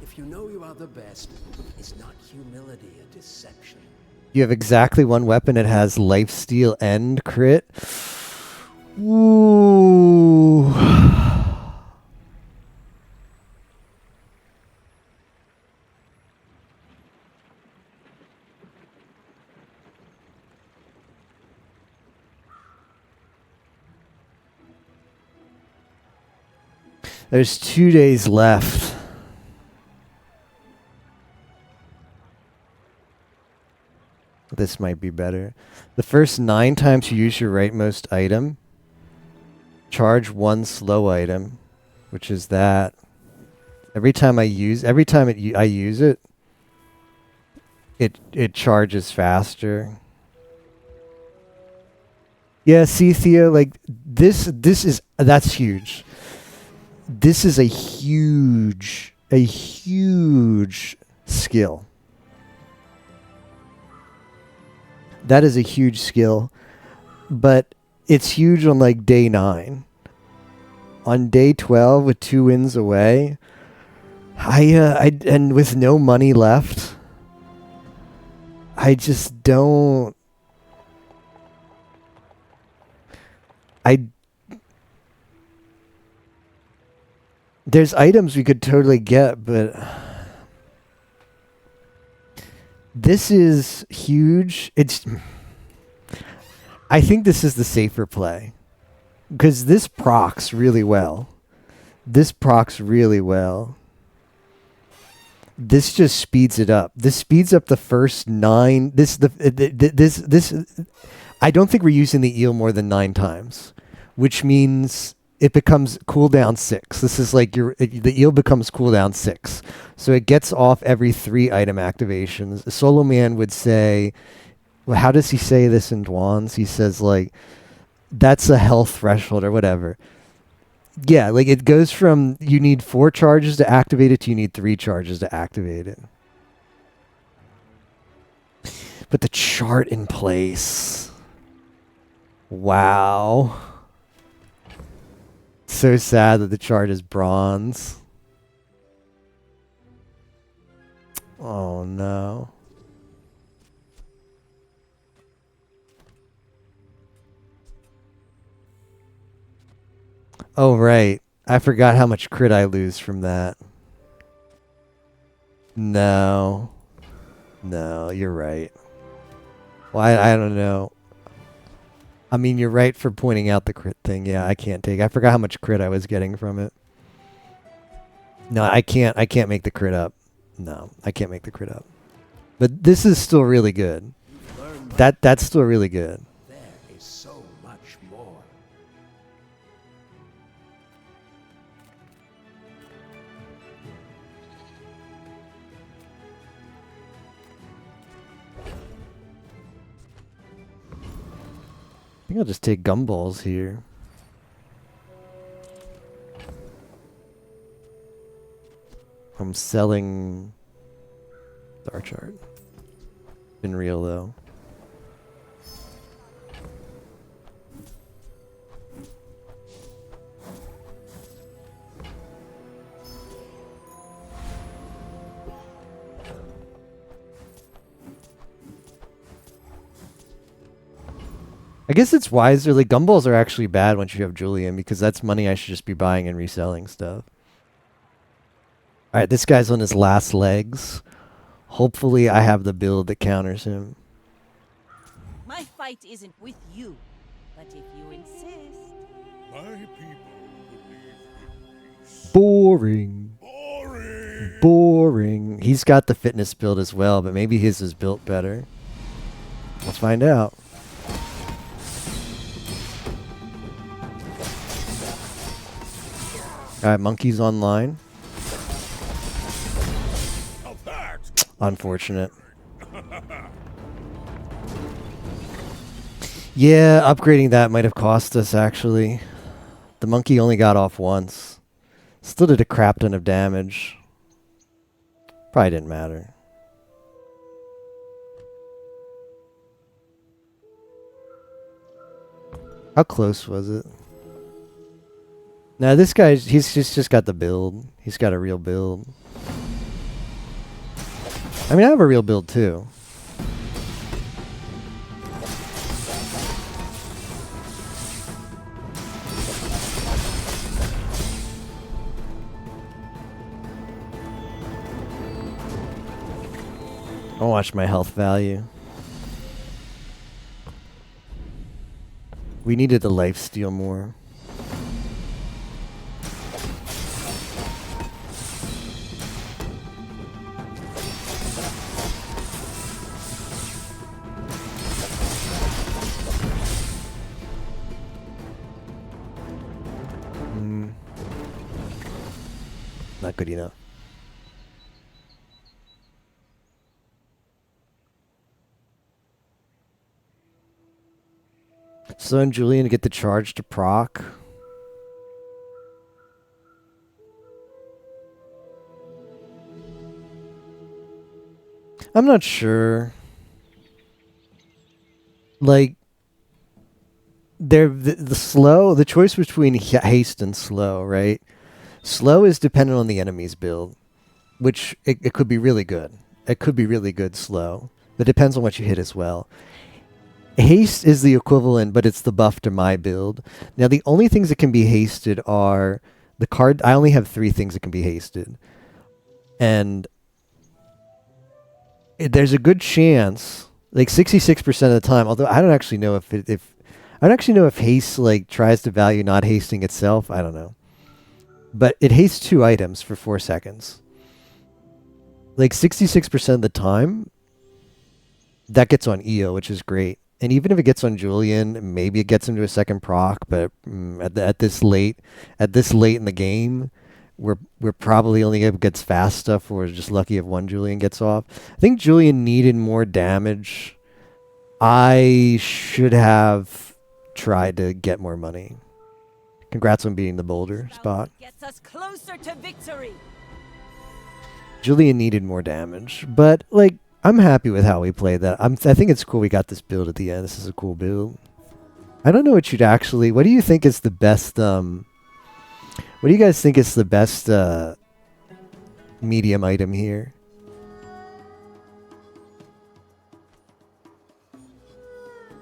If you know you are the best, is not humility a deception? You have exactly one weapon. It has lifesteal and crit. Ooh. There's 2 days left. This might be better. The first 9 times you use your rightmost item, charge 1 slow item, which is that. Every time I use it, it charges faster. Yeah, see, Theo, like that's huge. This is a huge skill. That is a huge skill, but it's huge on like day 9. On day 12 with 2 wins away, and with no money left, I just don't. There's items we could totally get, but this is huge. I think this is the safer play. because this procs really well. This procs really well. This just speeds it up. This speeds up the first 9. This. I don't think we're using the eel more than 9 times, which means it becomes cooldown 6. This is like the eel becomes cooldown 6, so it gets off every 3 item activations. A solo man would say, well, how does he say this in Dwan's? He says like, that's a health threshold or whatever. Yeah, like it goes from you need 4 charges to activate it to you need 3 charges to activate it. But the chart in place. Wow. So sad that the chart is bronze. Oh no. Oh, right. I forgot how much crit I lose from that. No. No, you're right. Well, I don't know. I mean, you're right for pointing out the crit thing. Yeah, I can't take. I forgot how much crit I was getting from it. No, I can't make the crit up. No, I can't make the crit up. But this is still really good. That's still really good. There is so much more. I think I'll just take gumballs here. I'm selling Star Chart. Been real though. I guess it's wiser. Like, gumballs are actually bad once you have Julian because that's money I should just be buying and reselling stuff. Alright, this guy's on his last legs. Hopefully I have the build that counters him. My fight isn't with you, but if you insist. My people believe Boring. Boring. He's got the fitness build as well, but maybe his is built better. Let's find out. Alright, monkey's online. Unfortunate. Yeah, upgrading that might have cost us, actually. The monkey only got off once. Still did a crap ton of damage. Probably didn't matter. How close was it? Now this guy, he's just got the build. He's got a real build. I mean, I have a real build too. I'll watch my health value. We needed the lifesteal more. Not good enough. So and Julian to get the charge to proc. I'm not sure. Like, the choice between haste and slow, right? Slow is dependent on the enemy's build, which it could be really good. It could be really good slow. But it depends on what you hit as well. Haste is the equivalent, but it's the buff to my build. Now, the only things that can be hasted are the card. I only have 3 things that can be hasted. And there's a good chance, like 66% of the time, although I don't actually know if I don't actually know if haste like tries to value not hasting itself. I don't know. But it hastes 2 items for 4 seconds. Like 66% of the time, that gets on Eo, which is great. And even if it gets on Julian, maybe it gets him to a second proc. But at this late in the game, we're probably only up against fast stuff. Or we're just lucky if one Julian gets off. I think Julian needed more damage. I should have tried to get more money. Congrats on beating the boulder spot. Gets us closer to victory. Julian needed more damage, but like I'm happy with how we played that. I think it's cool we got this build at the end. This is a cool build. I don't know what you'd actually. What do you think is the best? What do you guys think is the best medium item here?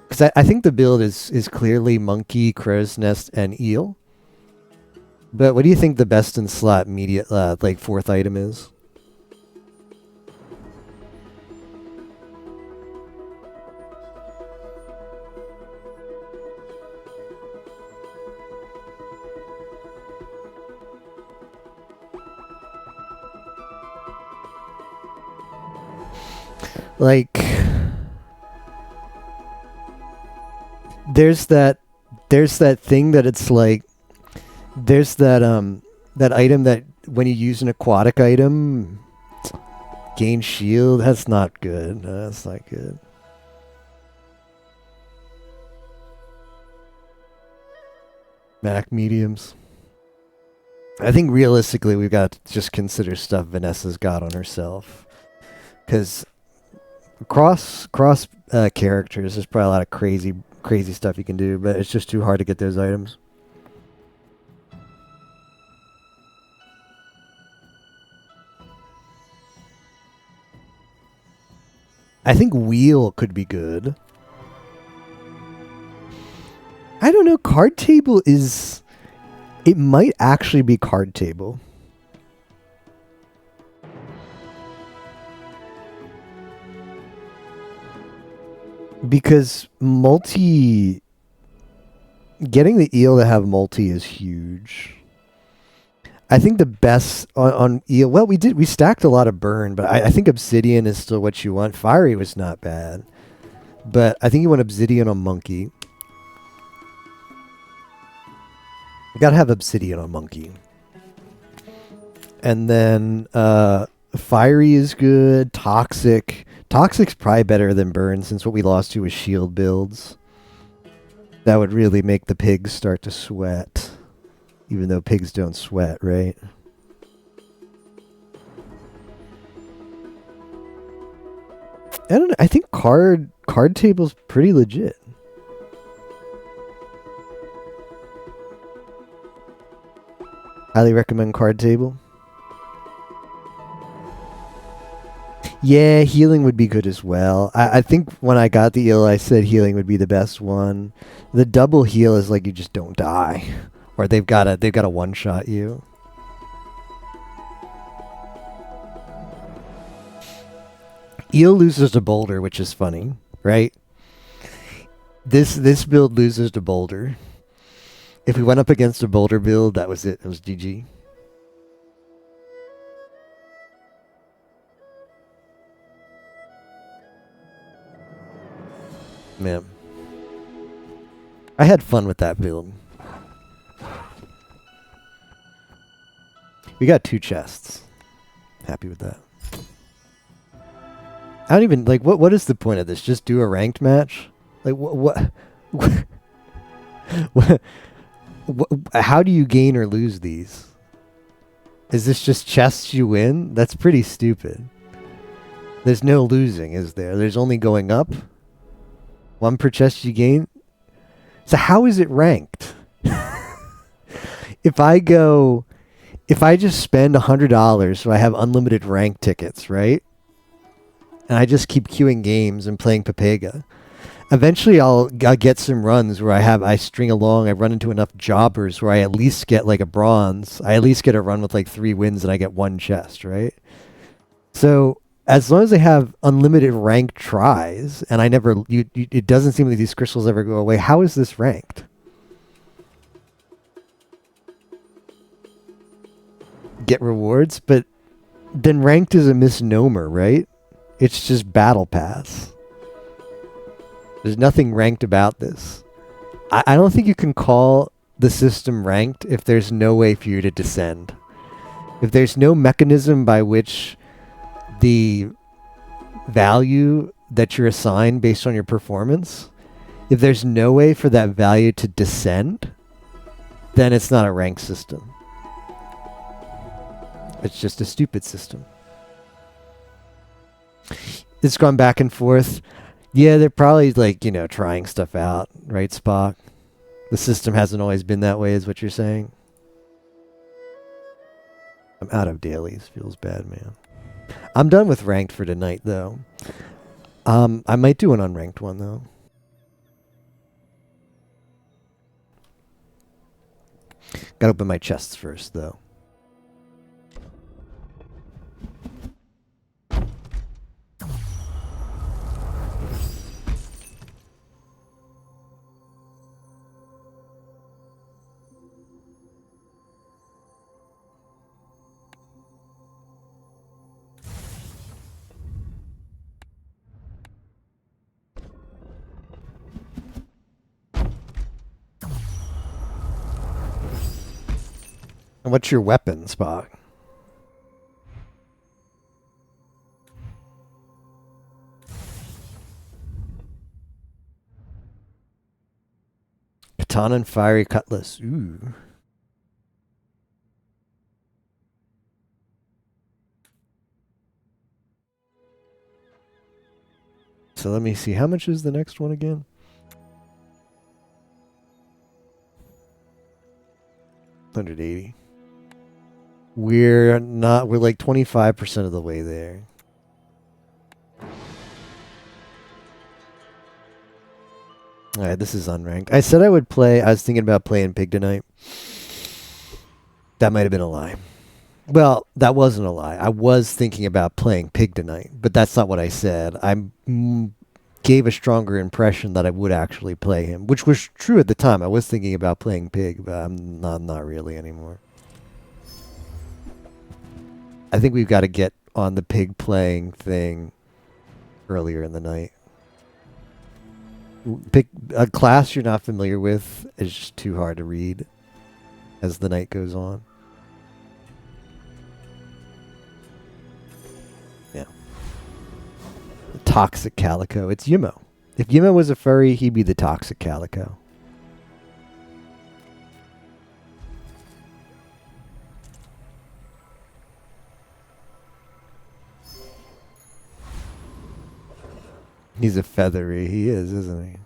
Because I think the build is clearly monkey, crow's nest, and eel. But what do you think the best in slot media like 4th item is? Like, there's that thing that it's like, there's that item that when you use an aquatic item, gain shield. That's not good. That's not good. Mac mediums. I think realistically we've got to just consider stuff Vanessa's got on herself, because cross characters, there's probably a lot of crazy stuff you can do, but it's just too hard to get those items. I think wheel could be good. I don't know. Card table is... It might actually be card table. Because multi... Getting the eel to have multi is huge. I think the best on eel... Well, we stacked a lot of burn, but I think obsidian is still what you want. Fiery was not bad. But I think you want obsidian on monkey. You gotta have obsidian on monkey. And then fiery is good. Toxic. Toxic's probably better than burn, since what we lost to was shield builds. That would really make the pigs start to sweat. Even though pigs don't sweat, right? I don't know. I think card table's pretty legit. Highly recommend card table. Yeah, healing would be good as well. I think when I got the eel, I said healing would be the best one. The double heal is like you just don't die, or they've got to one shot you. Eel loses to boulder, which is funny, right? This build loses to boulder. If we went up against a boulder build, that was it. It was GG. Man. I had fun with that build. We got 2 chests. Happy with that. I don't even, like, what is the point of this? Just do a ranked match? Like, what how do you gain or lose these? Is this just chests you win? That's pretty stupid. There's no losing, is there? There's only going up? 1 per chest you gain? So how is it ranked? If I just spend $100 so I have unlimited rank tickets, right? And I just keep queuing games and playing Papega. Eventually I'll get some runs where I string along, I run into enough jobbers where I at least get like a bronze. I at least get a run with like 3 wins and I get 1 chest, right? So as long as they have unlimited rank tries, and I never, it doesn't seem like these crystals ever go away. How is this ranked? Get rewards, but then ranked is a misnomer, right? It's just battle pass. There's nothing ranked about this. I don't think you can call the system ranked if there's no way for you to descend. If there's no mechanism by which the value that you're assigned based on your performance, if there's no way for that value to descend, then it's not a ranked system. It's just a stupid system. It's gone back and forth. Yeah, they're probably like, trying stuff out, right, Spock? The system hasn't always been that way, is what you're saying? I'm out of dailies. Feels bad, man. I'm done with ranked for tonight, though. I might do an unranked one, though. Gotta open my chests first, though. And what's your weapon, Spock? Katana and fiery cutlass. Ooh. So let me see. How much is the next one again? $180. We're like 25% of the way there. Alright, this is unranked. I said I would play. I was thinking about playing Pig tonight. That might have been a lie. Well, that wasn't a lie. I was thinking about playing Pig tonight, but that's not what I said. I gave a stronger impression that I would actually play him, which was true at the time. I was thinking about playing Pig, but I'm not really anymore. I think we've got to get on the Pig playing thing earlier in the night. Pick a class you're not familiar with is just too hard to read as the night goes on. Yeah. The toxic calico. It's Yumo. If Yumo was a furry, he'd be the toxic calico. He's a feathery. He is, isn't he?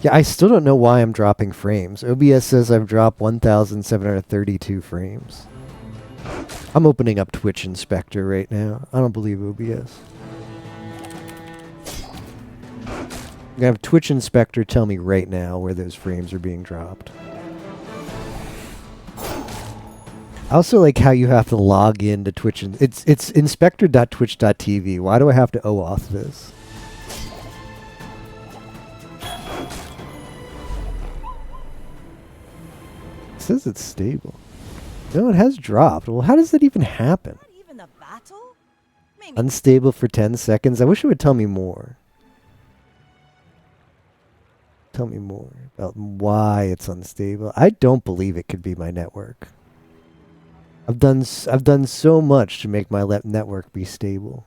Yeah, I still don't know why I'm dropping frames. OBS says I've dropped 1,732 frames. I'm opening up Twitch Inspector right now. I don't believe OBS. I'm gonna have Twitch Inspector tell me right now where those frames are being dropped. I also like how you have to log into Twitch. It's inspector.twitch.tv. Why do I have to OAuth this? It says it's stable. No, it has dropped. Well, how does that even happen? Not even a battle? Maybe Unstable for 10 seconds. I wish it would tell me more. Tell me more about why it's unstable. I don't believe it could be my network. I've done so much to make my network be stable.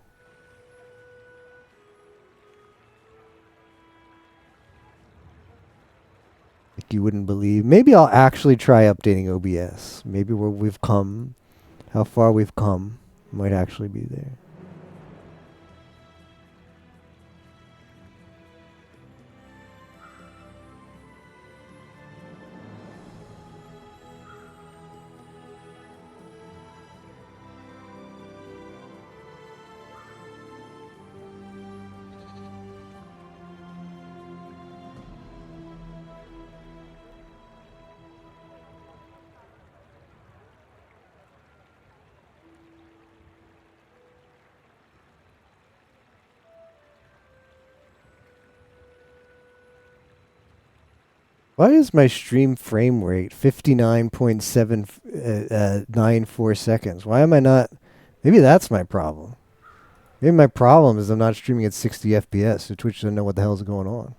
Like you wouldn't believe. Maybe I'll actually try updating OBS. Maybe where we've come, how far we've come, might actually be there. Why is my stream frame rate 59.794 seconds? Why am I not? Maybe that's my problem. Maybe my problem is I'm not streaming at 60 FPS, so Twitch doesn't know what the hell's going on.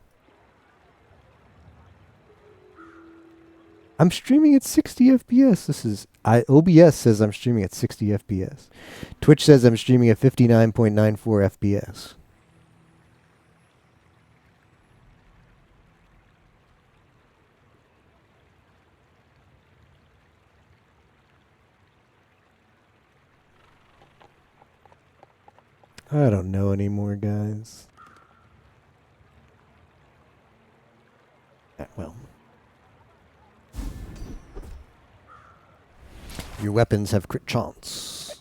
I'm streaming at 60 FPS. OBS says I'm streaming at 60 FPS. Twitch says I'm streaming at 59.94 FPS. I don't know anymore, guys. Well. Your weapons have crit chance.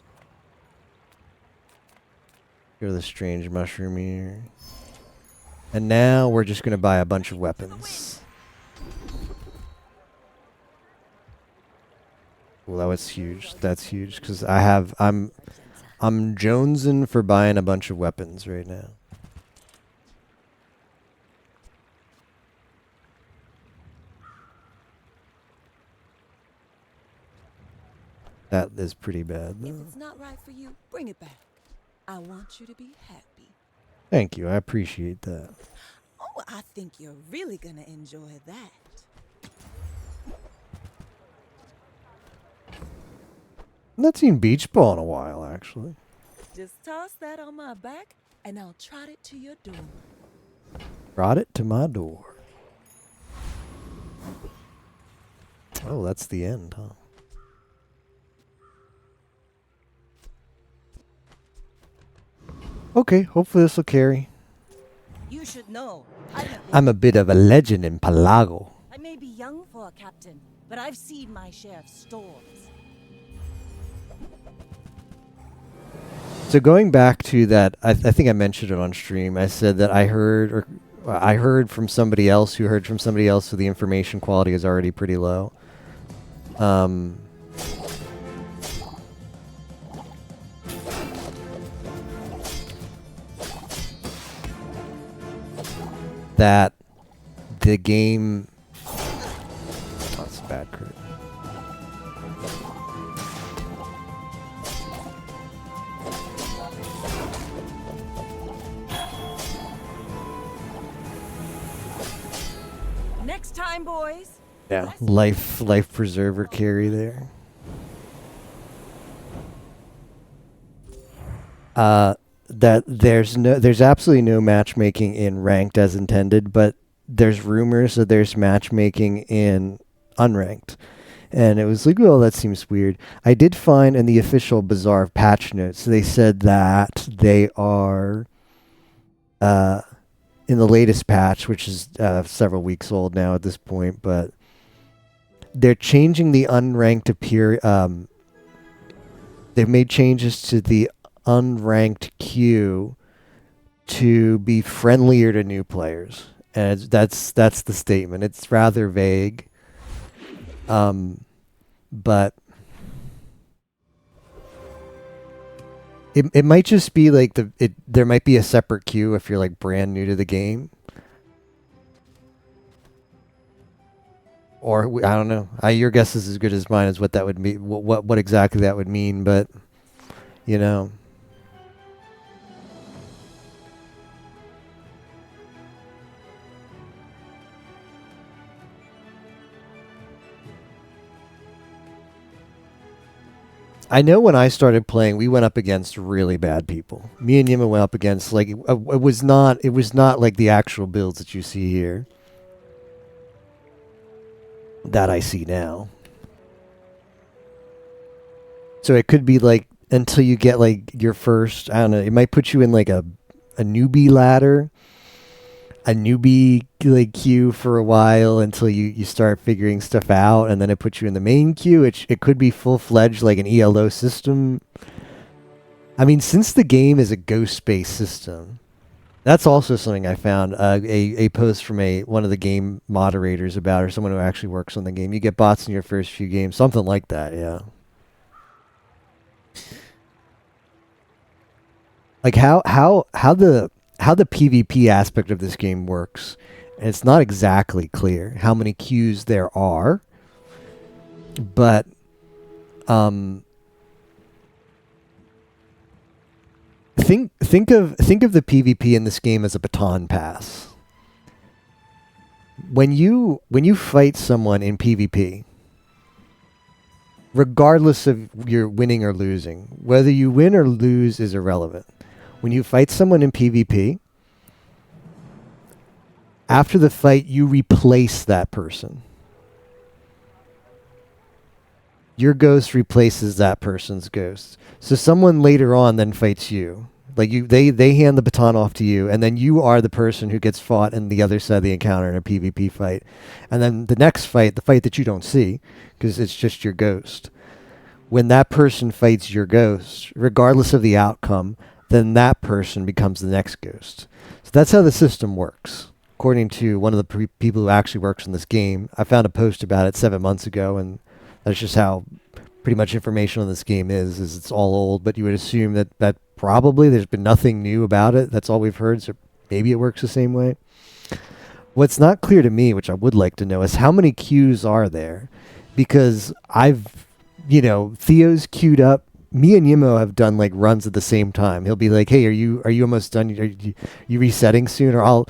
Go to the strange mushroom here. And now we're just going to buy a bunch of weapons. Well, that was huge. That's huge because I'm jonesing for buying a bunch of weapons right now. That is pretty bad. If it's not right for you, bring it back. I want you to be happy. Thank you. I appreciate that. Oh, I think you're really gonna enjoy that. I've not seen Beach Ball in a while, actually. Just toss that on my back, and I'll trot it to your door. Brought it to my door. Oh, that's the end, huh? Okay, hopefully this will carry. You should know. I'm a bit of a legend in Palago. I may be young for a captain, but I've seen my share of storms. So going back to that, I think I mentioned it on stream. I said that I heard from somebody else who heard from somebody else, so the information quality is already pretty low. That the game... Oh, that's a bad crit. Next time, boys. Yeah, life preserver carry there. That there's absolutely no matchmaking in ranked as intended, but there's rumors that there's matchmaking in unranked. And it was like, well, that seems weird. I did find in the official BAZAAR patch notes, they said that they are in the latest patch, which is several weeks old now at this point, but they're changing the unranked they've made changes to the unranked queue to be friendlier to new players, and that's the statement. It's rather vague, but it might just be like there might be a separate queue if you're like brand new to the game, or I don't know. Your guess is as good as mine as what that would mean. What exactly that would mean, but you know. I know when I started playing, we went up against really bad people. Me and Yima went up against like it was not like the actual builds that you see here that I see now. So it could be like until you get like your first, I don't know, it might put you in like a newbie ladder, a newbie like queue for a while until you start figuring stuff out, and then it puts you in the main queue. It could be full-fledged like an ELO system. I mean, since the game is a ghost-based system, that's also something I found. A post from one of the game moderators about, or someone who actually works on the game. You get bots in your first few games, something like that, yeah. Like how the PvP aspect of this game works And it's not exactly clear how many queues there are, but think of the PvP in this game as a baton pass. When you fight someone in PvP, regardless of your winning or losing, whether you win or lose is irrelevant. When you fight someone in PvP, after the fight, you replace that person. Your ghost replaces that person's ghost. So someone later on then fights you. Like they hand the baton off to you, and then you are the person who gets fought in the other side of the encounter in a PvP fight. And then the next fight, the fight that you don't see, because it's just your ghost. When that person fights your ghost, regardless of the outcome, then that person becomes the next ghost. So that's how the system works. According to one of the people who actually works in this game, I found a post about it 7 months ago, and that's just how pretty much information on this game is it's all old, but you would assume that probably there's been nothing new about it. That's all we've heard, so maybe it works the same way. What's not clear to me, which I would like to know, is how many queues are there? Because Theo's queued up. Me and Yimo have done like runs at the same time. He'll be like, "Hey, are you almost done? Are you resetting soon?" Or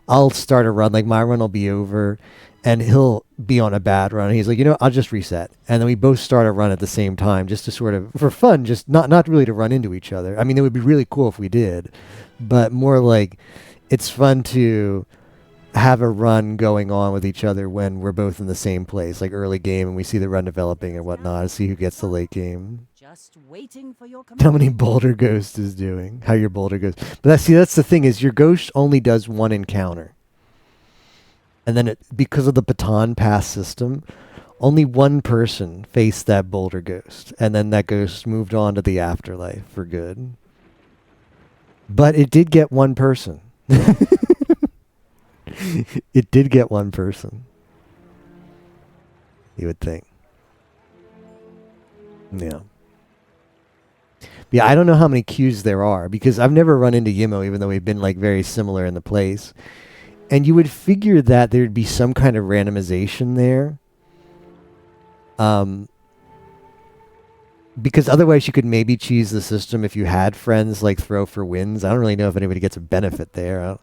I'll start a run. Like my run will be over, and he'll be on a bad run. And he's like, I'll just reset. And then we both start a run at the same time, just to sort of, for fun, just not really to run into each other. I mean, it would be really cool if we did, but more like it's fun to have a run going on with each other when we're both in the same place, like early game, and we see the run developing and whatnot, to see who gets the late game. Just waiting for your How many Boulder Ghost is doing, how your Boulder Ghost. But that's the thing, is your ghost only does one encounter. And then because of the baton pass system, only one person faced that Boulder Ghost. And then that ghost moved on to the afterlife for good. But it did get one person. It did get one person. You would think. Yeah. Yeah, I don't know how many queues there are, because I've never run into Yimo, even though we've been like very similar in the place. And you would figure that there'd be some kind of randomization there. Because otherwise you could maybe cheese the system if you had friends like throw for wins. I don't really know if anybody gets a benefit there.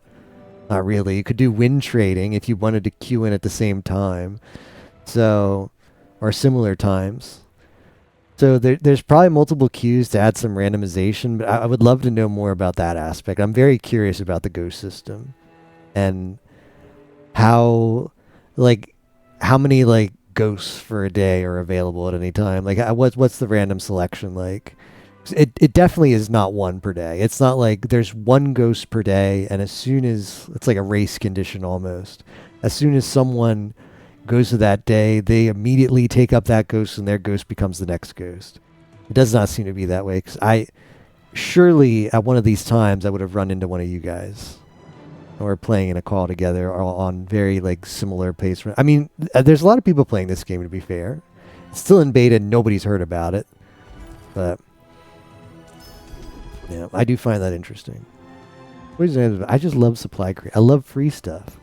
Not really. You could do win trading if you wanted to queue in at the same time. So, or similar times. So there's probably multiple queues to add some randomization, but I would love to know more about that aspect. I'm very curious about the ghost system. And how many like ghosts for a day are available at any time? Like what's the random selection like? It definitely is not one per day. It's not like there's one ghost per day, and as soon as it's like a race condition almost. As soon as someone goes to that day, they immediately take up that ghost, and their ghost becomes the next ghost. It does not seem to be that way, because surely at one of these times I would have run into one of you guys. Or playing in a call together, or on very like similar pace. I mean, there's a lot of people playing this game, to be fair. It's still in beta, nobody's heard about it. But yeah, I do find that interesting. What is it? I just love supply create. I love free stuff.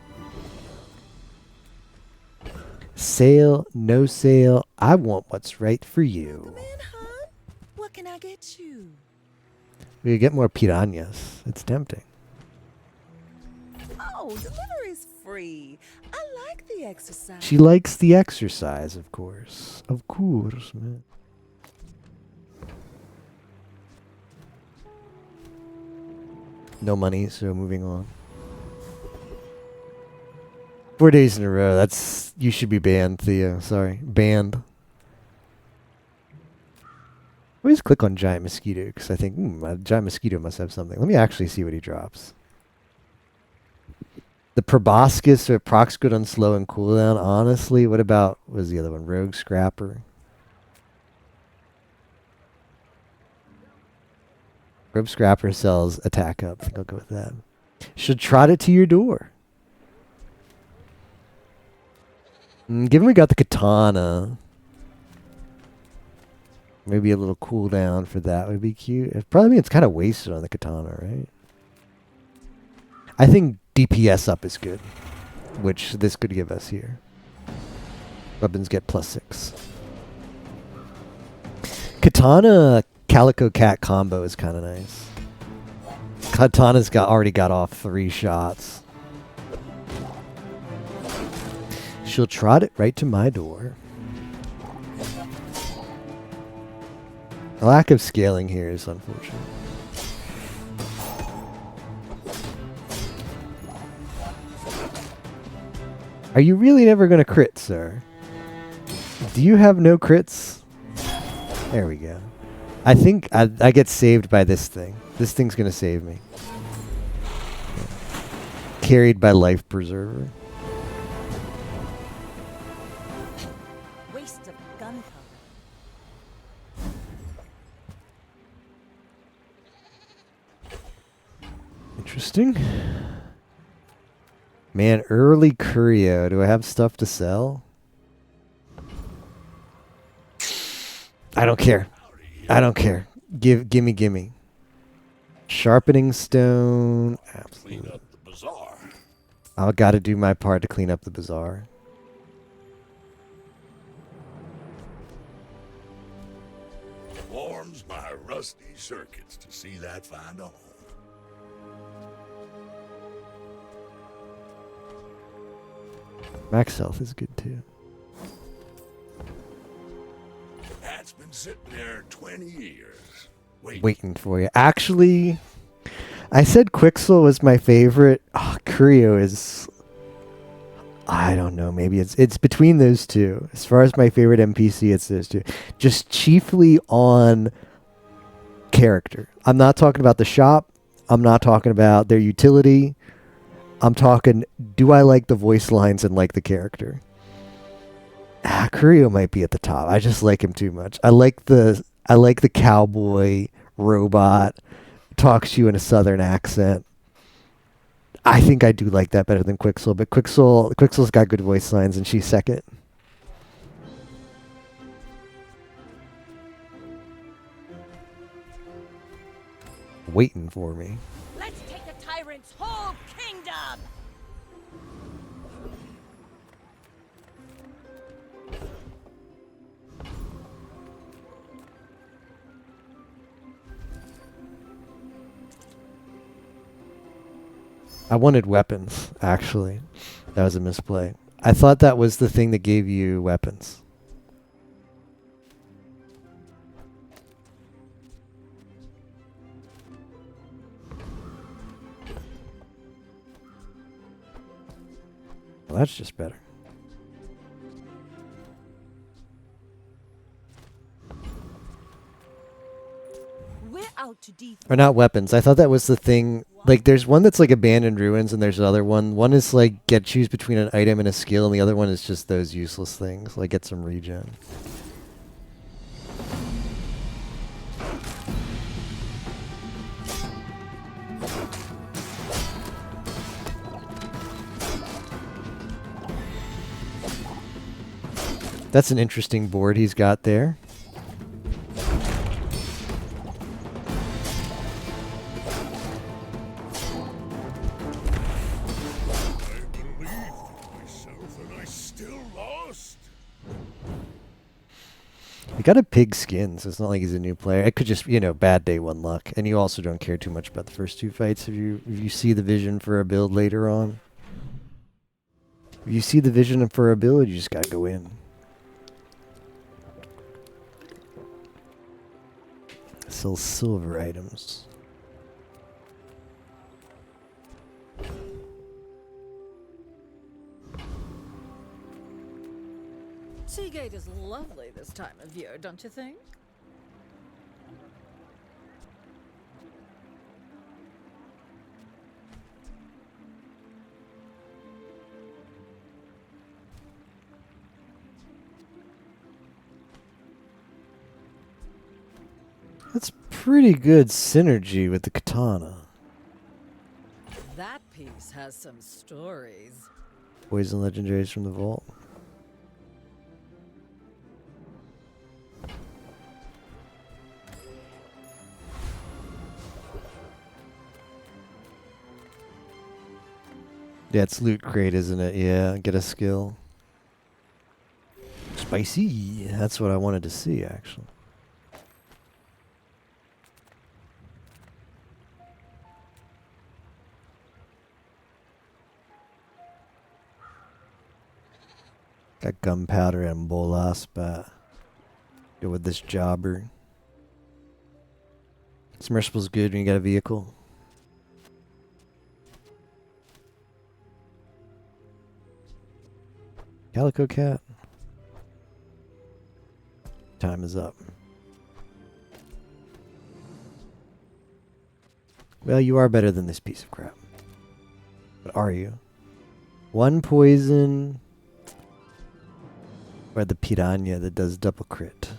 Sale, no sale. I want what's right for you. Come in, hon. What can I get you? We could get more piranhas. It's tempting. Oh, delivery's free. I like the exercise. She likes the exercise, of course. Of course, man. No money, so moving on. 4 days in a row. You should be banned, Theo. Sorry. Banned. I always click on Giant Mosquito, because I think, Giant Mosquito must have something. Let me actually see what he drops. The Proboscis or Procs good on slow and cooldown. Honestly, what was the other one? Rogue Scrapper. Rogue Scrapper sells attack up. I think I'll go with that. Should trot it to your door. Given we got the katana, maybe a little cooldown for that would be cute. It probably means it's kind of wasted on the katana, right? I think DPS up is good. which this could give us here. Weapons get +6. Katana Calico Cat combo is kind of nice. Katana's already got off 3 shots. She'll trot it right to my door. The lack of scaling here is unfortunate. Are you really never going to crit, sir? Do you have no crits? There we go. I think I get saved by this thing. This thing's going to save me. Carried by Life Preserver. Waste of gunpowder. Interesting. Man, early Curio. Do I have stuff to sell? I don't care. I don't care. Gimme. Sharpening stone. Absolutely. Clean up the bazaar. I've got to do my part to clean up the bazaar. Warms my rusty circuits to see that find a home. Max health is good too. That's been sitting there 20 years. Waiting for you. Actually, I said Quixel was my favorite. Oh, Curio is... I don't know. Maybe it's between those two. As far as my favorite NPC, it's those two. Just chiefly on character. I'm not talking about the shop. I'm not talking about their utility. I'm talking, do I like the voice lines and like the character? Curio might be at the top. I just like him too much. I like the cowboy robot, talks to you in a southern accent. I think I do like that better than Quixel, but Quixel's got good voice lines and she's second. Waiting for me. Let's take the tyrant's whole kingdom! I wanted weapons, actually. That was a misplay. I thought that was the thing that gave you weapons. Well, that's just better. We're out to defend. Or not weapons. I thought that was the thing. Like, there's one that's like abandoned ruins, and there's another one. One is like choose between an item and a skill, and the other one is just those useless things. Like get some regen. That's an interesting board he's got there. He got a pig skin, so it's not like he's a new player. It could just, bad day, one luck. And you also don't care too much about the first 2 fights if you see the vision for a build later on. If you see the vision for a build, you just gotta go in. Sell silver items. Seagate is lovely this time of year, don't you think? That's pretty good synergy with the katana. That piece has some stories. Poison legendaries from the vault. Yeah, it's loot crate, isn't it? Yeah, get a skill. Spicy. That's what I wanted to see, actually. Got gunpowder and bolas, but go with this jobber. Submersible's good when you got a vehicle. Calico cat. Time is up. Well, you are better than this piece of crap. But are you? One poison. Or the piranha that does double crit.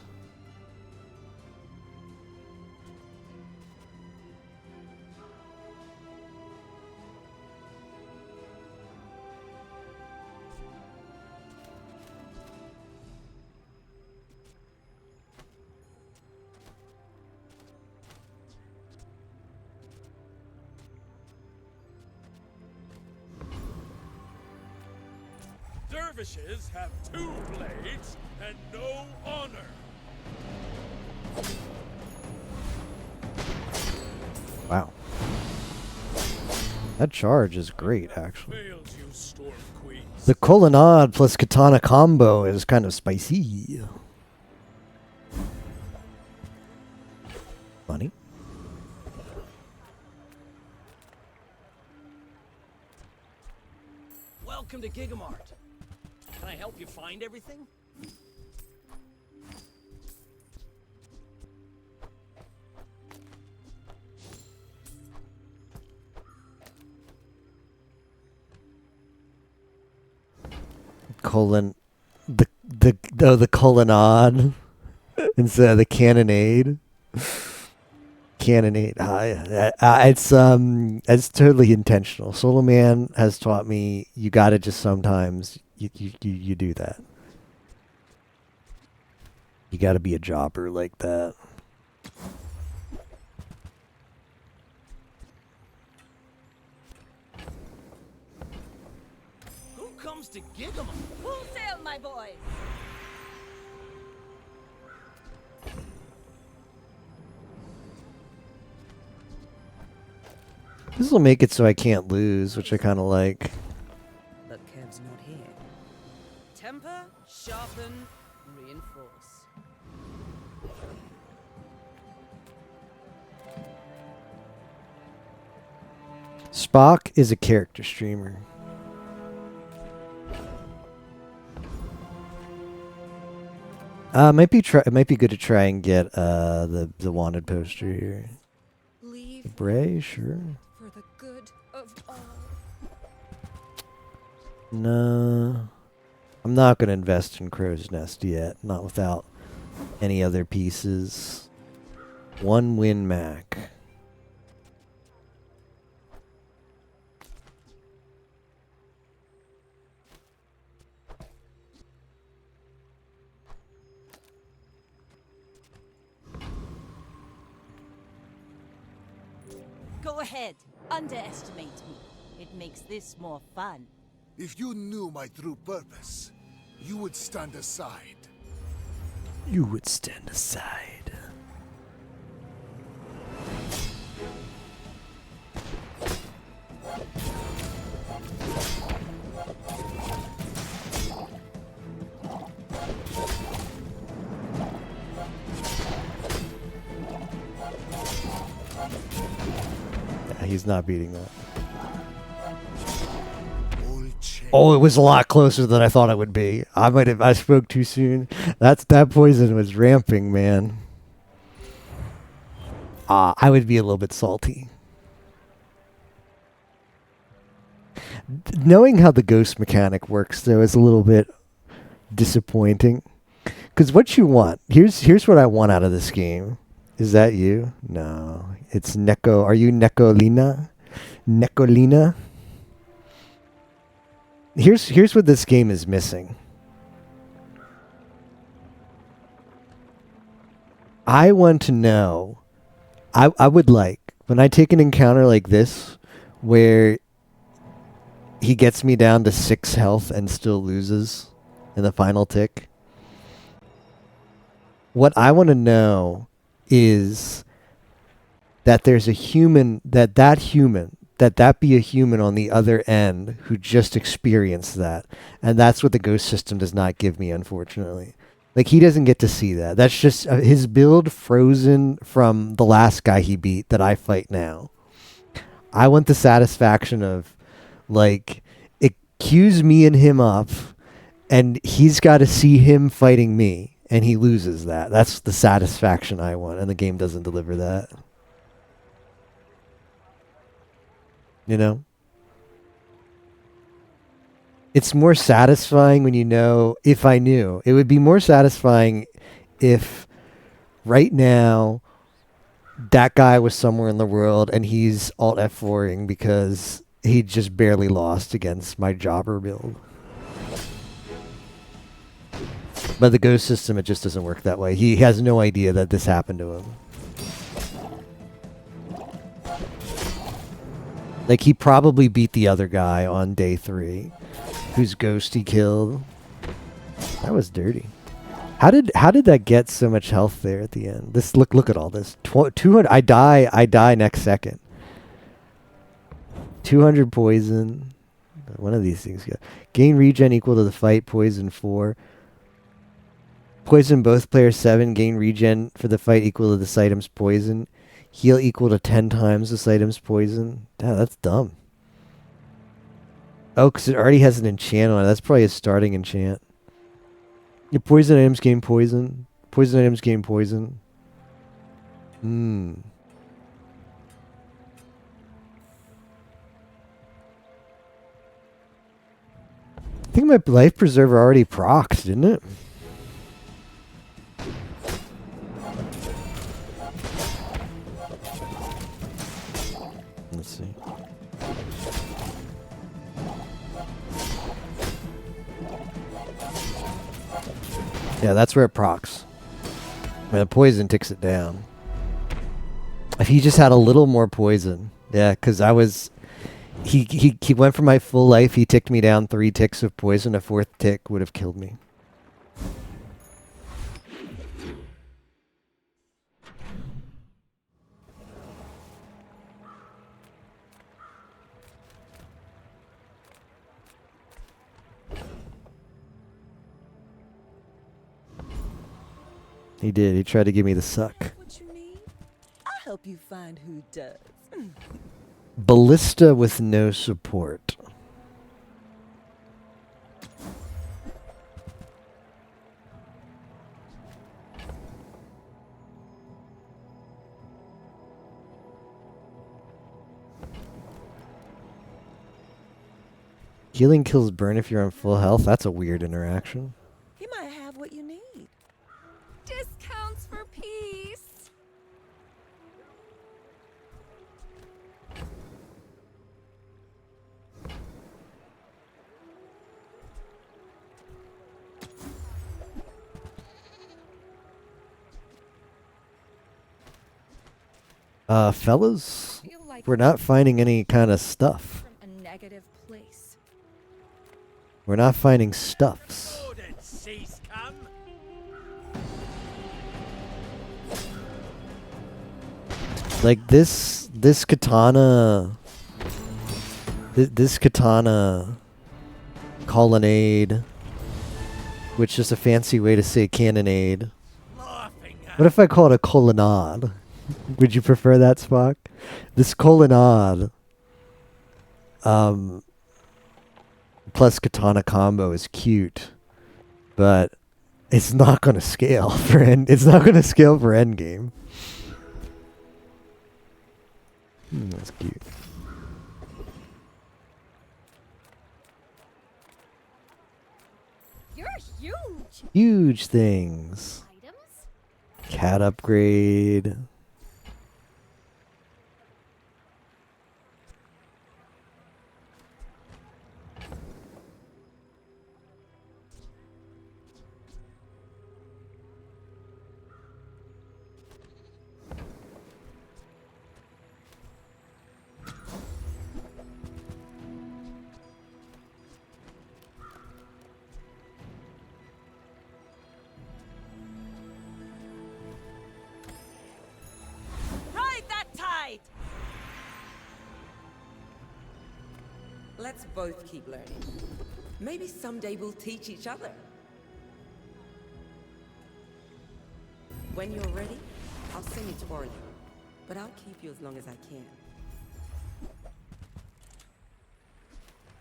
Dervishes have 2 blades and no honor. Wow. That charge is great, actually. Fails you, Storm Queen. The colonnade plus katana combo is kind of spicy. Funny. Welcome to Gigamart. Can I help you find everything? The colonnade instead of the cannonade. Cannonade. It's totally intentional. Solo Man has taught me you gotta just sometimes you do that. You gotta be a jobber like that. Who comes to Gigamart? Full sail, my boys! This will make it so I can't lose, which I kind of like. But Kev's not here. Temper, sharpen, reinforce. Spock is a character streamer. It might be good to try and get the wanted poster here. Bray, sure. For the good of all. No. I'm not going to invest in Crow's Nest yet. Not without any other pieces. 1 win Mac. Go ahead, underestimate me. It makes this more fun. If you knew my true purpose, you would stand aside. You would stand aside. Yeah, he's not beating that. Oh, it was a lot closer than I thought it would be. I spoke too soon. That poison was ramping, man. I would be a little bit salty. Knowing how the ghost mechanic works, though, is a little bit disappointing. Because what you want, here's what I want out of this game. Is that you? No, it's Neko. Are you Nekolina? Nekolina? Here's what this game is missing. I want to know. I would like, when I take an encounter like this, where he gets me down to 6 health and still loses in the final tick. What I want to know is that there's a human, that be a human on the other end who just experienced that. And that's what the ghost system does not give me, unfortunately. Like, he doesn't get to see that. That's just his build frozen from the last guy he beat that I fight now. I want the satisfaction of, like, it queues me and him up, and he's got to see him fighting me, and he loses that. That's the satisfaction I want, and the game doesn't deliver that. You know? It's more satisfying when you know, if I knew. It would be more satisfying if right now that guy was somewhere in the world and he's alt F4ing because he just barely lost against my jobber build. But the ghost system, it just doesn't work that way. He has no idea that this happened to him. Like, he probably beat the other guy on day 3, whose ghost he killed. That was dirty. How did that get so much health there at the end? This look at all this. 200. I die next second. 200 poison. One of these things. Gain regen equal to the fight. Poison 4. Poison both players 7. Gain regen for the fight equal to this item's poison. Heal equal to 10 times this item's poison. Damn, that's dumb. Oh, because it already has an enchant on it. That's probably a starting enchant. Your poison items gain poison. Poison items gain poison. I think my life preserver already procced, didn't it? Let's see. Yeah, that's where it procs. The poison ticks it down. If he just had a little more poison. Yeah, because I was... He went for my full life. He ticked me down 3 ticks of poison. A 4th tick would have killed me. He did. He tried to give me the suck. What you need? I'll help you find who does. Ballista with no support. Healing kills burn if you're on full health. That's a weird interaction. He might have what you need. Discounts for peace. Fellas, we're not finding any kind of stuff. From a negative place. We're not finding stuffs. Like this katana, this katana colonnade, which is a fancy way to say cannonade. What if I call it a colonnade? Would you prefer that, Spock? This colonnade, plus katana combo is cute, but it's not going to scale for It's not going to scale for endgame. That's cute. You're huge. Huge things. Cat upgrade. Let's both keep learning. Maybe someday we'll teach each other. When you're ready, I'll send you to Orly. But I'll keep you as long as I can.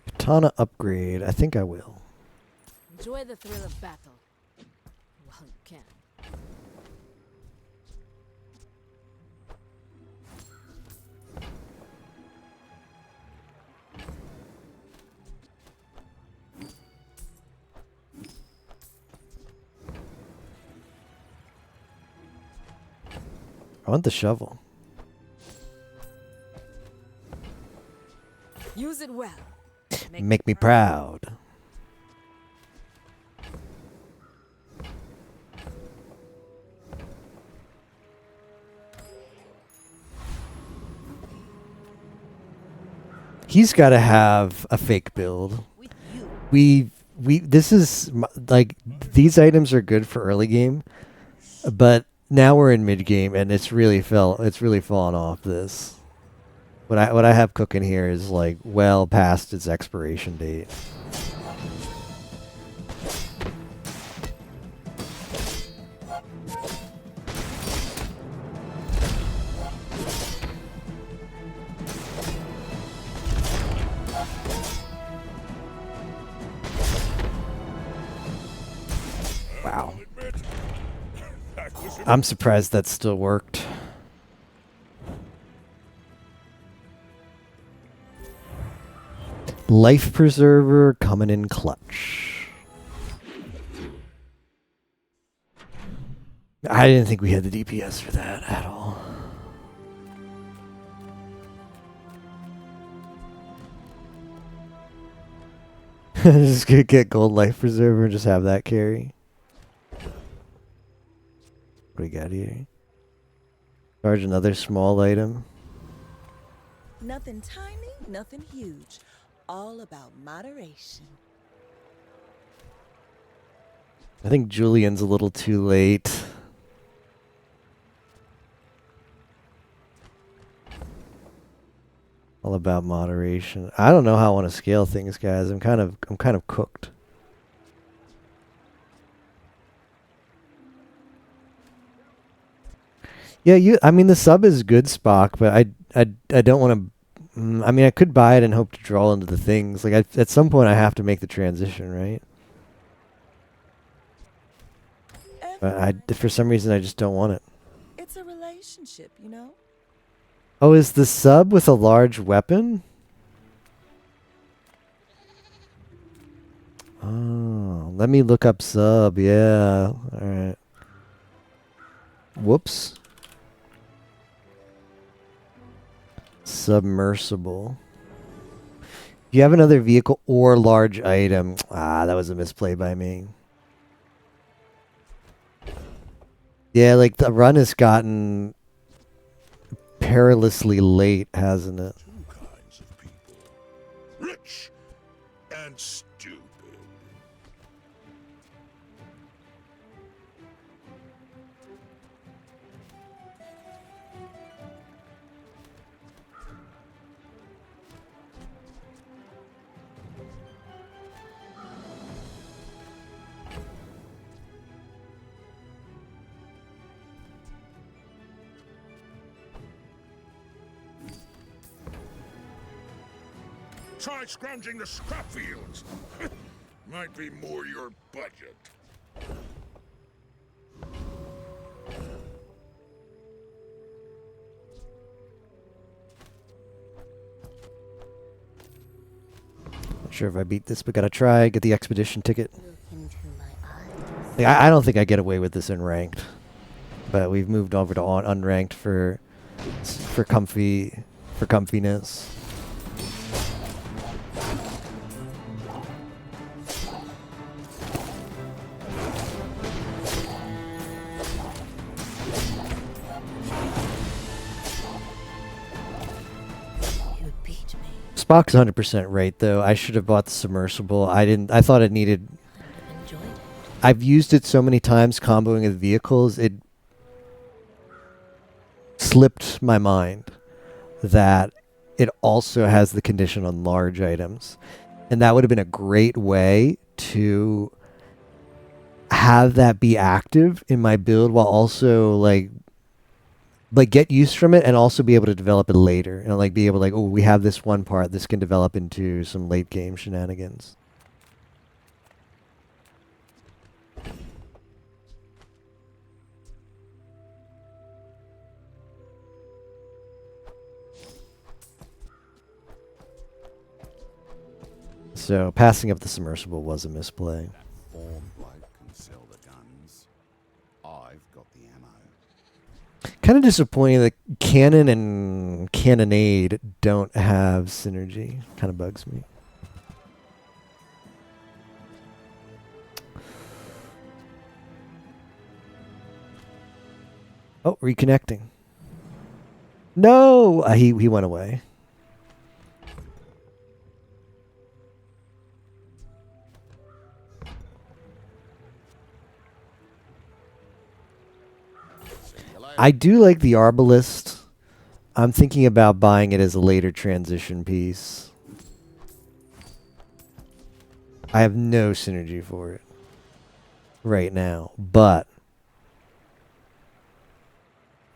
Katana upgrade. I think I will. Enjoy the thrill of battle. While you can. I want the shovel. Use it well. Make me proud. He's got to have a fake build. This is like, these items are good for early game, but now we're in mid game and it's really fallen off this. What I have cooking here is like well past its expiration date. Wow. I'm surprised that still worked. Life Preserver coming in clutch. I didn't think we had the DPS for that at all. Just gonna get gold Life Preserver and just have that carry. What do we got here? Charge another small item. Nothing tiny, nothing huge. All about moderation. I think Julian's a little too late. All about moderation. I don't know how I want to scale things, guys. I'm kind of cooked. Yeah, I mean the sub is good, Spock, but I don't want to. I mean, I could buy it and hope to draw into the things. Like at some point, I have to make the transition, right? But for some reason, I just don't want it. It's a relationship, you know? Oh, is the sub with a large weapon? Oh, let me look up sub. Yeah. All right. Whoops. Submersible. If you have another vehicle or large item. Ah, that was a misplay by me. Yeah, like the run has gotten perilously late, hasn't it? Two kinds of people. Rich and stupid. Try scrounging the scrap fields. Might be more your budget. Not sure if I beat this, but gotta try. Get the expedition ticket. Like, I don't think I get away with this in ranked, but we've moved over to unranked for comfiness. Spock's 100% right, though. I should have bought the submersible. I didn't. I thought it needed. I've used it so many times comboing with vehicles, it slipped my mind that it also has the condition on large items. And that would have been a great way to have that be active in my build while also like get used from it and also be able to develop it later and like be able to like, oh, we have this one part, this can develop into some late game shenanigans. So passing up the submersible was a misplay. Form bloke can sell the guns. I've got the ammo. Kind of disappointing that cannon and cannonade don't have synergy. Kind of bugs me. Oh, reconnecting. No, he went away. I do like the Arbalist. I'm thinking about buying it as a later transition piece. I have no synergy for it right now, but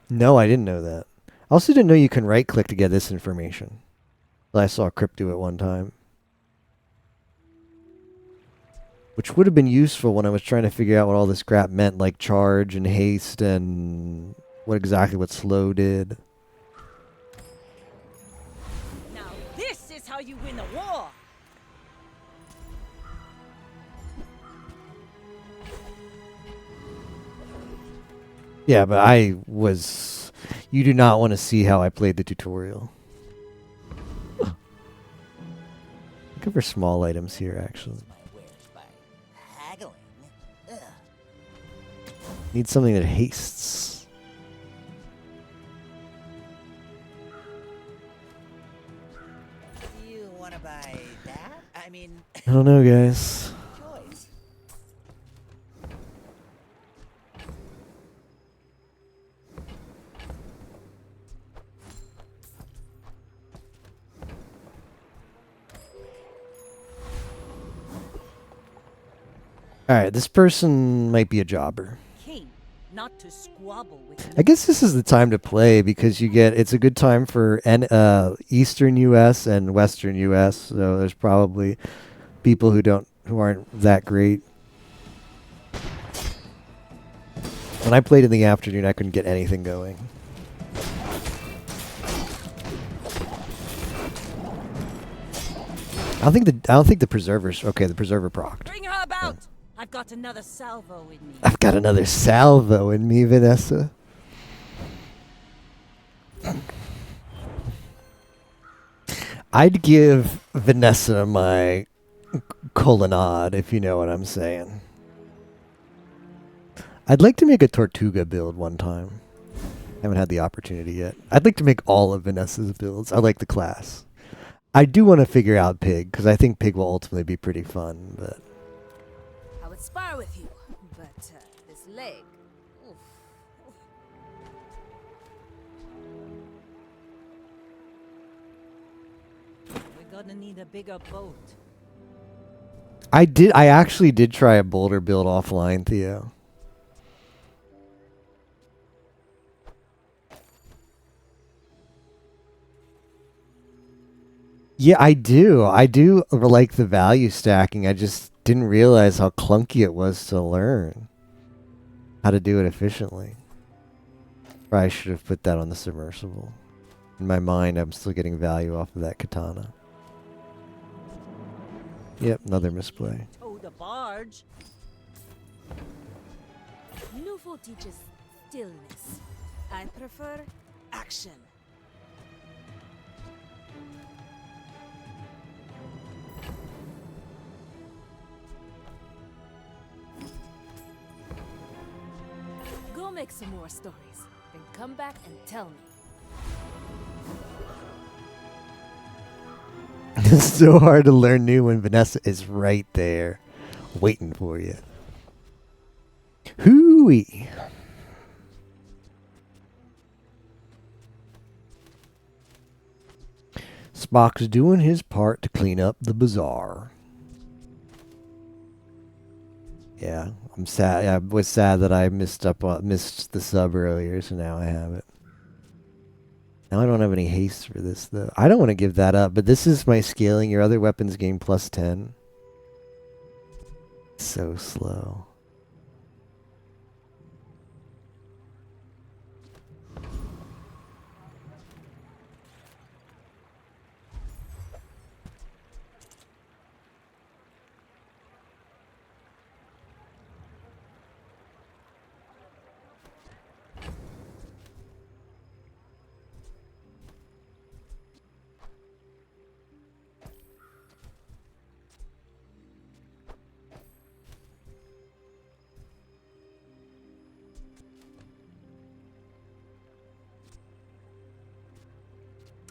no, I didn't know that. I also didn't know you can right click to get this information. I saw Crypt do it one time. Which would have been useful when I was trying to figure out what all this crap meant, like charge and haste and what slow did. Now this is how you win a war. Yeah, but you do not want to see how I played the tutorial. Looking for small items here, actually. Need something that hastes. You wanna buy that? I mean, I don't know, guys. choice. Alright, this person might be a jobber. King, not to squabble with I guess this is the time to play because it's a good time for Eastern US and Western US, so there's probably people who aren't that great. When I played in the afternoon, I couldn't get anything going. I don't think the preserver's okay. The preserver procced. Bring her about. I've got another salvo in me. I've got another salvo in me, Vanessa. I'd give Vanessa my colonnade, if you know what I'm saying. I'd like to make a Tortuga build one time. Haven't had the opportunity yet. I'd like to make all of Vanessa's builds. I like the class. I do want to figure out Pig, because I think Pig will ultimately be pretty fun, but... I would spar with you, but this leg... Oof. We're gonna need a bigger boat. I actually did try a boulder build offline, Theo. Yeah, I do. I do like the value stacking. I just didn't realize how clunky it was to learn how to do it efficiently. Probably should have put that on the submersible. In my mind, I'm still getting value off of that katana. Yep, another misplay. Tow the barge. Nouveau teaches stillness. I prefer action. Go make some more stories, then come back and tell me. It's so hard to learn new when Vanessa is right there, waiting for you. Hooey. Spock's doing his part to clean up the bazaar. Yeah, I'm sad. I was sad that I missed the sub earlier, so now I have it. Now I don't have any haste for this though. I don't want to give that up, but this is my scaling. Your other weapons gain +10. So slow.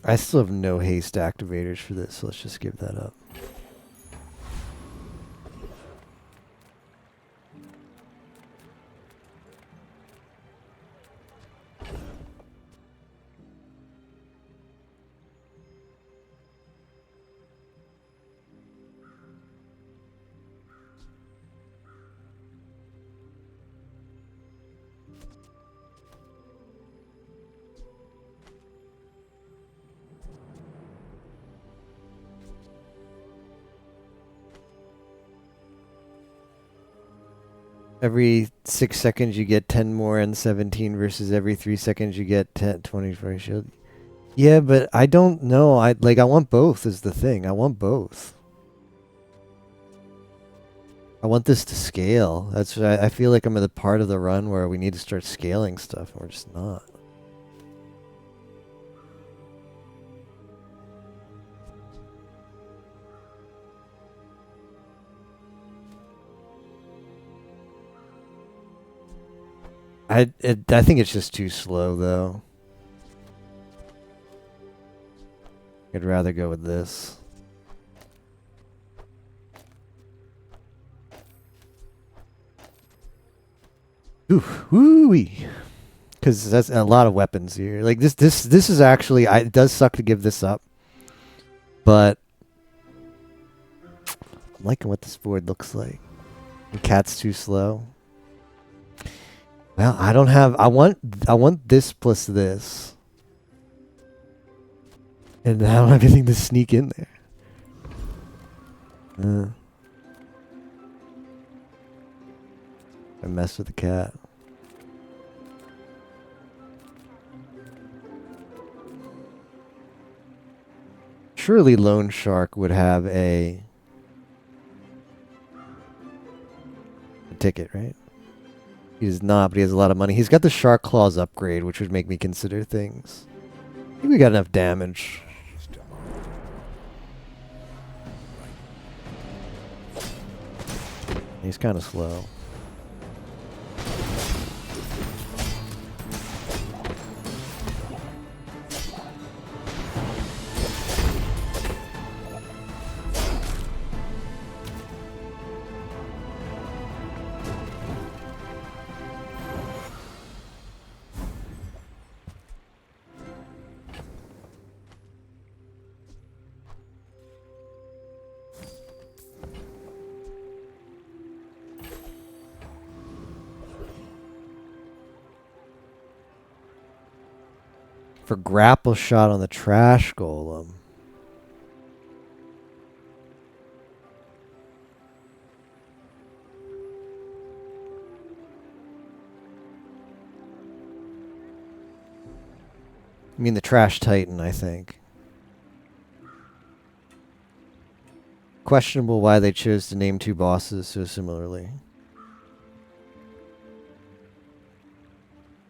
I still have no haste activators for this, so let's just give that up. Every 6 seconds you get 10 more and 17 versus every 3 seconds you get 10, 20 for a shield. Yeah, but I don't know. I want both is the thing. I want both. I want this to scale. That's what I feel like I'm at the part of the run where we need to start scaling stuff and we're just not. I think it's just too slow though. I'd rather go with this. Oof, woo-wee. Because that's a lot of weapons here. Like this is actually, it does suck to give this up, but I'm liking what this board looks like. The cat's too slow. Well, I don't have. I want this plus this, and I don't have anything to sneak in there. I messed with the cat. Surely Lone Shark would have a ticket, right? He does not, but he has a lot of money. He's got the Shark Claws upgrade, which would make me consider things. I think we got enough damage. He's kind of slow. For grapple shot on the trash golem. I mean the trash titan, I think. Questionable why they chose to name two bosses so similarly.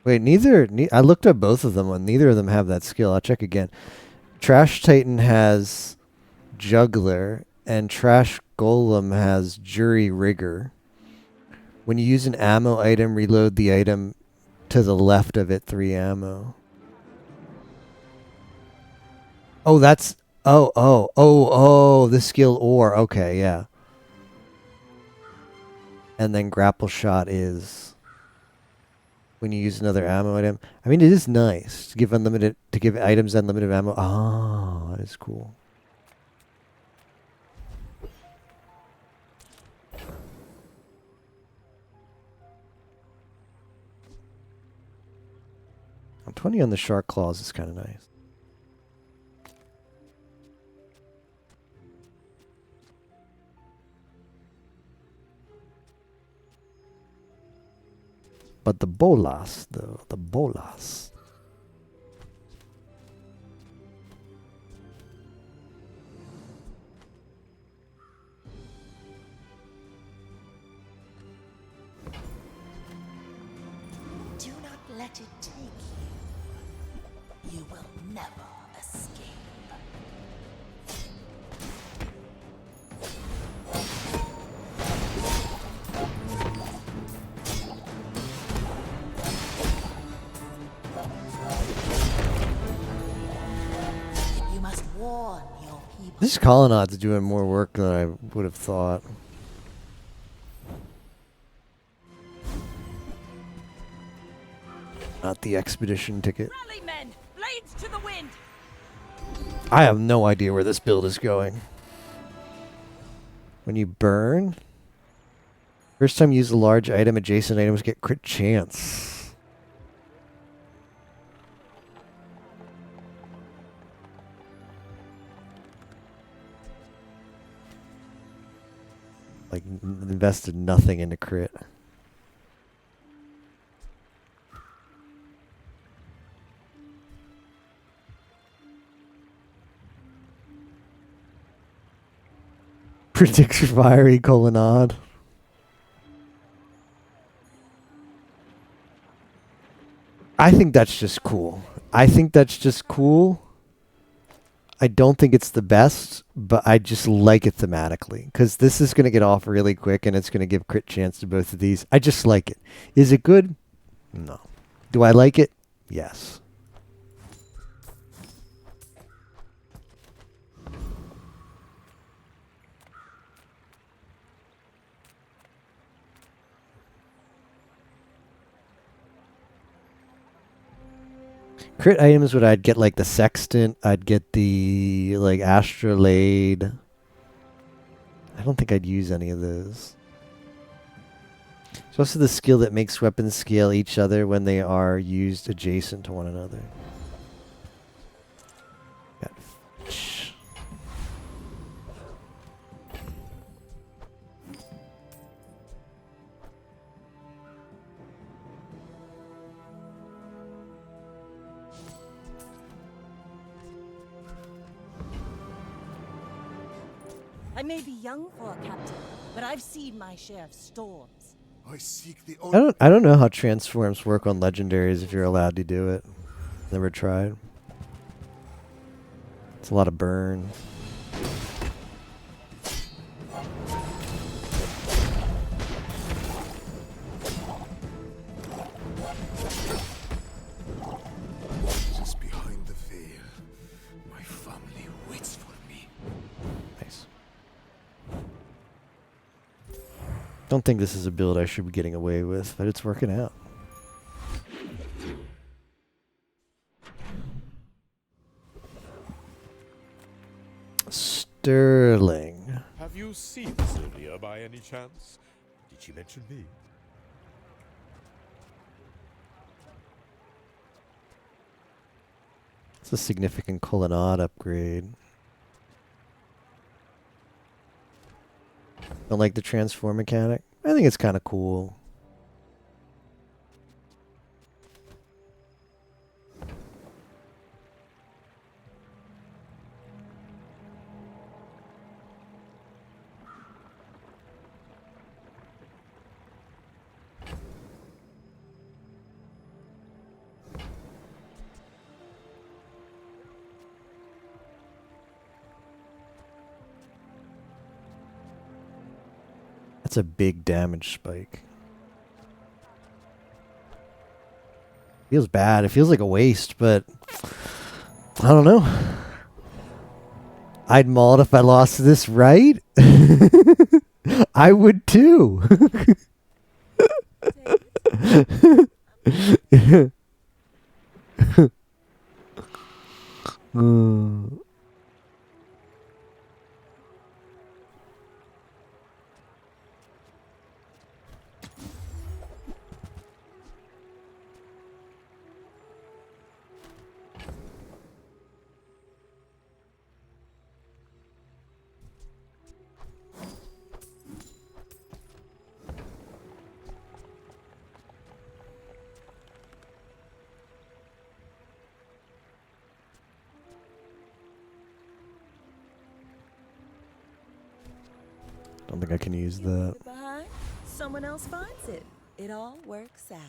Wait, I looked up both of them and neither of them have that skill. I'll check again. Trash Titan has Juggler and Trash Golem has Jury Rigger. When you use an ammo item, reload the item to the left of it 3 ammo. Oh, that's... Oh, the skill or. Okay, yeah. And then grapple shot is... when you use another ammo item. I mean, it is nice to give items unlimited ammo. Oh, that is cool. I'm 20 on the shark claws is kind of nice. But the bolas, though, the bolas. Do not let it take you. You will never escape. You must warn your people. This colonnades doing more work than I would have thought. Not the expedition ticket. Rally men, blades to the wind. I have no idea where this build is going. When you burn, first time you use a large item, adjacent items get crit chance. Like invested nothing into crit. Predicts fiery colonnade. I think that's just cool. I think that's just cool. I don't think it's the best, but I just like it thematically. Because this is going to get off really quick and it's going to give crit chance to both of these. I just like it. Is it good? No. Do I like it? Yes. Crit items would I'd get like the sextant, I'd get the like astrolabe. I don't think I'd use any of those. It's also the skill that makes weapons scale each other when they are used adjacent to one another. Got I may be young for a captain, but I've seen my share of storms. I seek the I don't know how transforms work on legendaries if you're allowed to do it. Never tried. It's a lot of burn. Just behind the veil, my family waits for me. Nice. Don't think this is a build I should be getting away with, but it's working out. Sterling. Have you seen Sylvia by any chance? Did she mention me? It's a significant colonnade upgrade. Don't like the transform mechanic? I think it's kind of cool. That's a big damage spike. Feels bad. It feels like a waste, but I don't know. I'd maul if I lost this, right? I would too. I'm Don't think I can use that. Behind, someone else finds it. It all works out.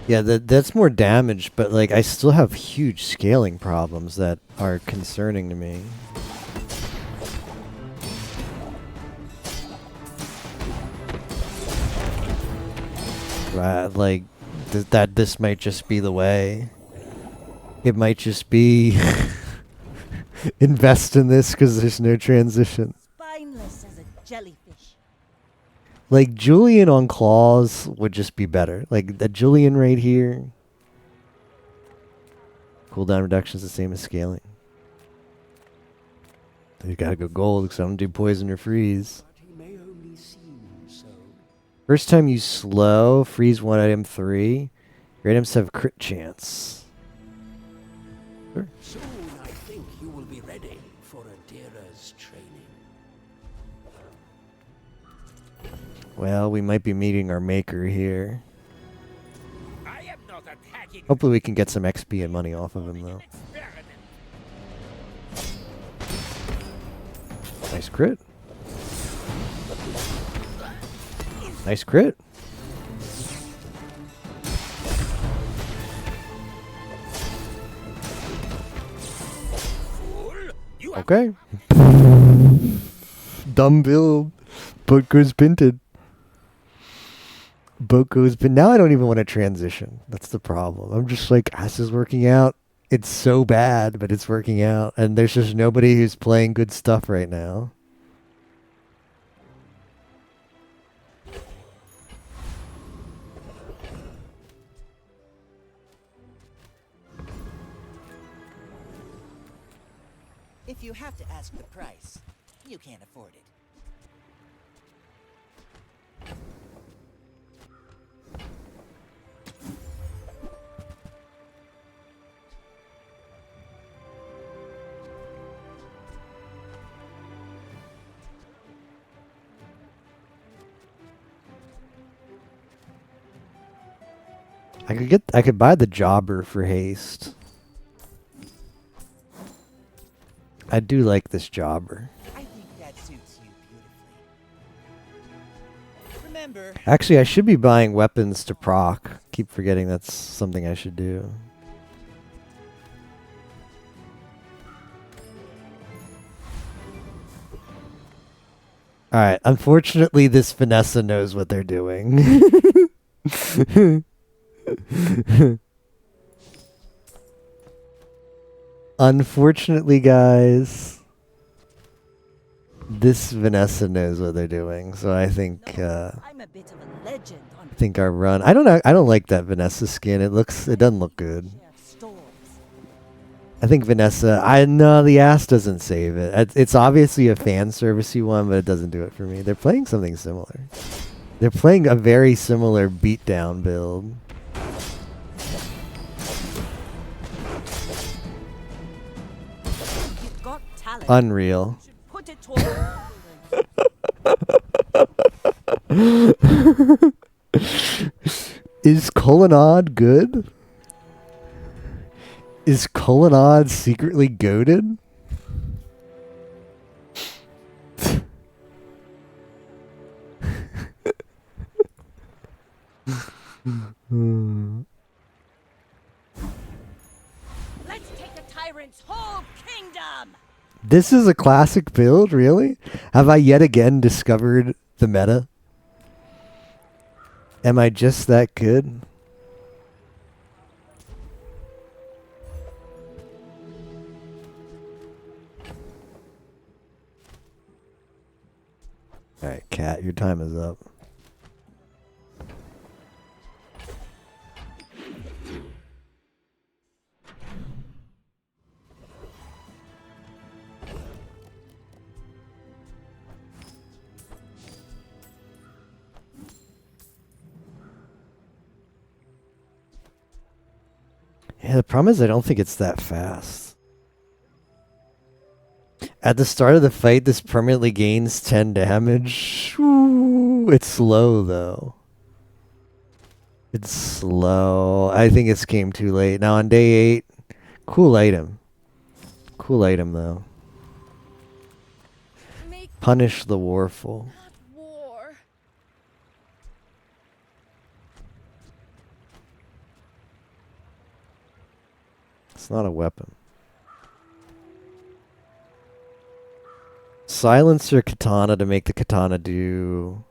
Yeah, that's more damage, but like I still have huge scaling problems that are concerning to me. Right, like that this might just be the way. It might just be invest in this because there's no transition. Spineless as a jellyfish. Like Julian on claws would just be better. Like the Julian right here. Cooldown reduction is the same as scaling. You gotta go gold because I don't do poison or freeze. First time you slow, freeze 1 item 3. Your items have crit chance. Sure. Soon I think you will be ready for Adira's training. Well, we might be meeting our maker here. Hopefully we can get some XP and money off of him, though. Nice crit. Nice crit. Okay. Dumb build. Boat goes pinted. Boat goes pin. Now I don't even want to transition. That's the problem. I'm just like, this is working out. It's so bad, but it's working out. And there's just nobody who's playing good stuff right now. If you have to ask the price, you can't afford it. I could buy the jobber for haste. I do like this jobber. I think that suits you beautifully. Remember, Actually, I should be buying weapons to proc. Keep forgetting that's something I should do. Alright, unfortunately this Vanessa knows what they're doing. Unfortunately, guys, this Vanessa knows what they're doing, so I think I'm a bit of a legend on I think our run. I don't like that Vanessa skin. It doesn't look good. I think Vanessa. No, the ass doesn't save it. It's obviously a fan servicey one, but it doesn't do it for me. They're playing something similar. They're playing a very similar beatdown build. Unreal. Put it toward Is Colonnade good? Is Colonnade secretly goated? Let's take the tyrant's whole kingdom. This is a classic build, really? Have I yet again discovered the meta? Am I just that good? Cat, your time is up. Yeah, the problem is I don't think it's that fast. At the start of the fight, this permanently gains 10 damage. Ooh, it's slow, though. It's slow. I think it's came too late. Now, on day 8, cool item. Cool item, though. Punish the Warful. War. It's not a weapon. Silencer katana to make the katana do...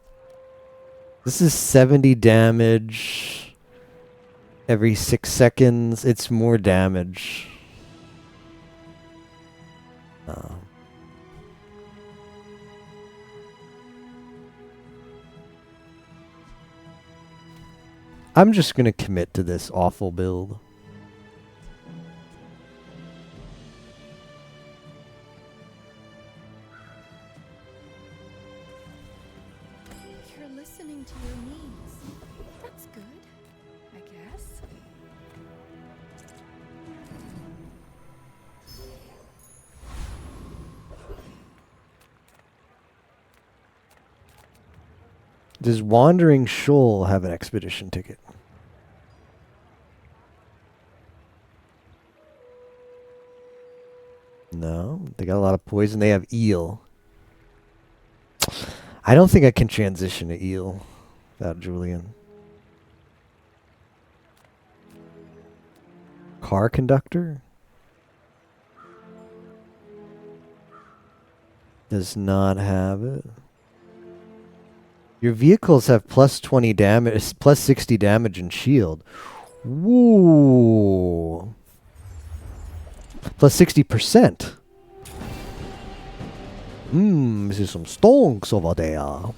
This is 70 damage every 6 seconds. It's more damage. I'm just going to commit to this awful build. You're listening to your needs. That's good, I guess. Does Wandering Shoal have an expedition ticket? No, they got a lot of poison. They have eel. I don't think I can transition to eel without Julian. Car conductor? Does not have it. Your vehicles have plus 20 damage, plus 60 damage and shield. Woo! Plus 60%. This is some stonks over there. Oh,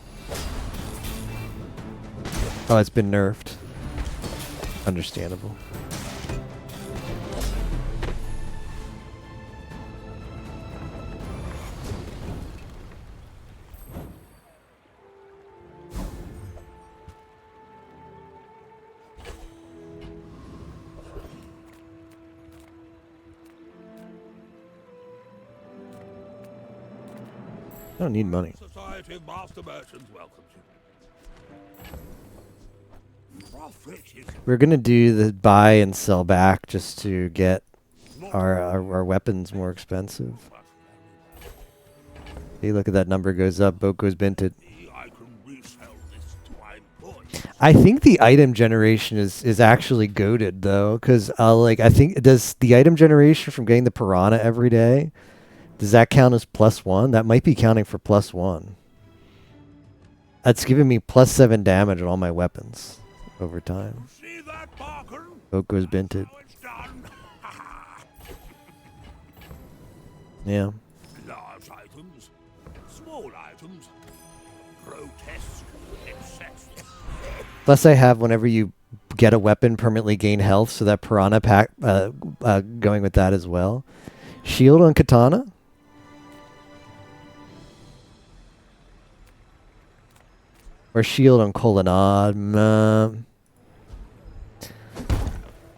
it's been nerfed. Understandable. I don't need money. Society of Master Merchants welcomes you. Profit is We're gonna do the buy and sell back just to get our weapons more expensive. Hey, look at that number goes up. Boat goes binted. I think the item generation is actually goated though, because I think does the item generation from getting the piranha every day. Does that count as +1? That might be counting for +1. That's giving me +7 damage on all my weapons over time. Boat goes binted. Yeah. large items, small items, grotesque, excessive. Plus I have whenever you get a weapon permanently gain health, so that piranha pack going with that as well. Shield on katana. Or shield on colonnade.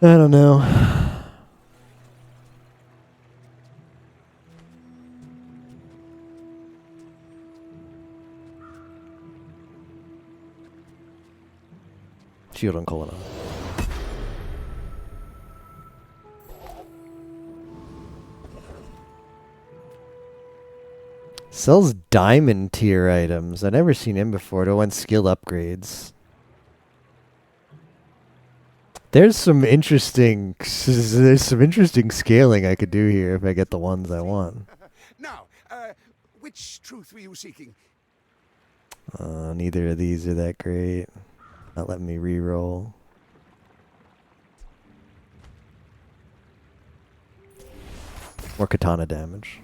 I don't know. Shield on colonnade. Sells diamond tier items. I've never seen him before. To want skill upgrades. There's some interesting scaling I could do here if I get the ones I want. Now, which truth were you seeking? Neither of these are that great. Not letting me reroll. More katana damage.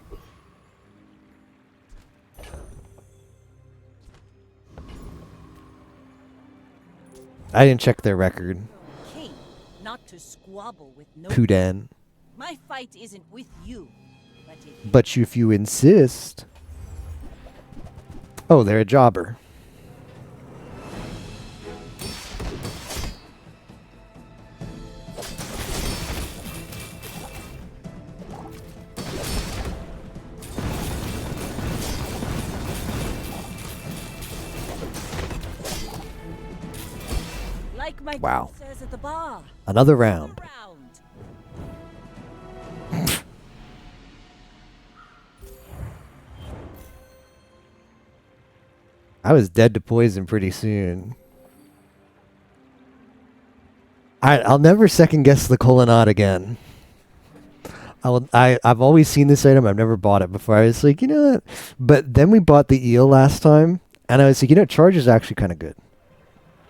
I didn't check their record. King, not to squabble with no. Puden. My fight isn't with you, but it But if you insist. Oh, they're a jobber. like my Wow. dad says at the bar. Another round. I was dead to poison pretty soon. I'll never second guess the colonnade again. I've always seen this item. I've never bought it before. I was like, you know what? But then we bought the eel last time, and I was like, you know, charge is actually kind of good.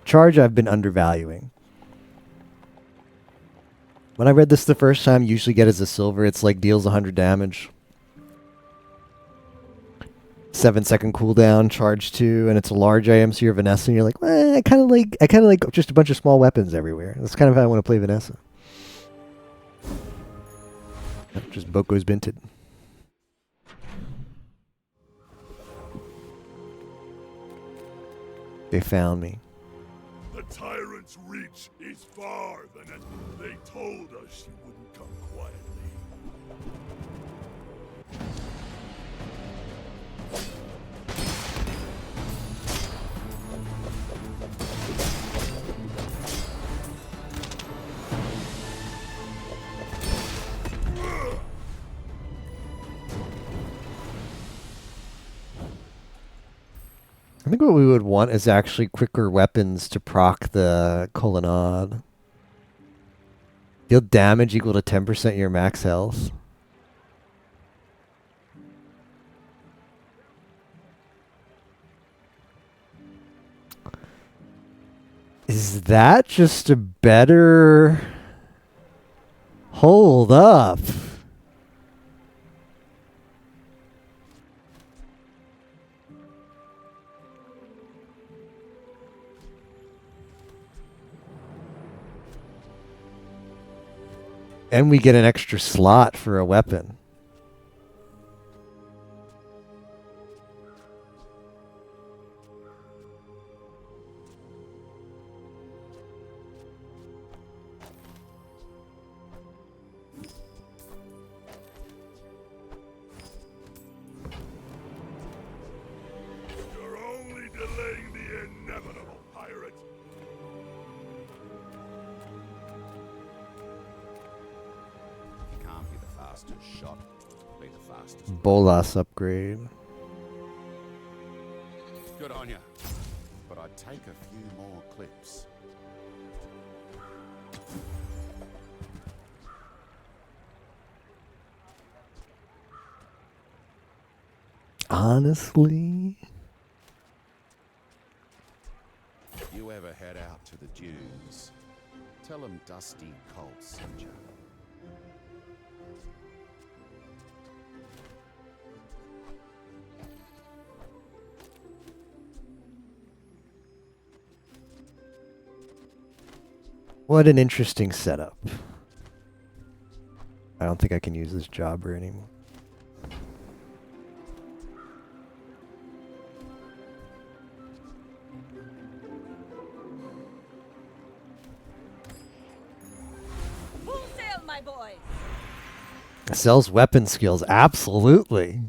Charge I've been undervaluing. When I read this the first time, you usually get as a silver. It's like deals 100 damage. 7-second cooldown, charge 2, and it's a large item, so you're Vanessa, and you're like, well, I kind of like just a bunch of small weapons everywhere. That's kind of how I want to play Vanessa. Just Boko's Binted. They found me. The tyrant's reach is far than it. They told us you wouldn't come quietly. I think what we would want is actually quicker weapons to proc the colonnade. Deal damage equal to 10% your max health. Is that just a better... Hold up. And we get an extra slot for a weapon. You're only delaying the inevitable, pirate. You can't be the fastest shot. Be the fastest. Bolas upgrade. Good on you. But I'd take a few more clips. Honestly? You ever head out to the dunes? Tell them Dusty Colt sent you. What an interesting setup. I don't think I can use this jobber anymore. Full sail, my boy. Sells weapon skills, absolutely.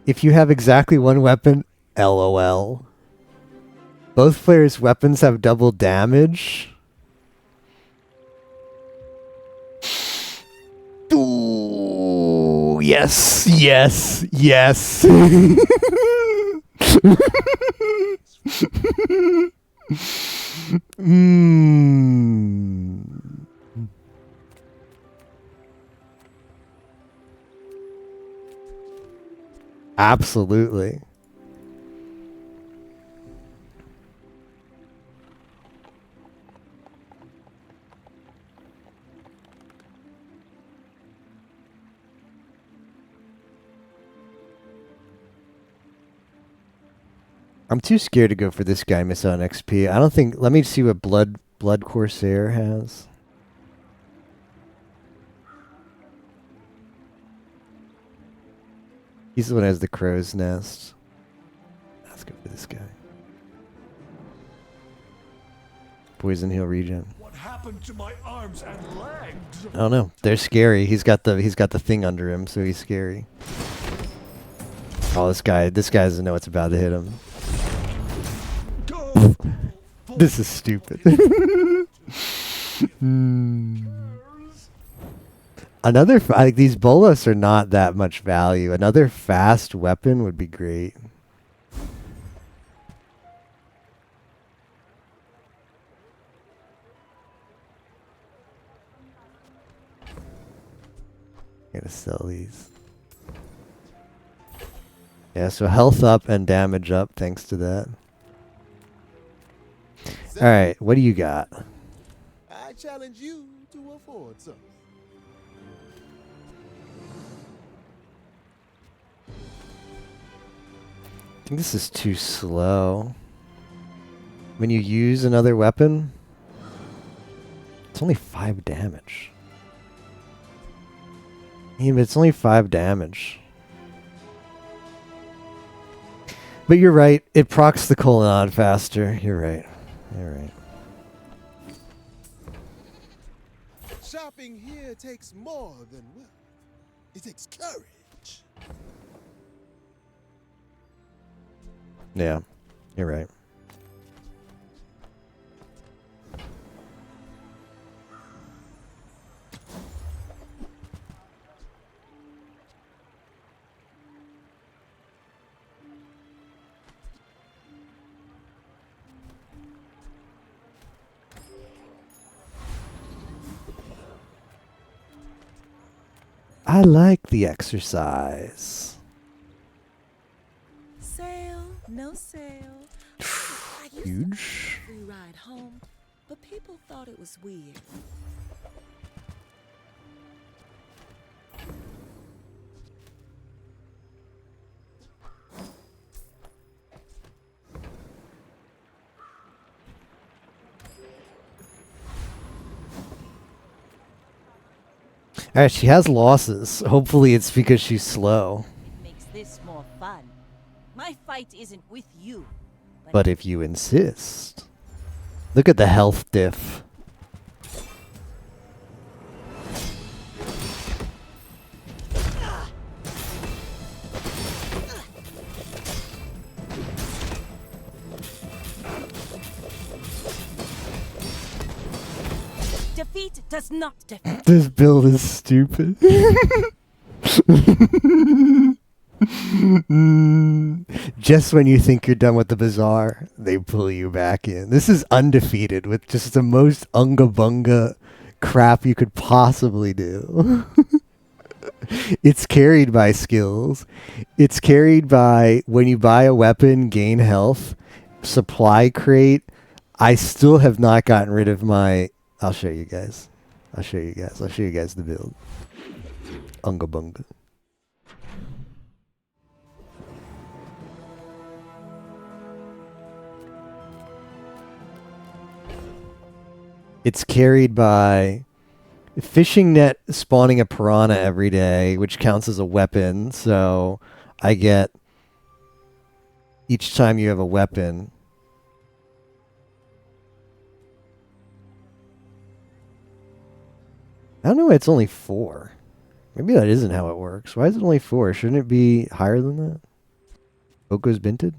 If you have exactly one weapon, LOL. Both players' weapons have double damage. Ooh, yes, yes, yes. Absolutely. I'm too scared to go for this guy, miss out on XP. I don't think. Let me see what Blood Corsair has. He's the one that has the crow's nest. Let's go for this guy. Poison Heal regen. What happened to my arms and legs? I don't know. They're scary. He's got the thing under him, so he's scary. Oh, this guy doesn't know what's about to hit him. This is stupid. Another like these bolas are not that much value. Another fast weapon would be great. Gotta sell these. Yeah, so health up and damage up thanks to that. Alright, what do you got? I challenge you to afford some. I think this is too slow. When you use another weapon, it's only 5 damage. Yeah, but it's only 5 damage. But you're right, it procs the colonnade faster. You're right. You're right. Shopping here takes more than wealth. It takes courage. Yeah, you're right. I like the exercise. Sale, no sale. I used to Huge. have a free ride home, but people thought it was weird. Alright, she has losses. Hopefully it's because she's slow. Makes this more fun. My fight isn't with you. But if you insist. Look at the health diff. Defeat does not defeat. This build is stupid. Just when you think you're done with the bazaar, they pull you back in. This is undefeated with just the most unga bunga crap you could possibly do. It's carried by skills. It's carried by when you buy a weapon, gain health, supply crate. I still have not gotten rid of my... I'll show you guys. I'll show you guys the build. Unga bunga. It's carried by fishing net spawning a piranha every day, which counts as a weapon. So I get each time you have a weapon. I don't know why it's only 4. Maybe that isn't how it works. Why is it only 4? Shouldn't it be higher than that? Oko's Binted?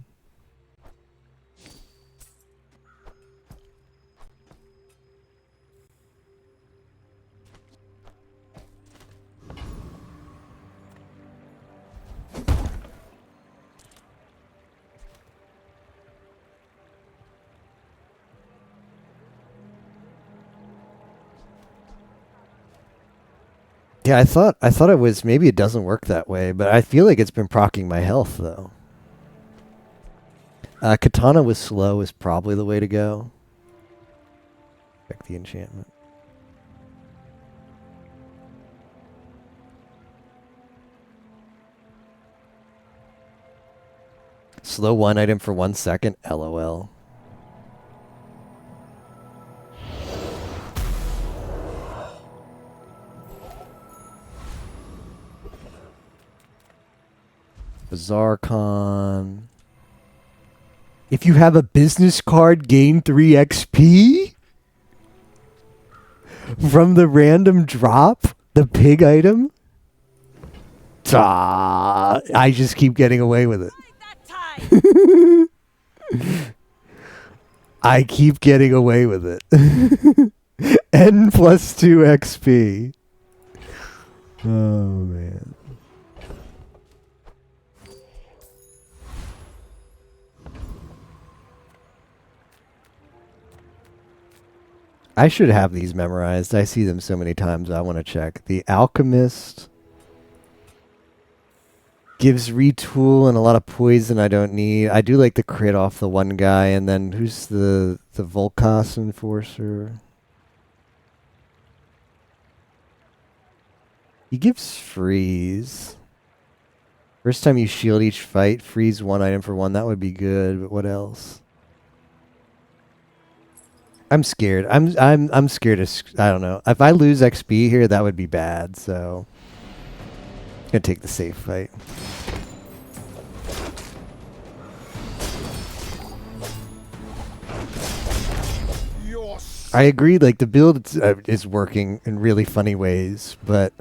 Yeah, I thought it was, maybe it doesn't work that way, but I feel like it's been proccing my health though. Katana was slow is probably the way to go. Check the enchantment. Slow one item for 1 second. LOL. BAZAAR Con. If you have a business card, gain 3 XP? From the random drop? The pig item? I just keep getting away with it. I keep getting away with it. N plus 2 XP. Oh, man. I should have these memorized. I see them so many times. I want to check. The Alchemist gives retool and a lot of poison I don't need. I do like the crit off the one guy. And then who's the Volcas Enforcer? He gives freeze. First time you shield each fight, freeze 1 item for 1. That would be good. But what else? I'm scared. I'm scared of, I don't know. If I lose XP here, that would be bad. So I'm gonna take the safe fight. I agree. Like the build is working in really funny ways, but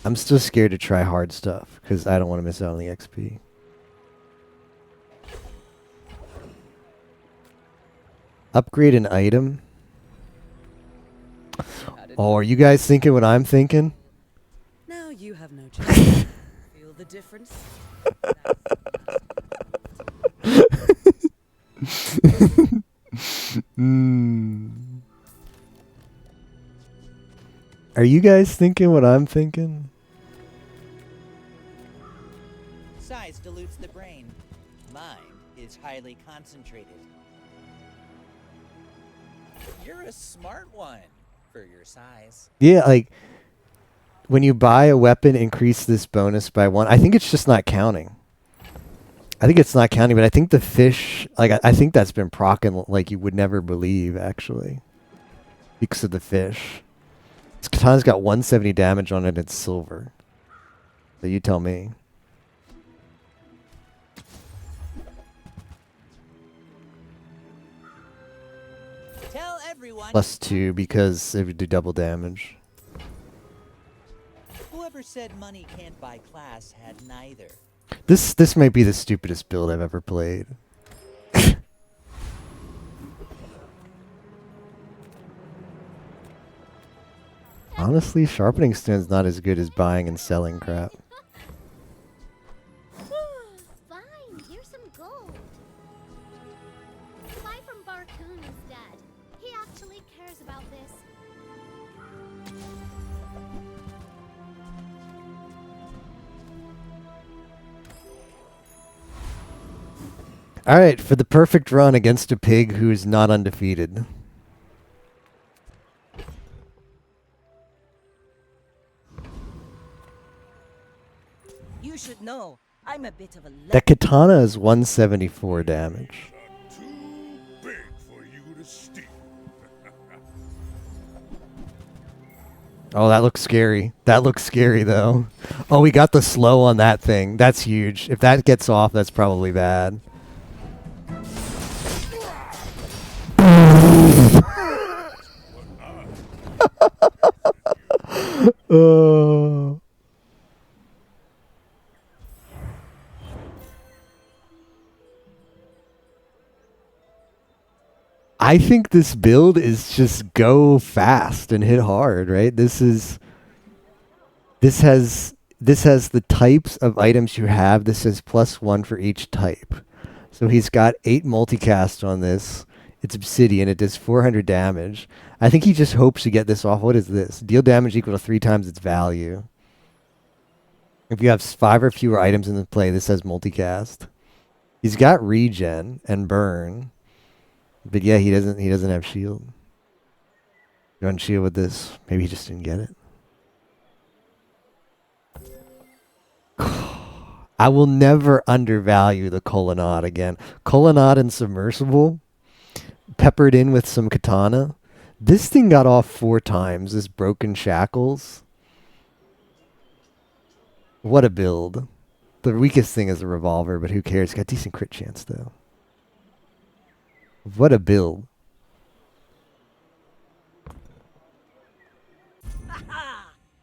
I'm still scared to try hard stuff because I don't want to miss out on the XP. Upgrade an item. Oh, are you guys thinking what I'm thinking? Now you have no choice. Feel the difference? Are you guys thinking what I'm thinking? Size dilutes the brain. Mind is highly concentrated. You're a smart one for your size. Yeah, like when you buy a weapon, increase this bonus by 1. I think it's just not counting. I think it's not counting, but I think the fish, like I think that's been proccing like you would never believe, actually, because of the fish. This katana's got 170 damage on it. It's silver. So you tell me. Tell everyone. +2 because it would do double damage. Whoever said money can't buy class had neither. This might be the stupidest build I've ever played. Honestly, sharpening stone's not as good as buying and selling crap. Fine, here's some gold. Buy from Barcoon instead. He actually cares about this. All right, for the perfect run against a pig who is not undefeated. You should know, I'm a bit of a That katana is 174 damage. Big for you to steal. Oh, that looks scary. That looks scary, though. Oh, we got the slow on that thing. That's huge. If that gets off, that's probably bad. Oh. I think this build is just go fast and hit hard, right? This has the types of items you have. This is +1 for each type. So he's got 8 multicast on this. It's obsidian. It does 400 damage. I think he just hopes to get this off. What is this? Deal damage equal to 3 times its value. If you have 5 or fewer items in the play, this has multicast. He's got regen and burn. But yeah, he doesn't have shield. You want shield with this? Maybe he just didn't get it. I will never undervalue the Colonnade again. Colonnade and Submersible, peppered in with some katana. This thing got off 4 times. This Broken Shackles. What a build. The weakest thing is a revolver, but who cares? Got decent crit chance, though. What a build.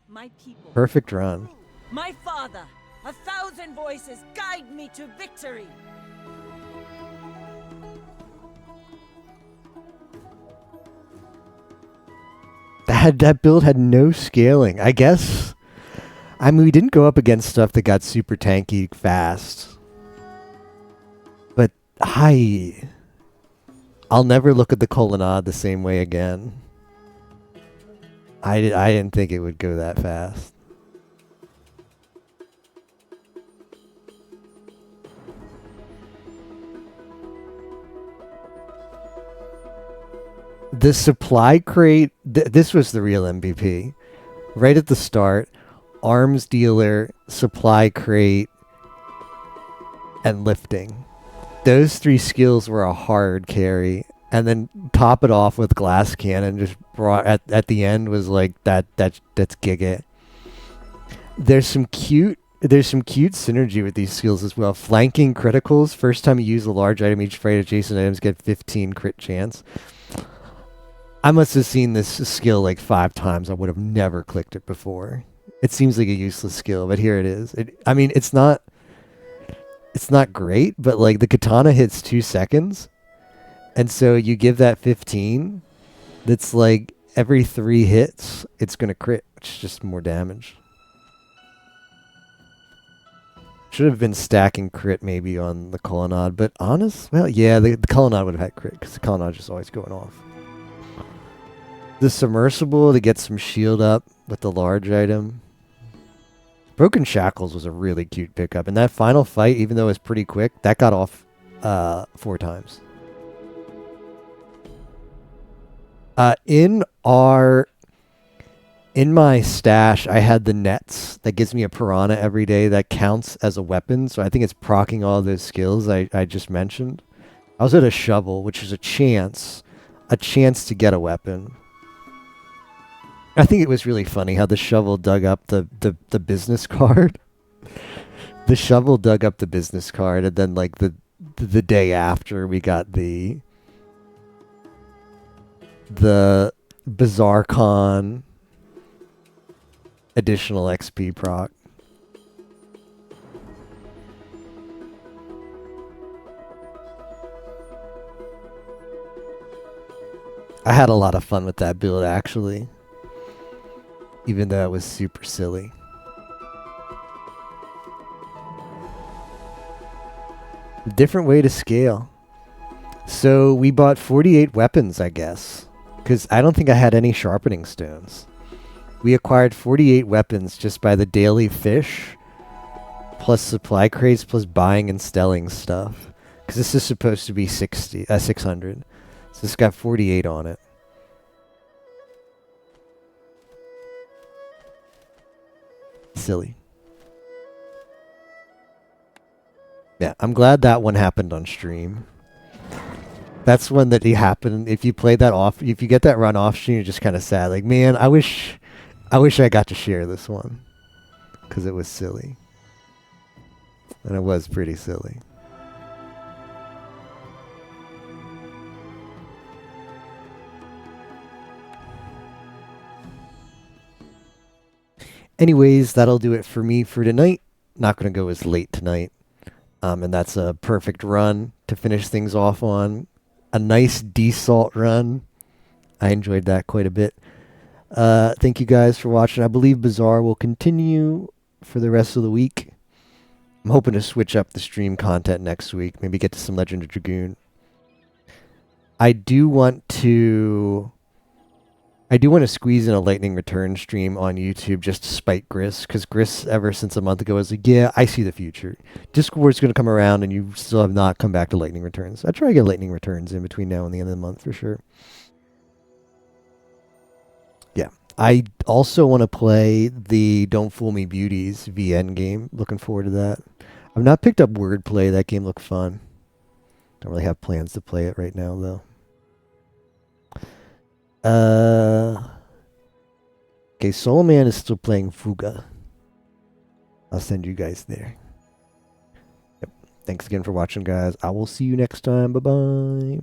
My people. Perfect run. My father. 1,000 voices guide me to victory. That build had no scaling. I guess. I mean, we didn't go up against stuff that got super tanky fast. But I'll never look at the Colonnade the same way again. I didn't think it would go that fast. The supply crate, this was the real MVP. Right at the start, arms dealer, supply crate, and lifting. Those 3 skills were a hard carry. And then top it off with glass cannon just brought at the end was like that's giga. There's some cute synergy with these skills as well. Flanking criticals, first time you use a large item, each fight adjacent items get 15 crit chance. I must have seen this skill like 5 times. I would have never clicked it before. It seems like a useless skill, but here it is. I mean, it's not great, but like the katana hits 2 seconds. And so you give that 15, that's like every 3 hits, it's going to crit, which is just more damage. Should have been stacking crit maybe on the Colonnade, but well, yeah, the Colonnade would have had crit, because the Colonnade is just always going off. The Submersible to get some shield up with the large item. Broken Shackles was a really cute pickup, and that final fight, even though it was pretty quick, that got off 4 times. In my stash, I had the nets that gives me a piranha every day that counts as a weapon. So I think it's proccing all those skills I just mentioned. I was at a shovel, which is a chance to get a weapon. I think it was really funny how the shovel dug up the business card. The shovel dug up the business card, and then like the day after we got the BAZAAR Con additional XP proc. I had a lot of fun with that build actually, even though it was super silly. Different way to scale. So we bought 48 weapons, I guess. Because I don't think I had any sharpening stones. We acquired 48 weapons just by the daily fish, plus supply crates, plus buying and selling stuff. Because this is supposed to be 600. So this got 48 on it. Silly. Yeah, I'm glad that one happened on stream. That's one that happened. If you play that off, if you get that run off stream, you're just kind of sad. Like, man, I wish I got to share this one, because it was silly, and it was pretty silly. Anyways, that'll do it for me for tonight. Not going to go as late tonight, and that's a perfect run to finish things off on. A nice desalt run. I enjoyed that quite a bit. Thank you guys for watching. I believe BAZAAR will continue for the rest of the week. I'm hoping to switch up the stream content next week. Maybe get to some Legend of Dragoon. I do want to squeeze in a Lightning Return stream on YouTube just to spite Gris, because Gris, ever since a month ago, was like, yeah, I see the future. Discord's going to come around, and you still have not come back to Lightning Returns. I try to get Lightning Returns in between now and the end of the month for sure. Yeah. I also want to play the Don't Fool Me Beauties VN game. Looking forward to that. I've not picked up Wordplay. That game looked fun. Don't really have plans to play it right now, though. Okay, Soul Man is still playing Fuga. I'll send you guys there. Yep. Thanks again for watching, guys. I will see you next time. Bye-bye.